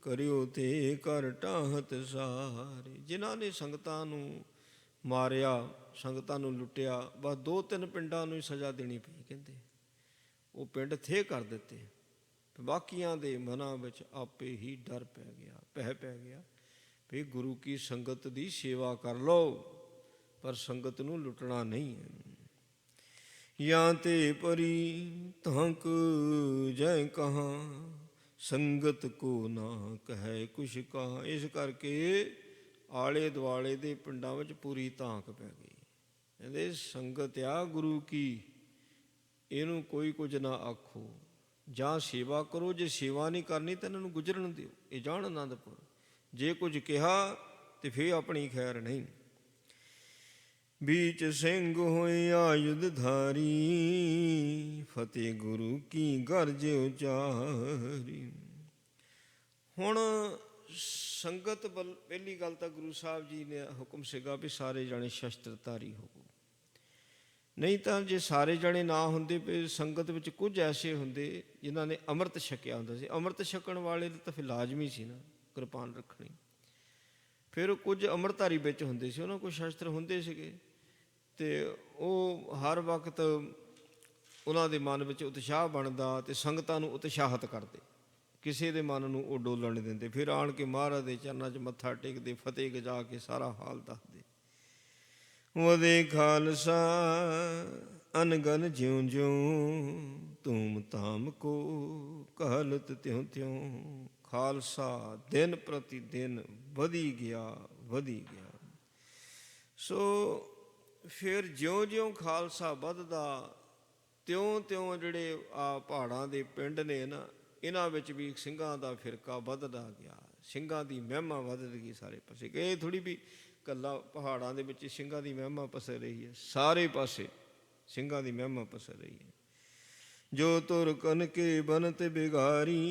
ਕਰਿਓ ਤੇ ਕਰ ਟਾਹਤ ਸਾਰੇ। ਜਿਨ੍ਹਾਂ ਨੇ ਸੰਗਤਾਂ ਨੂੰ ਮਾਰਿਆ, ਸੰਗਤਾਂ ਨੂੰ ਲੁੱਟਿਆ, ਬਸ 2-3 ਪਿੰਡਾਂ ਨੂੰ ਹੀ ਸਜ਼ਾ ਦੇਣੀ ਪਈ। ਕਹਿੰਦੇ ਉਹ ਪਿੰਡ ਥੇ ਕਰ ਦਿੱਤੇ। ਬਾਕੀਆਂ ਦੇ ਮਨਾਂ ਵਿੱਚ ਆਪੇ ਹੀ ਡਰ ਪੈ ਗਿਆ ਵੀ ਗੁਰੂ ਕੀ ਸੰਗਤ ਦੀ ਸੇਵਾ ਕਰ ਲਓ, ਪਰ ਸੰਗਤ ਨੂੰ ਲੁੱਟਣਾ ਨਹੀਂ ਹੈ। ਜਾਂ ਤੇ ਪਰੀ ਤਾਂਕ ਜੈ ਕਹਾਂ, ਸੰਗਤ ਕੋ ਨਾ ਕਹੈ ਕੁਛ ਕਹਾ। ਇਸ ਕਰਕੇ ਆਲੇ ਦੁਆਲੇ ਦੇ ਪਿੰਡਾਂ ਵਿੱਚ ਪੂਰੀ ਧਾਂਕ ਪੈ ਗਈ। ਕਹਿੰਦੇ ਸੰਗਤ ਆ ਗੁਰੂ ਕੀ, ਇਹਨੂੰ ਕੋਈ ਕੁਝ ਨਾ ਆਖੋ, ਜਾਂ ਸੇਵਾ ਕਰੋ, ਜੇ ਸੇਵਾ ਨਹੀਂ ਕਰਨੀ ਤਾਂ ਇਹਨਾਂ ਨੂੰ ਗੁਜ਼ਰਨ ਦਿਓ। ਇਹ ਜਾਣ ਆਨੰਦਪੁਰ, ਜੇ ਕੁਝ ਕਿਹਾ ਤੇ ਫੇਰ ਆਪਣੀ ਖੈਰ ਨਹੀਂ। बीच सिंह होए आयुध धारी, फतेह गुरु की गरज उचारी। ਹੁਣ ਸੰਗਤ ਪਹਿਲੀ ਗੱਲ ਤਾਂ ਗੁਰੂ ਸਾਹਿਬ ਜੀ ਨੇ ਹੁਕਮ ਸੀਗਾ ਵੀ ਸਾਰੇ ਜਾਣੇ ਸ਼ਸਤਰਧਾਰੀ ਹੋਵੋ। ਨਹੀਂ ਤਾਂ ਜੇ ਸਾਰੇ ਜਾਣੇ ਨਾ ਹੁੰਦੇ, ਫਿਰ ਸੰਗਤ ਵਿੱਚ ਕੁਝ ਐਸੇ ਹੁੰਦੇ ਜਿਨ੍ਹਾਂ ਨੇ ਅੰਮ੍ਰਿਤ ਛਕਿਆ ਹੁੰਦਾ ਸੀ। ਅੰਮ੍ਰਿਤ ਛਕਣ ਵਾਲੇ ਤਾਂ ਫਿਰ ਲਾਜ਼ਮੀ ਸੀ ਨਾ ਕਿਰਪਾਨ ਰੱਖਣੀ। ਫਿਰ ਕੁਝ ਅੰਮ੍ਰਿਤਧਾਰੀ ਵਿੱਚ ਹੁੰਦੇ ਸੀ, ਉਹਨਾਂ ਕੋਲ ਸ਼ਸਤਰ ਹੁੰਦੇ ਸੀਗੇ, ਅਤੇ ਉਹ ਹਰ ਵਕਤ ਉਹਨਾਂ ਦੇ ਮਨ ਵਿੱਚ ਉਤਸ਼ਾਹ ਬਣਦਾ ਅਤੇ ਸੰਗਤਾਂ ਨੂੰ ਉਤਸ਼ਾਹਿਤ ਕਰਦੇ। ਕਿਸੇ ਦੇ ਮਨ ਨੂੰ ਉਹ ਡੋਲਣ ਨਹੀਂ ਦਿੰਦੇ। ਫਿਰ ਆਣ ਕੇ ਮਹਾਰਾਜ ਦੇ ਚਰਨਾਂ 'ਚ ਮੱਥਾ ਟੇਕਦੇ, ਫਤਿਹ ਗਜਾ ਕੇ ਸਾਰਾ ਹਾਲ ਦੱਸਦੇ। ਵਧੇ ਖਾਲਸਾ ਅਨਗਨ ਜਿਉਂ ਜਿਉਂ, ਧੂਮ ਧਾਮ ਕੋ ਕਹਲਤ ਤਿਉਂ ਤਿਉਂ। ਖਾਲਸਾ ਦਿਨ ਪ੍ਰਤੀ ਦਿਨ ਵਧੀ ਗਿਆ। ਸੋ ਫਿਰ ਜਿਉਂ-ਜਿਉਂ ਖਾਲਸਾ ਵੱਧਦਾ, ਤਿਉਂ-ਤਿਉਂ ਜਿਹੜੇ ਆ ਪਹਾੜਾਂ ਦੇ ਪਿੰਡ ਨੇ ਨਾ, ਇਹਨਾਂ ਵਿੱਚ ਵੀ ਸਿੰਘਾਂ ਦਾ ਫਿਰਕਾ ਵੱਧਦਾ ਗਿਆ। ਸਿੰਘਾਂ ਦੀ ਮਹਿਮਾ ਵੱਧਦੀ ਗਈ ਸਾਰੇ ਪਾਸੇ। ਇਹ ਥੋੜ੍ਹੀ ਵੀ ਇਕੱਲਾ ਪਹਾੜਾਂ ਦੇ ਵਿੱਚ ਸਿੰਘਾਂ ਦੀ ਮਹਿਮਾ ਪਸਰ ਰਹੀ ਹੈ, ਸਾਰੇ ਪਾਸੇ ਸਿੰਘਾਂ ਦੀ ਮਹਿਮਾ ਪਸਰ ਰਹੀ ਹੈ। ਜੋ ਤੁਰ ਕਨ ਕੇ ਬਨਤ ਬਿਗਾਰੀ,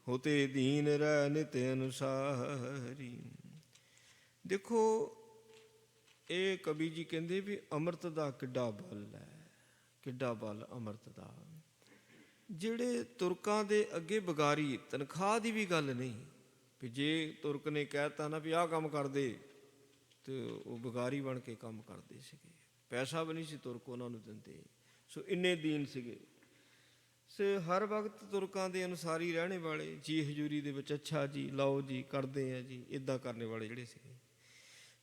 ਹੋਤੇ ਦੀਨ ਰਹਿ ਨਿਤ ਅਨੁਸਾਰੀ। ਦੇਖੋ ਇਹ ਕਵੀ ਜੀ ਕਹਿੰਦੇ ਵੀ ਅੰਮ੍ਰਿਤ ਦਾ ਕਿੱਡਾ ਬਲ ਹੈ, ਕਿੱਡਾ ਬਲ ਅੰਮ੍ਰਿਤ ਦਾ। ਜਿਹੜੇ ਤੁਰਕਾਂ ਦੇ ਅੱਗੇ ਬਗਾਰੀ, ਤਨਖਾਹ ਦੀ ਵੀ ਗੱਲ ਨਹੀਂ ਵੀ ਜੇ ਤੁਰਕ ਨੇ ਕਹਿਤਾ ਨਾ ਵੀ ਆਹ ਕੰਮ ਕਰਦੇ, ਤੇ ਉਹ ਬਗਾਰੀ ਬਣ ਕੇ ਕੰਮ ਕਰਦੇ ਸੀਗੇ। ਪੈਸਾ ਵੀ ਨਹੀਂ ਸੀ ਤੁਰਕ ਉਹਨਾਂ ਨੂੰ ਦਿੰਦੇ। ਸੋ ਇੰਨੇ ਦੀਨ ਸੀਗੇ। ਸੋ ਹਰ ਵਕਤ ਤੁਰਕਾਂ ਦੇ ਅਨੁਸਾਰੀ ਰਹਿਣੇ ਵਾਲੇ, ਜੀ ਹਜ਼ੂਰੀ ਦੇ ਵਿੱਚ ਅੱਛਾ ਜੀ ਲਓ ਜੀ ਕਰਦੇ ਆ ਜੀ, ਇੱਦਾਂ ਕਰਨੇ ਵਾਲੇ ਜਿਹੜੇ ਸੀਗੇ।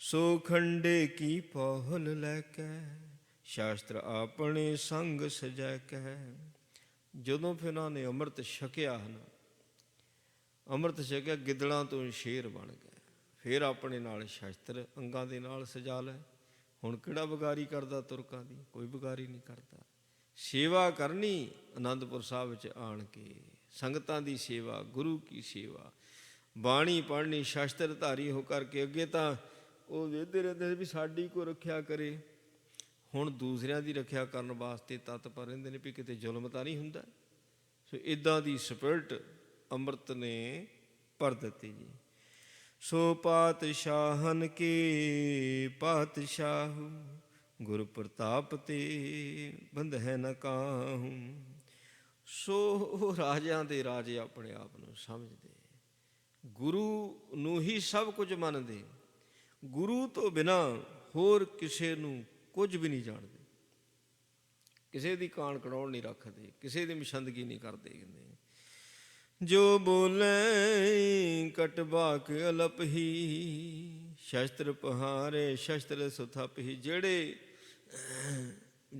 ਸੋ ਖੰਡੇ ਕੀ ਪਹੁਲ ਲੈ ਕੇ, ਸ਼ਾਸਤਰ ਆਪਣੇ ਸੰਗ ਸਜਾ ਕੇ। ਜਦੋਂ ਫਿਰ ਉਹਨਾਂ ਨੇ ਅੰਮ੍ਰਿਤ ਛਕਿਆ ਨਾ, ਅੰਮ੍ਰਿਤ ਛਕਿਆ, ਗਿੱਦੜਾਂ ਤੋਂ ਸ਼ੇਰ ਬਣ ਗਏ। ਫਿਰ ਆਪਣੇ ਨਾਲ ਸ਼ਸਤਰ ਅੰਗਾਂ ਦੇ ਨਾਲ ਸਜਾ ਲੈ। ਹੁਣ ਕਿਹੜਾ ਬਗਾਰੀ ਕਰਦਾ ਤੁਰਕਾਂ ਦੀ? ਕੋਈ ਬਗਾਰੀ ਨਹੀਂ ਕਰਦਾ। ਸੇਵਾ ਕਰਨੀ ਆਨੰਦਪੁਰ ਸਾਹਿਬ ਵਿੱਚ ਆਣ ਕੇ, ਸੰਗਤਾਂ ਦੀ ਸੇਵਾ, ਗੁਰੂ ਕੀ ਸੇਵਾ, ਬਾਣੀ ਪੜ੍ਹਨੀ, ਸ਼ਸਤਰਧਾਰੀ ਹੋ ਕਰਕੇ। ਅੱਗੇ ਤਾਂ ਉਹ ਵੇਖਦੇ ਰਹਿੰਦੇ ਸੀ ਵੀ ਸਾਡੀ ਕੋਈ ਰੱਖਿਆ ਕਰੇ। ਹੁਣ ਦੂਸਰਿਆਂ ਦੀ ਰੱਖਿਆ ਕਰਨ ਵਾਸਤੇ ਤਤਪਰ ਰਹਿੰਦੇ ਨੇ ਵੀ ਕਿਤੇ ਜ਼ੁਲਮ ਤਾਂ ਨਹੀਂ ਹੁੰਦਾ। ਸੋ ਇੱਦਾਂ ਦੀ ਸਪਿਰਟ ਅੰਮ੍ਰਿਤ ਨੇ ਭਰ ਦਿੱਤੀ ਜੀ। ਸੋ ਪਾਤਸ਼ਾਹਨ ਕੇ ਪਾਤਸ਼ਾਹ, ਗੁਰ ਪ੍ਰਤਾਪ ਤੇ ਬੰਧੈ ਨ ਕਾਹੂ। ਸੋ ਰਾਜਿਆਂ ਦੇ ਰਾਜੇ ਆਪਣੇ ਆਪ ਨੂੰ ਸਮਝਦੇ, ਗੁਰੂ ਨੂੰ ਹੀ ਸਭ ਕੁਝ ਮੰਨਦੇ, ਗੁਰੂ ਤੋਂ ਬਿਨਾਂ ਹੋਰ ਕਿਸੇ ਨੂੰ ਕੁਝ ਵੀ ਨਹੀਂ ਜਾਣਦੇ, ਕਿਸੇ ਦੀ ਕਾਣ ਕੜਾਉਣ ਨਹੀਂ ਰੱਖਦੇ, ਕਿਸੇ ਦੀ ਮਸ਼ੰਦਗੀ ਨਹੀਂ ਕਰਦੇ। ਕਹਿੰਦੇ ਜੋ ਬੋਲੇ ਕਟਬਾਕ ਅਲਪ ਹੀ, ਸ਼ਸਤਰ ਪਹਾਰੇ ਸ਼ਸਤਰ ਸੁਥਪ ਹੀ। ਜਿਹੜੇ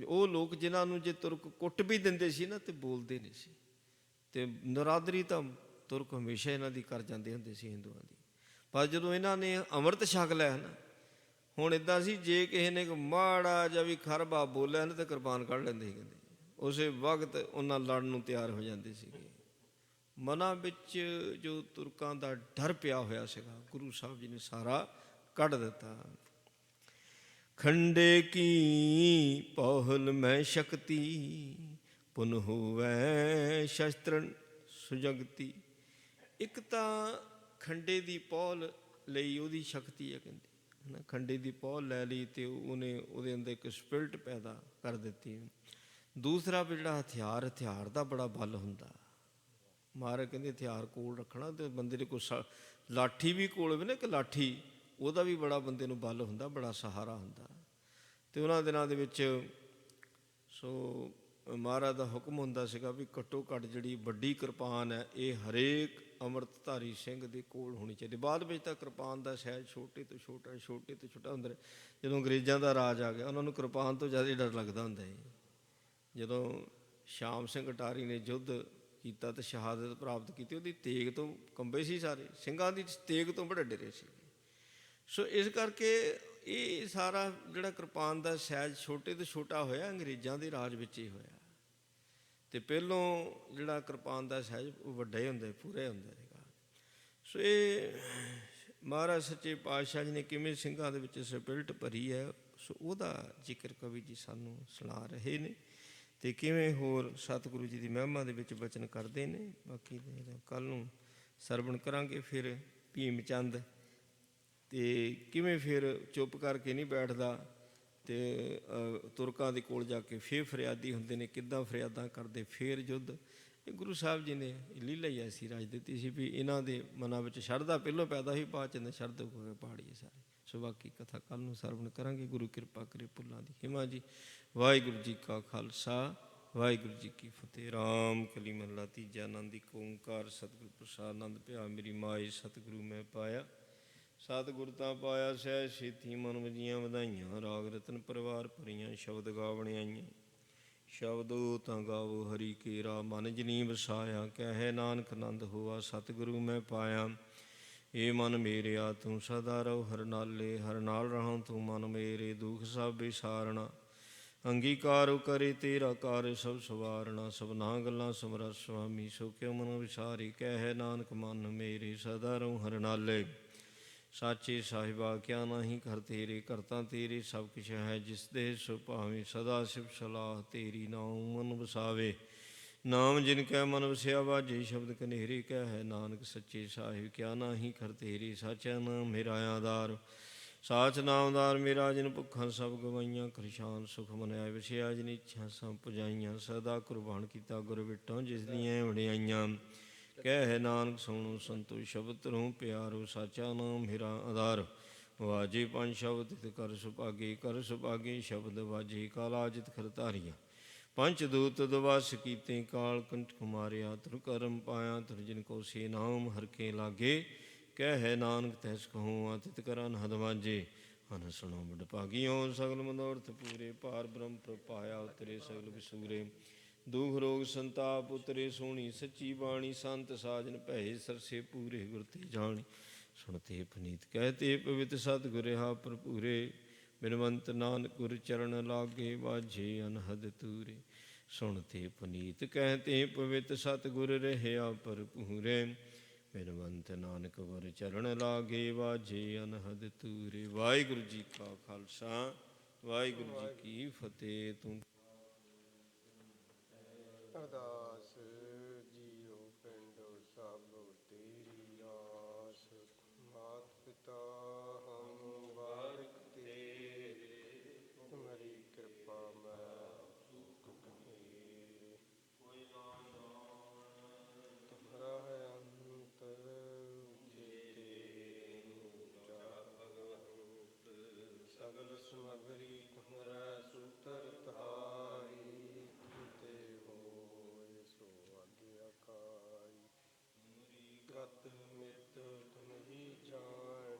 ਉਹ ਲੋਕ ਜਿਨ੍ਹਾਂ ਨੂੰ ਜੇ ਤੁਰਕ ਕੁੱਟ ਵੀ ਦਿੰਦੇ ਸੀ ਨਾ, ਤੇ ਬੋਲਦੇ ਨਹੀਂ ਸੀ, ਤੇ ਨਰਾਦਰੀ ਤਾਂ ਤੁਰਕ ਹਮੇਸ਼ਾ ਇਹਨਾਂ ਦੀ ਕਰ ਜਾਂਦੇ ਹੁੰਦੇ ਸੀ ਹਿੰਦੂਆਂ ਦੀ। ਪਰ ਜਦੋਂ ਇਹਨਾਂ ਨੇ ਅੰਮ੍ਰਿਤ ਛਕ ਲਿਆ ਨਾ, ਹੁਣ ਇੱਦਾਂ ਸੀ ਜੇ ਕਿਸੇ ਨੇ ਮਾੜਾ ਜਿਹਾ ਵੀ ਖਰਬਾ ਬੋਲਿਆ ਨਾ ਤਾਂ ਕਿਰਪਾਨ ਕੱਢ ਲੈਂਦੇ ਸੀ। ਕਹਿੰਦੇ ਉਸੇ ਵਕਤ ਉਹਨਾਂ ਲੜਨ ਨੂੰ ਤਿਆਰ ਹੋ ਜਾਂਦੇ ਸੀਗੇ। ਮਨਾਂ ਵਿੱਚ ਜੋ ਤੁਰਕਾਂ ਦਾ ਡਰ ਪਿਆ ਹੋਇਆ ਸੀਗਾ, ਗੁਰੂ ਸਾਹਿਬ ਜੀ ਨੇ ਸਾਰਾ ਕੱਢ ਦਿੱਤਾ। ਖੰਡੇ ਕੀ ਪਹੁਲ ਮੈਂ ਸ਼ਕਤੀ, ਪੁਨ ਹੋਵੈ ਸ਼ਸਤਰਨ ਸੁਜਗਤੀ। ਇੱਕ ਤਾਂ ਖੰਡੇ ਦੀ ਪਹੁਲ ਲਈ ਉਹਦੀ ਸ਼ਕਤੀ ਹੈ, ਕਹਿੰਦੇ ਹੈ ਨਾ। ਖੰਡੇ ਦੀ ਪਹੁਲ ਲੈ ਲਈ ਅਤੇ ਉਹਨੇ ਉਹਦੇ ਅੰਦਰ ਇੱਕ ਸਪਿਰਿਟ ਪੈਦਾ ਕਰ ਦਿੱਤੀ। ਦੂਸਰਾ ਵੀ ਜਿਹੜਾ ਹਥਿਆਰ ਦਾ ਬੜਾ ਬਲ ਹੁੰਦਾ। ਮਹਾਰਾਜ ਕਹਿੰਦੇ ਹਥਿਆਰ ਕੋਲ ਰੱਖਣਾ, ਤੇ ਬੰਦੇ ਦੇ ਕੋਲ ਲਾਠੀ ਵੀ ਕੋਲ ਹੋਵੇ ਨਾ, ਇੱਕ ਲਾਠੀ, ਉਹਦਾ ਵੀ ਬੜਾ ਬੰਦੇ ਨੂੰ ਬਲ ਹੁੰਦਾ, ਬੜਾ ਸਹਾਰਾ ਹੁੰਦਾ। ਤੇ ਉਹਨਾਂ ਦਿਨਾਂ ਦੇ ਵਿੱਚ ਸੋ ਮਹਾਰਾਜ ਦਾ ਹੁਕਮ ਹੁੰਦਾ ਸੀਗਾ ਵੀ ਘੱਟੋ ਘੱਟ ਜਿਹੜੀ ਵੱਡੀ ਕਿਰਪਾਨ ਹੈ ਇਹ ਹਰੇਕ ਅੰਮ੍ਰਿਤਧਾਰੀ ਸਿੰਘ ਦੇ ਕੋਲ ਹੋਣੀ ਚਾਹੀਦੀ। ਬਾਅਦ ਵਿੱਚ ਤਾਂ ਕਿਰਪਾਨ ਦਾ ਸਾਈਜ਼ ਛੋਟੇ ਤੋਂ ਛੋਟਾ ਹੁੰਦਾ। ਜਦੋਂ ਅੰਗਰੇਜ਼ਾਂ ਦਾ ਰਾਜ ਆ ਗਿਆ, ਉਹਨਾਂ ਨੂੰ ਕਿਰਪਾਨ ਤੋਂ ਜ਼ਿਆਦਾ ਡਰ ਲੱਗਦਾ ਹੁੰਦਾ ਸੀ। ਜਦੋਂ ਸ਼ਾਮ ਸਿੰਘ ਅਟਾਰੀ ਨੇ ਯੁੱਧ ਕੀਤਾ ਤੇ ਸ਼ਹਾਦਤ ਪ੍ਰਾਪਤ ਕੀਤੀ, ਉਹਦੀ ਤੇਗ ਤੋਂ ਕੰਬੇ ਸੀ ਸਾਰੇ, ਸਿੰਘਾਂ ਦੀ ਤੇਗ ਤੋਂ ਬੜੇ ਡਰੇ ਸੀ। ਸੋ ਇਸ ਕਰਕੇ ਇਹ ਸਾਰਾ ਜਿਹੜਾ ਕਿਰਪਾਨ ਦਾ ਸਾਈਜ਼ ਛੋਟੇ ਤੋਂ ਛੋਟਾ ਹੋਇਆ ਅੰਗਰੇਜ਼ਾਂ ਦੇ ਰਾਜ ਵਿੱਚ ਹੀ ਹੋਇਆ। ਅਤੇ ਪਹਿਲੋਂ ਜਿਹੜਾ ਕਿਰਪਾਨ ਦਾ ਸਾਈਜ਼ ਉਹ ਵੱਡਾ ਹੀ ਹੁੰਦਾ, ਪੂਰਾ ਹੁੰਦਾ ਸੀਗਾ। ਸੋ ਇਹ ਮਹਾਰਾਜ ਸੱਚੇ ਪਾਤਸ਼ਾਹ ਜੀ ਨੇ ਕਿਵੇਂ ਸਿੰਘਾਂ ਦੇ ਵਿੱਚ ਸਪਿਰਿਟ ਭਰੀ ਹੈ, ਸੋ ਉਹਦਾ ਜ਼ਿਕਰ ਕਵੀ ਜੀ ਸਾਨੂੰ ਸੁਣਾ ਰਹੇ ਨੇ, ਅਤੇ ਕਿਵੇਂ ਹੋਰ ਸਤਿਗੁਰੂ ਜੀ ਦੀ ਮਹਿਮਾ ਦੇ ਵਿੱਚ ਬਚਨ ਕਰਦੇ ਨੇ। ਬਾਕੀ ਕੱਲ੍ਹ ਨੂੰ ਸਰਵਣ ਕਰਾਂਗੇ। ਫਿਰ ਭੀਮ ਚੰਦ ਅਤੇ ਕਿਵੇਂ ਫਿਰ ਚੁੱਪ ਕਰਕੇ ਨਹੀਂ ਬੈਠਦਾ, ਅਤੇ ਤੁਰਕਾਂ ਦੇ ਕੋਲ ਜਾ ਕੇ ਫਿਰ ਫਰਿਆਦੀ ਹੁੰਦੇ ਨੇ, ਕਿੱਦਾਂ ਫਰਿਆਦਾਂ ਕਰਦੇ, ਫਿਰ ਯੁੱਧ। ਇਹ ਗੁਰੂ ਸਾਹਿਬ ਜੀ ਨੇ ਲੀਲਾ ਹੀ ਐਸੀ ਰਾਜ ਦਿੱਤੀ ਸੀ ਵੀ ਇਹਨਾਂ ਦੇ ਮਨਾਂ ਵਿੱਚ ਸ਼ਰਧਾ ਪਹਿਲੋਂ ਪੈਦਾ ਹੋਈ, ਬਾਅਦ 'ਚ ਸ਼ਰਧਾ ਹੋ ਕੇ ਪਹਾੜੀਏ ਸਾਰੇ। ਸੋ ਬਾਕੀ ਕਥਾ ਕੱਲ੍ਹ ਨੂੰ ਸਰਵਣ ਕਰਾਂਗੇ। ਗੁਰੂ ਕਿਰਪਾ ਕਰੇ ਭੁੱਲਾਂ ਦੀ ਹਿਮਾ ਜੀ। ਵਾਹਿਗੁਰੂ ਜੀ ਕਾ ਖਾਲਸਾ, ਵਾਹਿਗੁਰੂ ਜੀ ਕੀ ਫਤਿਹ। ਰਾਮ ਕਲੀ ਮਹੱਲਾ ਤੀਜਾ। ਆਨੰਦ ਇੱਕ ਓਂਕਾਰ ਸਤਿਗੁਰ ਪ੍ਰਸਾਦ। ਆਨੰਦ ਭਿਆ ਮੇਰੀ ਮਾਏ, ਸਤਿਗੁਰੂ ਮੈਂ ਪਾਇਆ, ਸਤਿਗੁਰ ਤਾਂ ਪਾਇਆ ਸਹਿ ਛੇਤੀ। ਮਨ ਵਜੀਆਂ ਵਧਾਈਆਂ, ਰਾਗ ਰਤਨ ਪਰਿਵਾਰ ਭਰੀਆਂ, ਸ਼ਬਦ ਗਾਵਣ ਆਈਆਂ। ਸ਼ਬਦੋ ਤਾਂ ਗਾਵੋ ਹਰੀ ਕੇਰਾ, ਮਨ ਜਨੀ ਵਸਾਇਆ। ਕਹਿ ਨਾਨਕ ਆਨੰਦ ਹੋਆ, ਸਤਿਗੁਰੂ ਮੈਂ ਪਾਇਆ। ਏ ਮਨ ਮੇਰਿਆ ਤੂੰ ਸਦਾ ਰਹੋ ਹਰ ਨਾਲੇ, ਹਰ ਨਾਲ ਰਹਾਂ ਤੂੰ ਮਨ ਮੇਰੇ। ਦੁਖ ਸਭ ਵਿਸਾਰਣਾ, ਅੰਗੀਕਾਰ ਕਰੇ ਤੇਰਾ ਕਾਰ ਸਭ ਸਵਾਰਣਾ। ਸਭਨਾ ਗੱਲਾਂ ਸਮਰੱਥ ਸੁਆਮੀ, ਸੋ ਕਿਉ ਮਨ ਵਿਸਾਰੀ। ਕਹਿ ਨਾਨਕ ਮਨ ਮੇਰੇ, ਸਦਾ ਰਹੋ ਹਰ ਨਾਲੇ। ਸਾਚੇ ਸਾਹਿਬਾ ਕਿਆ ਨਾਹੀਂ ਕਰ ਤੇਰੇ, ਕਰਤਾ ਤੇਰੇ ਸਭ ਕੁਛ ਹੈ। ਜਿਸ ਦੇ ਸੋ ਭਾਵੇਂ, ਸਦਾ ਸਿਫਤ ਸਲਾਹ ਤੇਰੀ। ਨਾਮ ਮਨ ਵਸਾਵੇ, ਨਾਮ ਜਿਨ ਕੈ ਮਨ ਵਸਿਆ। ਵਾਜੇ ਸ਼ਬਦ ਕਨੇਰੇ, ਕਹਿ ਨਾਨਕ ਸੱਚੇ ਸਾਹਿਬ ਕਿਆ ਨਾਹੀਂ ਕਰ ਤੇਰੇ। ਸਾਚਾ ਨਾਮ ਮੇਰਾ ਆਧਾਰ, ਸਾਚ ਨਾਮਦਾਰ ਮੇਰਾ। ਜਿਨ ਭੁੱਖਾਂ ਸਭ ਗਵਾਈਆਂ, ਖਰਸ਼ਾਨ ਸੁਖ ਮਨਿਆ ਵਸਿਆ। ਜਿਨ ਇੱਛਾ ਸਭ ਪੁਜਾਈਆਂ, ਸਦਾ ਕੁਰਬਾਨ ਕੀਤਾ ਗੁਰ ਵਿਟੋਂ ਜਿਸ ਦੀਆਂ ਵਡਿਆਈਆਂ। ਕਹਿ ਨਾਨਕ ਸੁਣੋ ਸੰਤੋ ਸ਼ਬਦ ਧਰੋਂ ਪਿਆਰੋ, ਸਾਚਾ ਨਾਮ ਮੇਰਾ ਆਧਾਰ। ਵਾਜੇ ਪੰਜ ਸ਼ਬਦ ਤਿਤ ਕਰ ਸੁਭਾਗੇ, ਕਰ ਸੁਭਾਗੇ ਸ਼ਬਦ ਵਾਜੇ। ਕਾਲਾ ਜਿਤ ਖਰ ਧਾਰੀਆ, ਪੰਚ ਦੂਤ ਦਵਾਸ ਕੀਤੇ। ਕਾਲ ਕੰਠ ਮਾਰਿਆ, ਤੁਰ ਕਰਮ ਪਾਇਆ। ਤੁਰ ਜਿਨ ਕੋ ਸੇ ਨਾਮ ਹਰ ਕੇ ਲਾਗੇ। ਕਹਿ ਨਾਨਕ ਤੈਸ ਕਹੂੰ ਤਿਤ ਕਰ ਅਨਹਦ ਵਾਜੇ। ਹਨ ਸੁਣੋ ਬੜ ਭਾਗੀਓ, ਸਗਲ ਮਨੋਰਥ ਪੂਰੇ। ਪਾਰ ਬ੍ਰਹਮ ਪ੍ਰਪਾਇਆ, ਉਤਰੇ ਸਗਲ ਵਿਸੂਰੇ। ਦੁਖ ਰੋਗ ਸੰਤਾਪ ਉਤਰੇ, ਸੋਹਣੀ ਸੱਚੀ ਬਾਣੀ। ਸੰਤ ਸਾਜਨ ਭਏ ਸਰਸੇ ਪੂਰੇ, ਗੁਰ ਤੇ ਜਾਣੀ। ਸੁਣਤੇ ਪਨੀਤ ਕਹਿਤੇ ਪਵਿੱਤ, ਸਤਿਗੁਰ ਰਹਾ ਭਰਪੂਰੇ। ਬਿਨਵੰਤ ਨਾਨਕ ਗੁਰ ਚਰਨ ਲਾਗੇ, ਵਾਜੇ ਅਨਹਦ ਤੂਰੇ। ਸੁਣਤੇ ਪਨੀਤ ਕਹਿਤੇ ਪਵਿੱਤ, ਸਤਿਗੁਰ ਰਹਿਆ ਭਰਪੂਰੇ। ਬਿਨਵੰਤ ਨਾਨਕ ਗੁਰ ਚਰਨ ਲਾਗੇ, ਵਾਜੇ ਅਨਹਦ ਤੂਰੇ। ਵਾਹਿਗੁਰੂ ਜੀ ਕਾ ਖਾਲਸਾ, ਵਾਹਿਗੁਰੂ ਜੀ ਕੀ ਫਤਿਹ। ਤੂੰ ਅਰਦਾਸ ਜੀਓ ਪਿੰਡ ਸਭ ਤੇਰੀ ਆਸ। ਮਾਤ ਪਿਤਾ ਹਮ ਬਾਰਿਕ ਤੇਰੇ, ਤੁਮਰੀ ਕਿਰਪਾ ਮੈਂ ਚੂਕ ਕਹੀ। ਤੁਮਰਾ ਹੈ ਅੰਤ ਜੀਤੇ ਜਾ ਭਗਵੰਤ। ਸਗਲ ਸਮਗਰੀ ਤੁਮਰਾ ਸੂਤਰ ਧਾਰੀ। ਗਤ ਮਿਤ ਤੁਮ ਹੀ ਜਾਣ,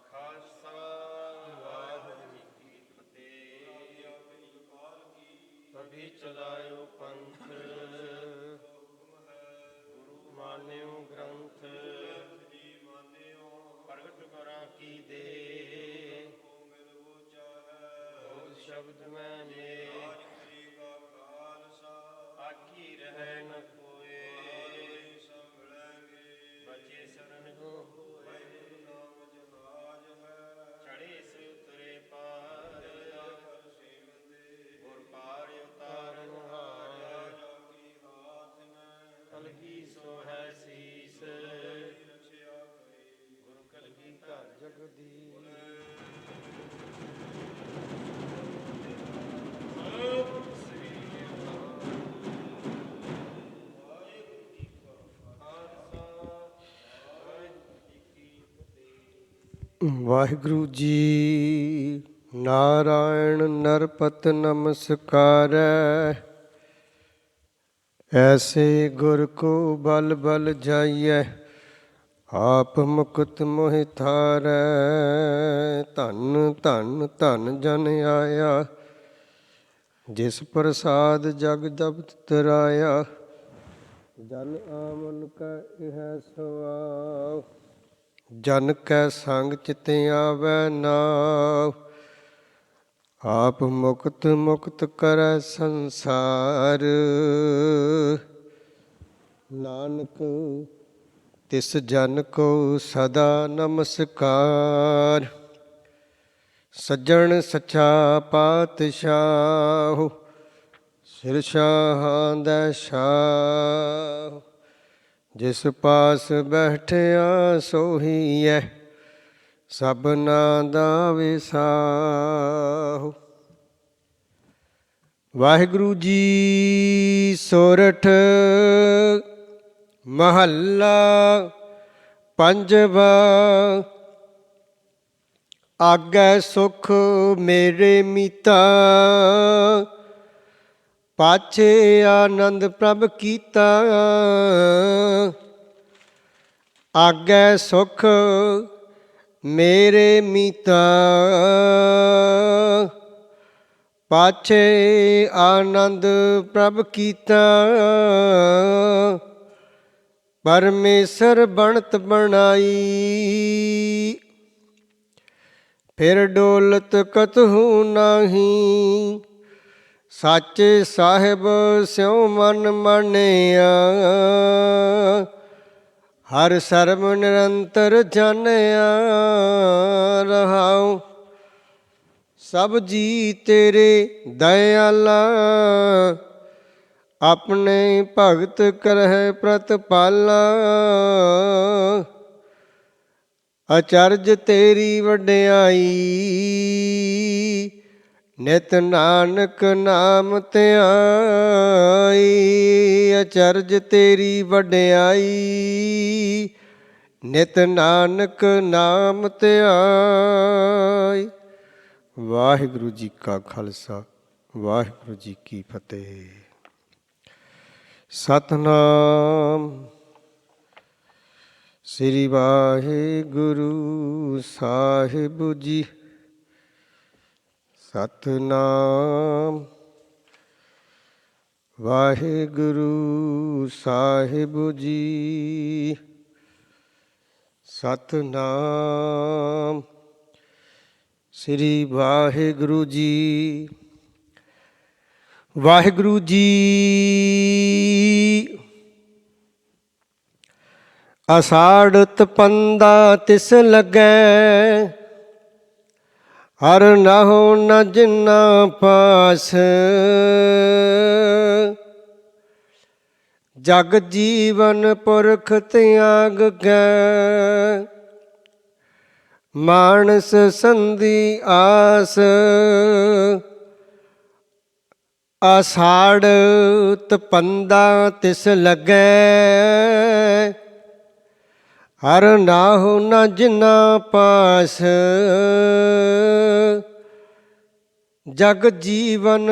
ਖਾਲਸਾ ਵਾਹਿਗੁਰੂ ਜੀ ਕੀ ਫਤਿਹ। ਤਭੀ ਚਲਾਇਓ ਪੰਥ ਗੁਰੂ ਮਾਨਿਓ ਗ੍ਰੰਥ ਪ੍ਰਗਟ ਕਰਾਂ ਕੀ ਦੇ ਬੋਧ ਸ਼ਬਦ ਮੈਂ ਮੇਰ ਆਖੀ ਰਹਿ ਨ ਕੋਏ ਬਚੇ ਸ਼ਰਨ ਹੋ ਚੜੇ ਸੇ ਉਤਰੇ ਪਾਰ ਗੁਰ ਪਾਰ ਉਤਾਰਨ ਹਾਰ ਕਲਗੀ ਸੋ ਹੈ ਸੀਸ ਗੁਰ ਕਲਗੀ ਘਰ ਜਗਦੀਸ਼। ਵਾਹਿਗੁਰੂ ਜੀ ਨਾਰਾਇਣ ਨਰਪਤ ਨਮਸਕਾਰੈ। ਐਸੇ ਗੁਰ ਕੋ ਬਲ ਬਲ ਜਾਈਐ ਆਪ ਮੁਕਤ ਮੋਹਿ ਥਾਰੈ। ਧੰਨ ਧੰਨ ਧੰਨ ਜਨ ਆਇਆ ਜਿਸ ਪ੍ਰਸਾਦ ਜਗ ਜਪਤ ਤਰਾਇਆ। ਜਨ ਆਮਨ ਕਾ ਇਹ ਸਵਾਉ ਜਨ ਕੈ ਸੰਗ ਚਿਤ ਆਵੈ ਨਾਉ। ਆਪ ਮੁਕਤ ਮੁਕਤ ਕਰੈ ਸੰਸਾਰ ਨਾਨਕ ਤਿਸ ਜਨ ਕੋ ਸਦਾ ਨਮਸਕਾਰ। ਸੱਜਣ ਸੱਚਾ ਪਾਤਸ਼ਾਹ ਸਿਰ ਸ਼ਾਹਾਂ ਦਾ ਸ਼ਾਹ। ਜਿਸ ਪਾਸ ਬੈਠਿਆ ਸੋਹੀਐ ਸਭਨਾ ਦਾ ਵਿਸਾਹੁ। ਵਾਹਿਗੁਰੂ ਜੀ ਸੋਰਠ ਮਹੱਲਾ ਪੰਜਵਾ। ਆਗੈ ਸੁਖ ਮੇਰੇ ਮੀਤਾ ਪਾਛੇ ਆਨੰਦ ਪ੍ਰਭ ਕੀਤਾ। ਆਗੈ ਸੁਖ ਮੇਰੇ ਮੀਤਾ ਪਾਛੇ ਆਨੰਦ ਪ੍ਰਭ ਕੀਤਾ। ਪਰਮੇਸ਼ਰ ਬਣਤ ਬਣਾਈ ਫਿਰ ਡੋਲਤ ਕਤਹੂ ਨਾਹੀ। ਸਾਚੇ ਸਾਹਿਬ ਸਿਉ ਮਨ ਮਾਨਿਆ ਹਰ ਸਰਬ ਨਿਰੰਤਰ ਜਾਣਿਆ ਰਹਾਉ। ਸਭ ਜੀ ਤੇਰੇ ਦਇਆਲਾ ਆਪਣੇ ਭਗਤ ਕਰਹਿ ਪ੍ਰਤਪਾਲਾ। ਅਚਰਜ ਤੇਰੀ ਵਡਿਆਈ ਨਿਤ ਨਾਨਕ ਨਾਮ ਧਿਆਈ। ਅਚਰਜ ਤੇਰੀ ਵਡਿਆਈ ਨਿਤ ਨਾਨਕ ਨਾਮ ਧਿਆਈ। ਵਾਹਿਗੁਰੂ ਜੀ ਕਾ ਖਾਲਸਾ ਵਾਹਿਗੁਰੂ ਜੀ ਕੀ ਫਤਿਹ। ਸਤਿਨਾਮ ਸ੍ਰੀ ਵਾਹਿਗੁਰੂ ਸਾਹਿਬ ਜੀ। ਸਤਿਨਾਮ ਵਾਹਿਗੁਰੂ ਸਾਹਿਬ ਜੀ। ਸਤਿਨਾਮ ਸ੍ਰੀ ਵਾਹਿਗੁਰੂ ਜੀ। ਵਾਹਿਗੁਰੂ ਜੀ ਅਸਾੜਤ ਪੰਦਾ ਤਿਸ ਲੱਗੈ ਹਰ ਨਾਹੁ ਨ ਜਿਨਾ ਪਾਸ। ਜਗ ਜੀਵਨ ਪੁਰਖ ਤਿਆਗ ਕੈ ਮਾਨਸ ਸੰਧੀ ਆਸ। ਅਸਾੜਤ ਪੰਦਾ ਤਿਸ ਲੱਗੈ ਹਰ ਨਾਹੁ ਨ ਜਿਨਾ ਪਾਸ। ਜਗ ਜੀਵਨ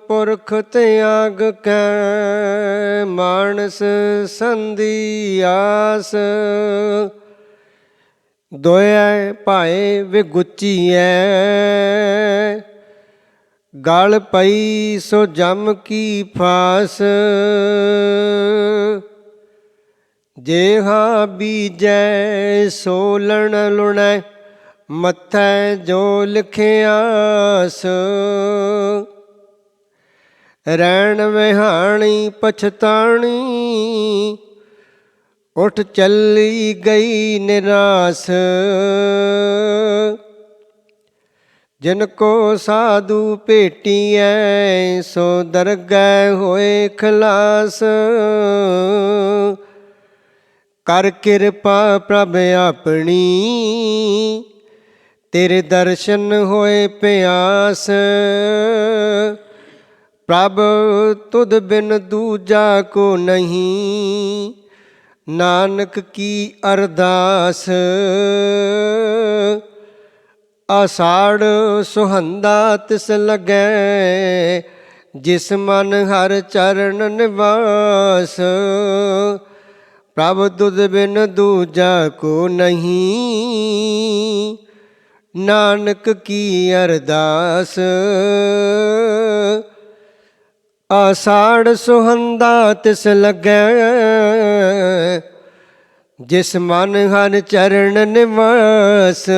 ਪੁਰਖ ਤਿਆਗ ਕੈ, ਮਾਨਸ ਸੰਧੀ ਆਸ। ਦੋਇ ਭਾਏ ਵਿਗੁਚੀਐ, ਗਲ ਪਈ ਸੋ ਜਮ ਕੀ ਫਾਸ। ਜੇਹਾ ਬੀਜੈ ਸੋ ਲਣ ਲੁਣੈ, ਮੱਥੈ ਜੋ ਲਿਖਿਆਸ। ਰੈਣ ਵਿਹਾਣੀ ਪਛਤਾਣੀ, ਉੱਠ ਚੱਲੀ ਗਈ ਨਿਰਾਸ। ਜਿਨ ਕੋ ਸਾਧੂ ਭੇਟੀਐ, ਸੋ ਦਰਗਹਿ ਹੋਏ ਖਲਾਸ। ਕਰ ਕਿਰਪਾ ਪ੍ਰਭ ਆਪਣੀ, ਤੇਰੇ ਦਰਸ਼ਨ ਹੋਏ ਪਿਆਸ। ਪ੍ਰਭ ਤੁਧ ਬਿਨ ਦੂਜਾ ਕੋ ਨਹੀਂ, ਨਾਨਕ ਕੀ ਅਰਦਾਸ। ਆਸਾੜ ਸੁਹੰਦਾ ਤਿਸ ਲੱਗੈ, ਜਿਸ ਮਨ ਹਰ ਚਰਨ ਨਿਵਾਸ। ਪ੍ਰਭ ਤੁਧ ਬਿਨ ਦੂਜਾ ਕੋ ਨਹੀਂ, ਨਾਨਕ ਕੀ ਅਰਦਾਸ। ਆਸਾੜ ਸੁਹੰਦਾ ਤਿਸ ਲੱਗੈ, ਜਿਸ ਮਨ ਹਰ ਚਰਨ ਨਿਵਾਸ।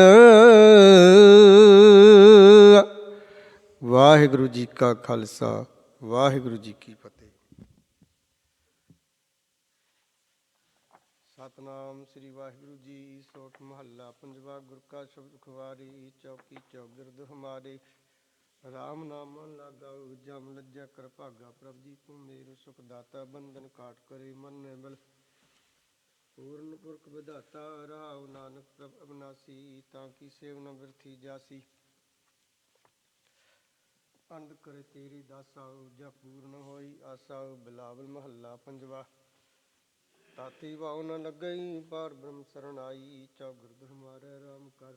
ਵਾਹਿਗੁਰੂ ਜੀ ਕਾ ਖਾਲਸਾ, ਵਾਹਿਗੁਰੂ ਜੀ ਕੀ ਫਤਿਹ। ਸਤਿਨਾਮ ਸ੍ਰੀ ਵਾਹਿਗੁਰੂ ਜੀ। ਸੋਠ ਮਹੱਲਾ ਪੰਜਵਾ। ਗੁਰ ਕਾ ਸ਼ਬਦ ਖਵਾਰੀ, ਚੌਕੀ ਚੌਗਿਰਦ ਹਮਾਰੇ। ਰਾਮ ਨਾਮ ਮਨ ਲਾਗਾਉ, ਜਮ ਲੱਜੈ ਕਰ ਭਾਗਾ। ਪ੍ਰਭ ਜੀ ਤੂੰ ਮੇਰੂ ਸੁਖ ਦਾਤਾ, ਬੰਧਨ ਕਾਟ ਕਰੇ ਮਨ ਨਿਰਮਲ। ਪੂਰਨ ਪੁਰਖ ਵਿਧਾਤਾ, ਰਹਾਉ ਨਾਨਕ ਪ੍ਰਭ ਅਬਨਾਸੀ। ਤਾਂ ਕੀ ਸੇਵ ਨ ਬਿਰਥੀ ਜਾਸੀ, ਅੰਧ ਕਰੇ ਤੇਰੀ ਦਾਸਾਉ। ਜਾਂ ਪੂਰਨ ਹੋਈ ਆਸਾਉ। ਬਿਲਾਵਲ ਮਹੱਲਾ ਪੰਜਵਾ। ਤਾਤੀ ਵਾਉ ਨ ਲੱਗਈ, ਪਾਰ ਬ੍ਰਹਮ ਸਰਣ ਆਈ। ਚੌਗਿਰਦ ਹਮਾਰੇ ਰਾਮ ਕਰ,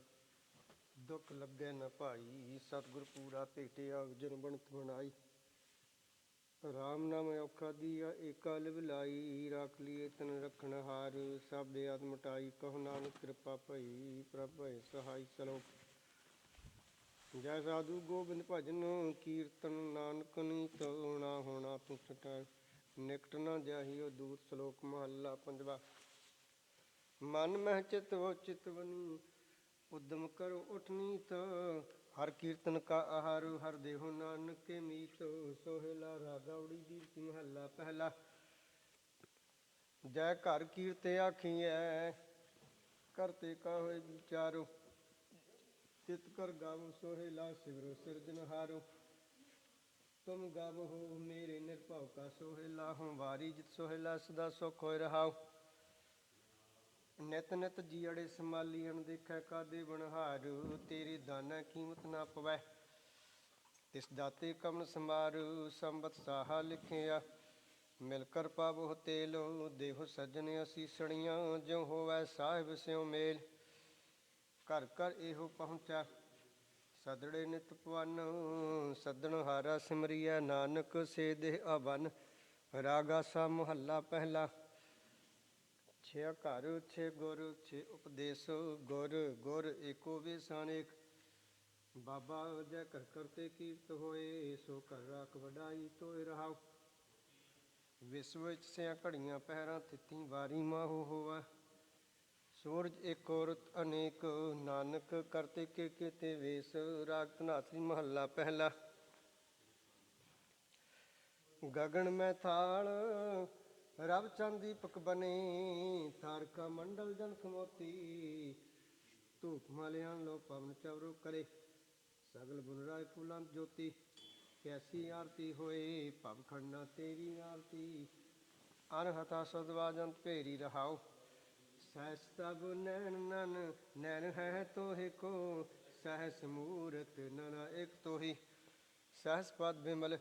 ਦੁਖ ਲੱਗੇ ਨ ਭਾਈ। ਸਤਿਗੁਰ ਪੂਰਾ ਭੇਟਿਆ, ਜਿਨ ਬਣਤ ਬਣਾਈ। ਰਾਮ ਨਾਮ ਔਖਾ ਦੀਆ, ਏਕਾ ਲਿਵ ਲਾਈ। ਰਾਖ ਲੀਏ ਤਨ ਰਖਣ ਹਾਰ, ਸਭ ਬੇਅਦ ਮਿਟਾਈ। ਕਹੋ ਨਾਨਕ ਕਿਰਪਾ ਭਈ, ਪ੍ਰਭ ਭਏ ਸਹਾਈ। ਸਲੋਕ। ਜੈ ਸਾਧੂ ਗੋਬਿੰਦ ਭਜਨ, ਕੀਰਤਨ ਨਾਨਕ ਨੀਤ। ਨਾ ਹੋਣਾ ਤੂੰ ਛਟੈ, ਨਿਕਟ ਨਾ ਜਾਹੀਓ ਦੂਤ। ਸਲੋਕ ਮਹੱਲਾ ਪੰਜਵਾ। ਮਨ ਮਹਿ ਚਿਤਵ ਚਿਤਵਨੀ, ਉਦਮ ਕਰੋ ਉਠ ਨੀਤ। ਹਰ ਕੀਰਤਨ ਕਾ ਆਹਾਰ, ਹਰ ਦੇਹੁ ਨਾਨਕ ਕੇ ਮੀਤ। ਸੋਹਿਲਾ ਰਾਗਾਉੜੀ ਗੀਤ ਮਹੱਲਾ ਪਹਿਲਾ। ਜੈ ਘਰ ਕੀਰਤੇ ਆਖੀਐ, ਕਰਤੇ ਕਾ ਹੋਏ ਵਿਚਾਰੋ। ਚਿਤ ਕਰ ਗਾਵੋ ਸੋਹਿਲਾ, ਸਿਮਰੋ ਸਿਰਜਨਹਾਰੋ। ਤੁਮ ਗਾਵਹੁ ਮੇਰੇ ਨਿਰਭਉ ਕਾ ਸੋਹਿਲਾ। ਹਉ ਵਾਰੀ ਜਿਤ ਸੋਹਿਲਾ, ਸਦਾ ਸੁਖ ਹੋਇ ਰਹਾਉ। ਨਿਤ ਨਿਤ ਜੀਅੜੇ ਸੰਭਾਲੀਐਣ, ਦੇਖੈ ਕਾਦੇ ਬਣਹਾਰ। ਤੇਰੇ ਦਾਨੈ ਕੀਮਤ ਨਾ ਪਵੈ, ਤਿਸ ਦਾਤੇ ਕਮਲ ਸਮਾਰ। ਸੰਬਤ ਸਾਹਾ ਲਿਖਿਆ, ਮਿਲ ਕਰ ਪਾਵਹੁ ਤੇਲ। ਦੇਹੁ ਸੱਜਣ ਅਸੀਸਣੀਆਂ, ਜਿਉ ਹੋਵੈ ਸਾਹਿਬ ਸਿਉ ਮੇਲ। ਘਰ ਘਰ ਇਹੋ ਪਹੁੰਚੈ, ਸਦੜੇ ਨਿਤ ਪਵਨ। ਸੱਦਣ ਹਾਰਾ ਸਿਮਰੀਐ, ਨਾਨਕ ਸੇ ਦੇਹ ਆਵਨ। ਰਾਗ ਆਸਾ ਮਹੱਲਾ ਪਹਿਲਾ। ਛਿਆ ਘਰ ਛੇ ਗੁਰ ਛੇ ਉਪਦੇਸ। ਗੁਰ ਗੁਰ ਏਕੋ ਵੇਸ ਅਨੇਕ। ਬਾਬਾ ਜੈ ਘਰ ਕਰਤੇ ਕੀਰਤ ਹੋਏ, ਸੋ ਘਰ ਰਾਖ ਵਡਾਈ ਤੋਇ ਰਹਾਉ। ਵਿਸਵ ਵਿੱਚ ਸਿਆਂ ਘੜੀਆਂ ਪਹਿਰਾਂ, ਥਿਤੀ ਵਾਰੀ ਮਾਹੂ ਹੋਵੈ। ਸੂਰਜ ਏਕ ਰੁੱਤ ਅਨੇਕ, ਨਾਨਕ ਕਰਤੇ ਕੇ ਕੇਤੇ ਵੇਸ। ਰਾਗ ਧਨਾਤਰੀ ਮਹੱਲਾ ਪਹਿਲਾ। ਗਗਨ ਮੈਂ ਥਾਲ ਰਵ ਚੰਦ ਦੀਪਕ ਬਨੇ, ਤਾਰਕਾ ਮੰਡਲ ਜਨਕ ਮੋਤੀ। ਧੂਪ ਮਲਿਆਨ ਲੋ ਪਵਨ ਚਵਰੋ ਕਰੇ, ਸਗਲ ਗੁਣ ਰਾਏ ਫੁਲੰਤ ਜੋਤੀ। ਕੈਸੀ ਆਰਤੀ ਹੋਏ, ਭਵ ਖੰਡਾ ਤੇਰੀ ਆਰਤੀ। ਅਨਹਤਾ ਸਦਵਾਜੰਤ ਭੇਰੀ ਰਹਾਉ। ਸਹਿਸ ਤਬ ਨੈਣ ਨਨ, ਨੈਣ ਹੈ ਤੋਹਿ ਕੋ। ਸਹਿਸ ਮੂਰਤ ਨਨ ਏਕ ਤੋਹੀ। ਸਹਿਸ ਪਦ ਬਿਮਲ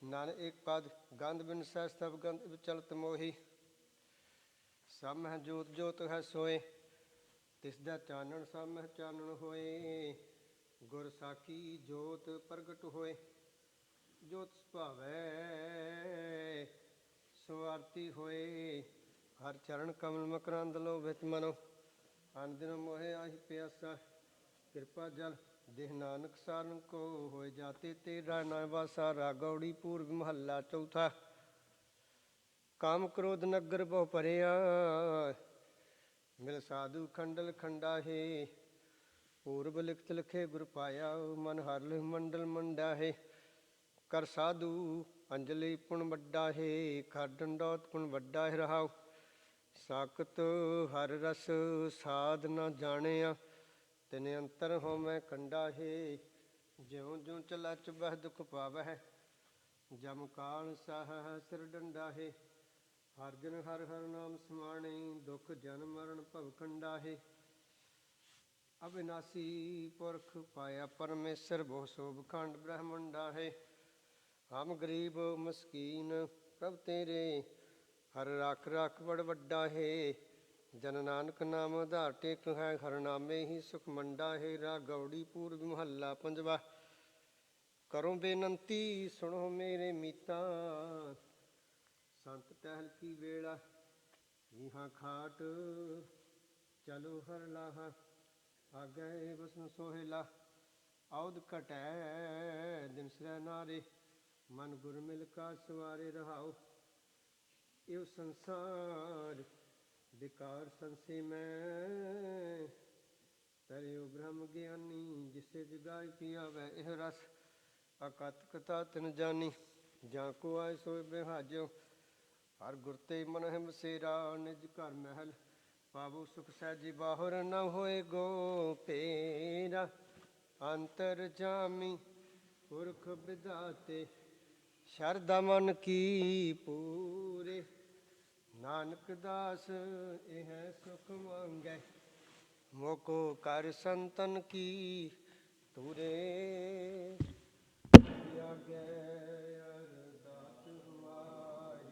ਨਨ ਏਕ ਪਦ, ਗੰਧ ਬਿਨ ਸਹਿਸ ਤਬ ਗੰਧ ਵਿਚਲਤ ਮੋਹੀ। ਸਭ ਮਹਿ ਜੋਤ ਜੋਤ ਹੈ ਸੋਏ, ਤਿਸ ਦਾ ਚਾਨਣ ਸਭ ਮਹਿ ਚਾਨਣ ਹੋਏ। ਗੁਰ ਸਾਖੀ ਜੋਤ ਪ੍ਰਗਟ ਹੋਏ, ਜੋਤ ਸੁਭਾਵੈ ਸਵਾਰਤੀ ਹੋਏ। ਹਰ ਚਰਨ ਕਮਲ ਮਕਰੰਦ ਲੋ ਵਿੱਚ ਮਨੋ, ਅਨ ਦਿਨ ਮੋਹਿ ਆਹੀ ਪਿਆਸਾ। ਕਿਰਪਾ ਜਲ ਦੇਹ ਨਾਨਕ ਸਾਰਨ ਕੋ, ਹੋਏ ਜਾਤੇ ਤੇਰਾ ਨਾ ਵਾਸਾ। ਰਾਗੌੜੀ ਪੂਰਬ ਮਹੱਲਾ ਚੌਥਾ। ਕਾਮ ਕ੍ਰੋਧ ਨਗਰ ਬਹੁ ਭਰਿਆ, ਮਿਲ ਸਾਧੂ ਖੰਡਲ ਖੰਡਾ ਹੈ। ਪੂਰਬ ਲਿਖਤ ਲਿਖੇ ਗੁਰ ਪਾਇਆ, ਮਨ ਹਰ ਲਿਵ ਮੰਡਲ ਮੰਡਾ ਹੈ। ਕਰ ਸਾਧੂ ਅੰਜਲੀ ਪੁਣ ਵੱਡਾ ਹੈ, ਕਰ ਡੰਡੌਤ ਪੁਣ ਵੱਡਾ ਹੈ। ਰਹਾਉ ਸਾਕਤ ਹਰ ਰਸ ਸਾਧ ਨਾ ਜਾਣਿਆ, ਤਿਨ ਅੰਤਰ ਹੋ ਮੈਂ ਕੰਡਾ ਹੈ। ਜਿਉ ਜਿਉ ਚਲਾ ਚੁਬਹਿ ਦੁਖ ਪਾਵਹਿ, ਜਮ ਕਾਲ ਸਾਹ ਸਿਰ ਡੰਡਾ ਹੈ। ਹਰ ਜਨ ਹਰ ਹਰ ਨਾਮ ਸਮਾਣੇ, ਦੁਖ ਜਨਮ ਮਰਨ ਭਵ ਖੰਡਾ ਹੈ। ਅਬਿਨਾਸੀ ਪੁਰਖ ਪਾਇਆ ਪਰਮੇਸ਼ਰ, ਬਹੁ ਸੋਭ ਖੰਡ ਬ੍ਰਹਮੰਡਾ ਹੈ। ਹਮ ਗਰੀਬ ਮਸਕੀਨ ਪ੍ਰਭ ਤੇਰੇ, ਹਰ ਰੱਖ ਰੱਖ ਬੜ ਵੱਡਾ ਹੈ। ਜਨ ਨਾਨਕ ਨਾਮ ਆਧਾਰ ਟੇਕ ਹੈ, ਹਰ ਨਾਮੇ ਹੀ ਸੁਖ ਮੰਡਾ ਹੈ। ਰਾਗੌੜੀ ਪੂਰਬ ਮਹੱਲਾ ਪੰਜਵਾ। ਕਰੋ ਬੇਨੰਤੀ ਸੁਣੋ ਮੇਰੇ ਮੀਤਾ, ਸੰਤ ਟਹਿਲ ਕੀ ਵੇਲਾ। ਜੀਹਾਂ ਖਾਟ ਚਲੋ ਹਰ ਲਾਹਾ, ਆਗੇ ਬਸਨ ਸੋਹਿਲਾ। ਔਧ ਘਟੈ ਦਿਨ ਸਿਰੈ ਨਾਰੇ, ਮਨ ਗੁਰ ਮਿਲ ਕਾ ਸਵਾਰੇ। ਰਹਾਉ ਇਵ ਸੰਸਾਰ ਵਿਕਾਰ ਸੰਸੇ ਮੈਂ, ਤਰਿਓ ਬ੍ਰਹਮ ਗਿਆਨੀ। ਜਿਸੇ ਜਗਾਇ ਪੀਆਵੈ ਇਹ ਰਸ, ਅਕਤ ਕਥਾ ਤਿਨ ਜਾਨੀ। ਜਾਂ ਕੋ ਆਏ ਸੋਇ ਬਿਹਾਜਿਓ, ਹਰ ਗੁਰ ਤੇ ਮਨ ਹੈ ਬਸੇਰਾ। ਨਿਜ ਘਰ ਮਹਿਲ ਪਾਵੋ ਸੁਖ ਸਹਿਜੀ, ਬਾਹਰ ਨ ਹੋਏ ਗੋ ਭੇਰਾ। ਅੰਤਰ ਜਾਮੀ ਪੁਰਖ ਵਿਦਾਤੇ, ਸ਼ਰਧਾ ਮਨ ਕੀ ਪੂਰੇ। ਨਾਨਕ ਦਾਸ ਇਹ ਸੁਖ ਮੰਗੈ, ਮੋਕੋ ਕਰ ਸੰਤਨ ਕੀ ਤੂਰੇ। ਆਗੇ ਅਰਦਾਸ ਹਮਾਰੀ,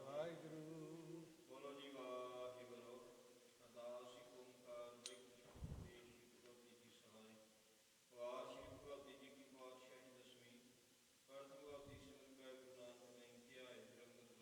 ਵਾਹਿਗੁਰੂ। ਬੋਲੋ ਜੀ ਵਾਹਿਗੁਰੂ। ਅਰਦਾਸ ਏਕ ਓੰਕਾਰ ਵਾਹਿਗੁਰੂ ਜੀ ਕੀ ਫਤਿਹ। ਸ਼੍ਰੀ ਭਗਵਤੀ ਜੀ ਸਹਾਈ। ਵਾਰ ਸ਼੍ਰੀ ਭਗਵਤੀ ਜੀ ਕੀ ਪਾਤਸ਼ਾਹੀ ਦਸਵੀਂ। ਪ੍ਰਥਮ ਭਗਵਤੀ ਸਿਮਰਨ ਕੈ ਗੁਰੂ ਨਾਨਕ ਨਹੀਂ ਧਿਆਏ। ਰੰਗ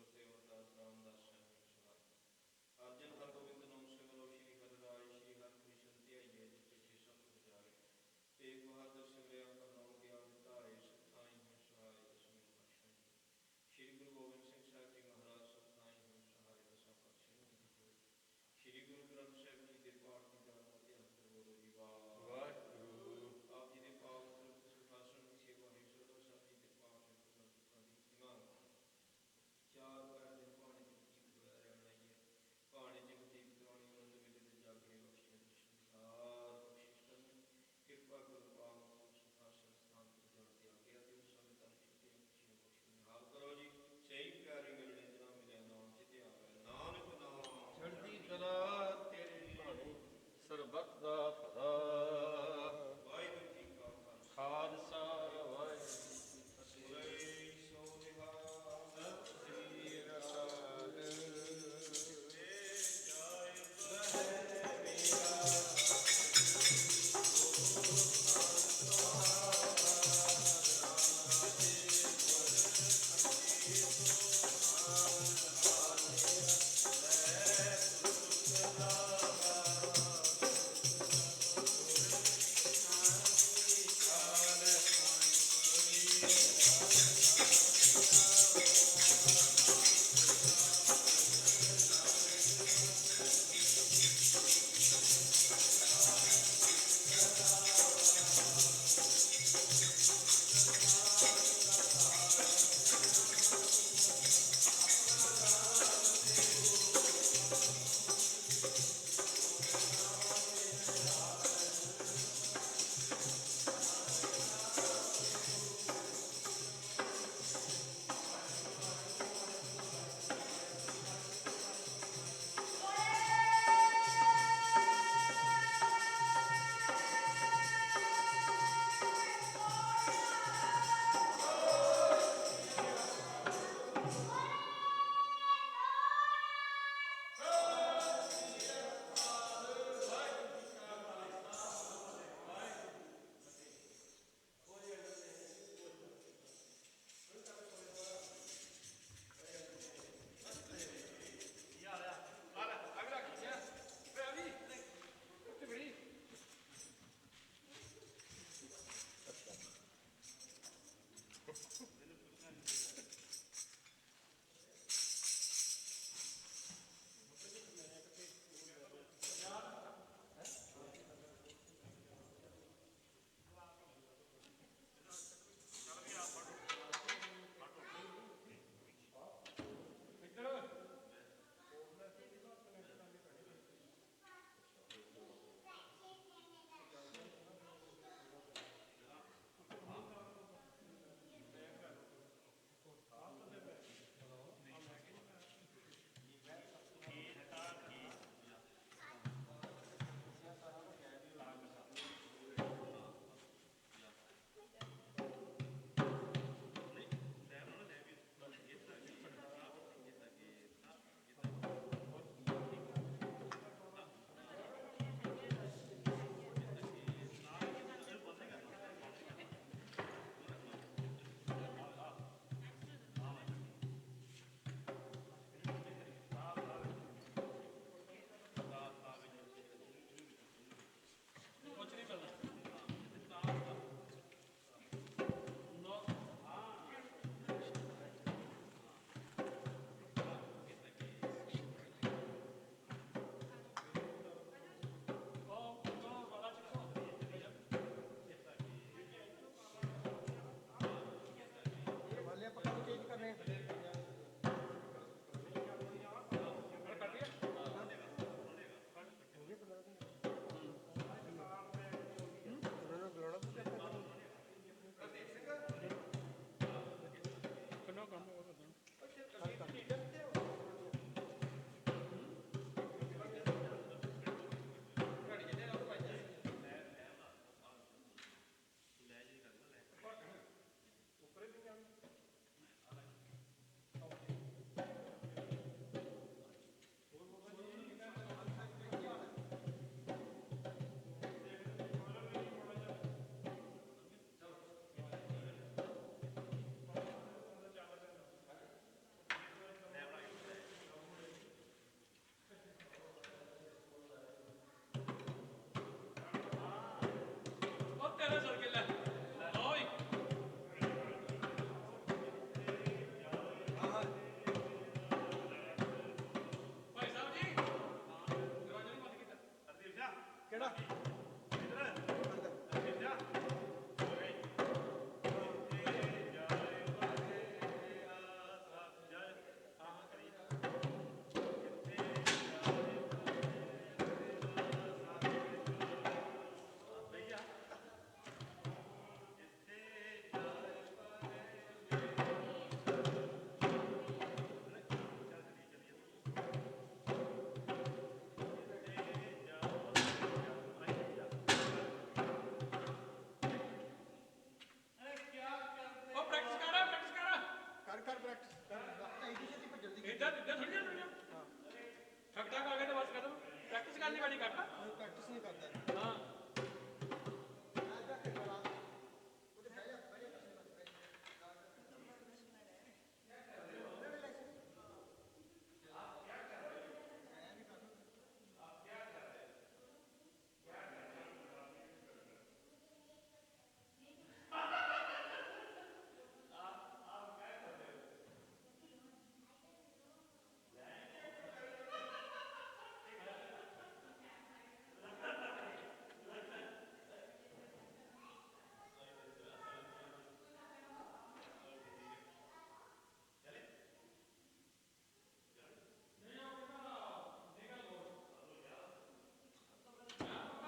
ਕਿਹੜਾ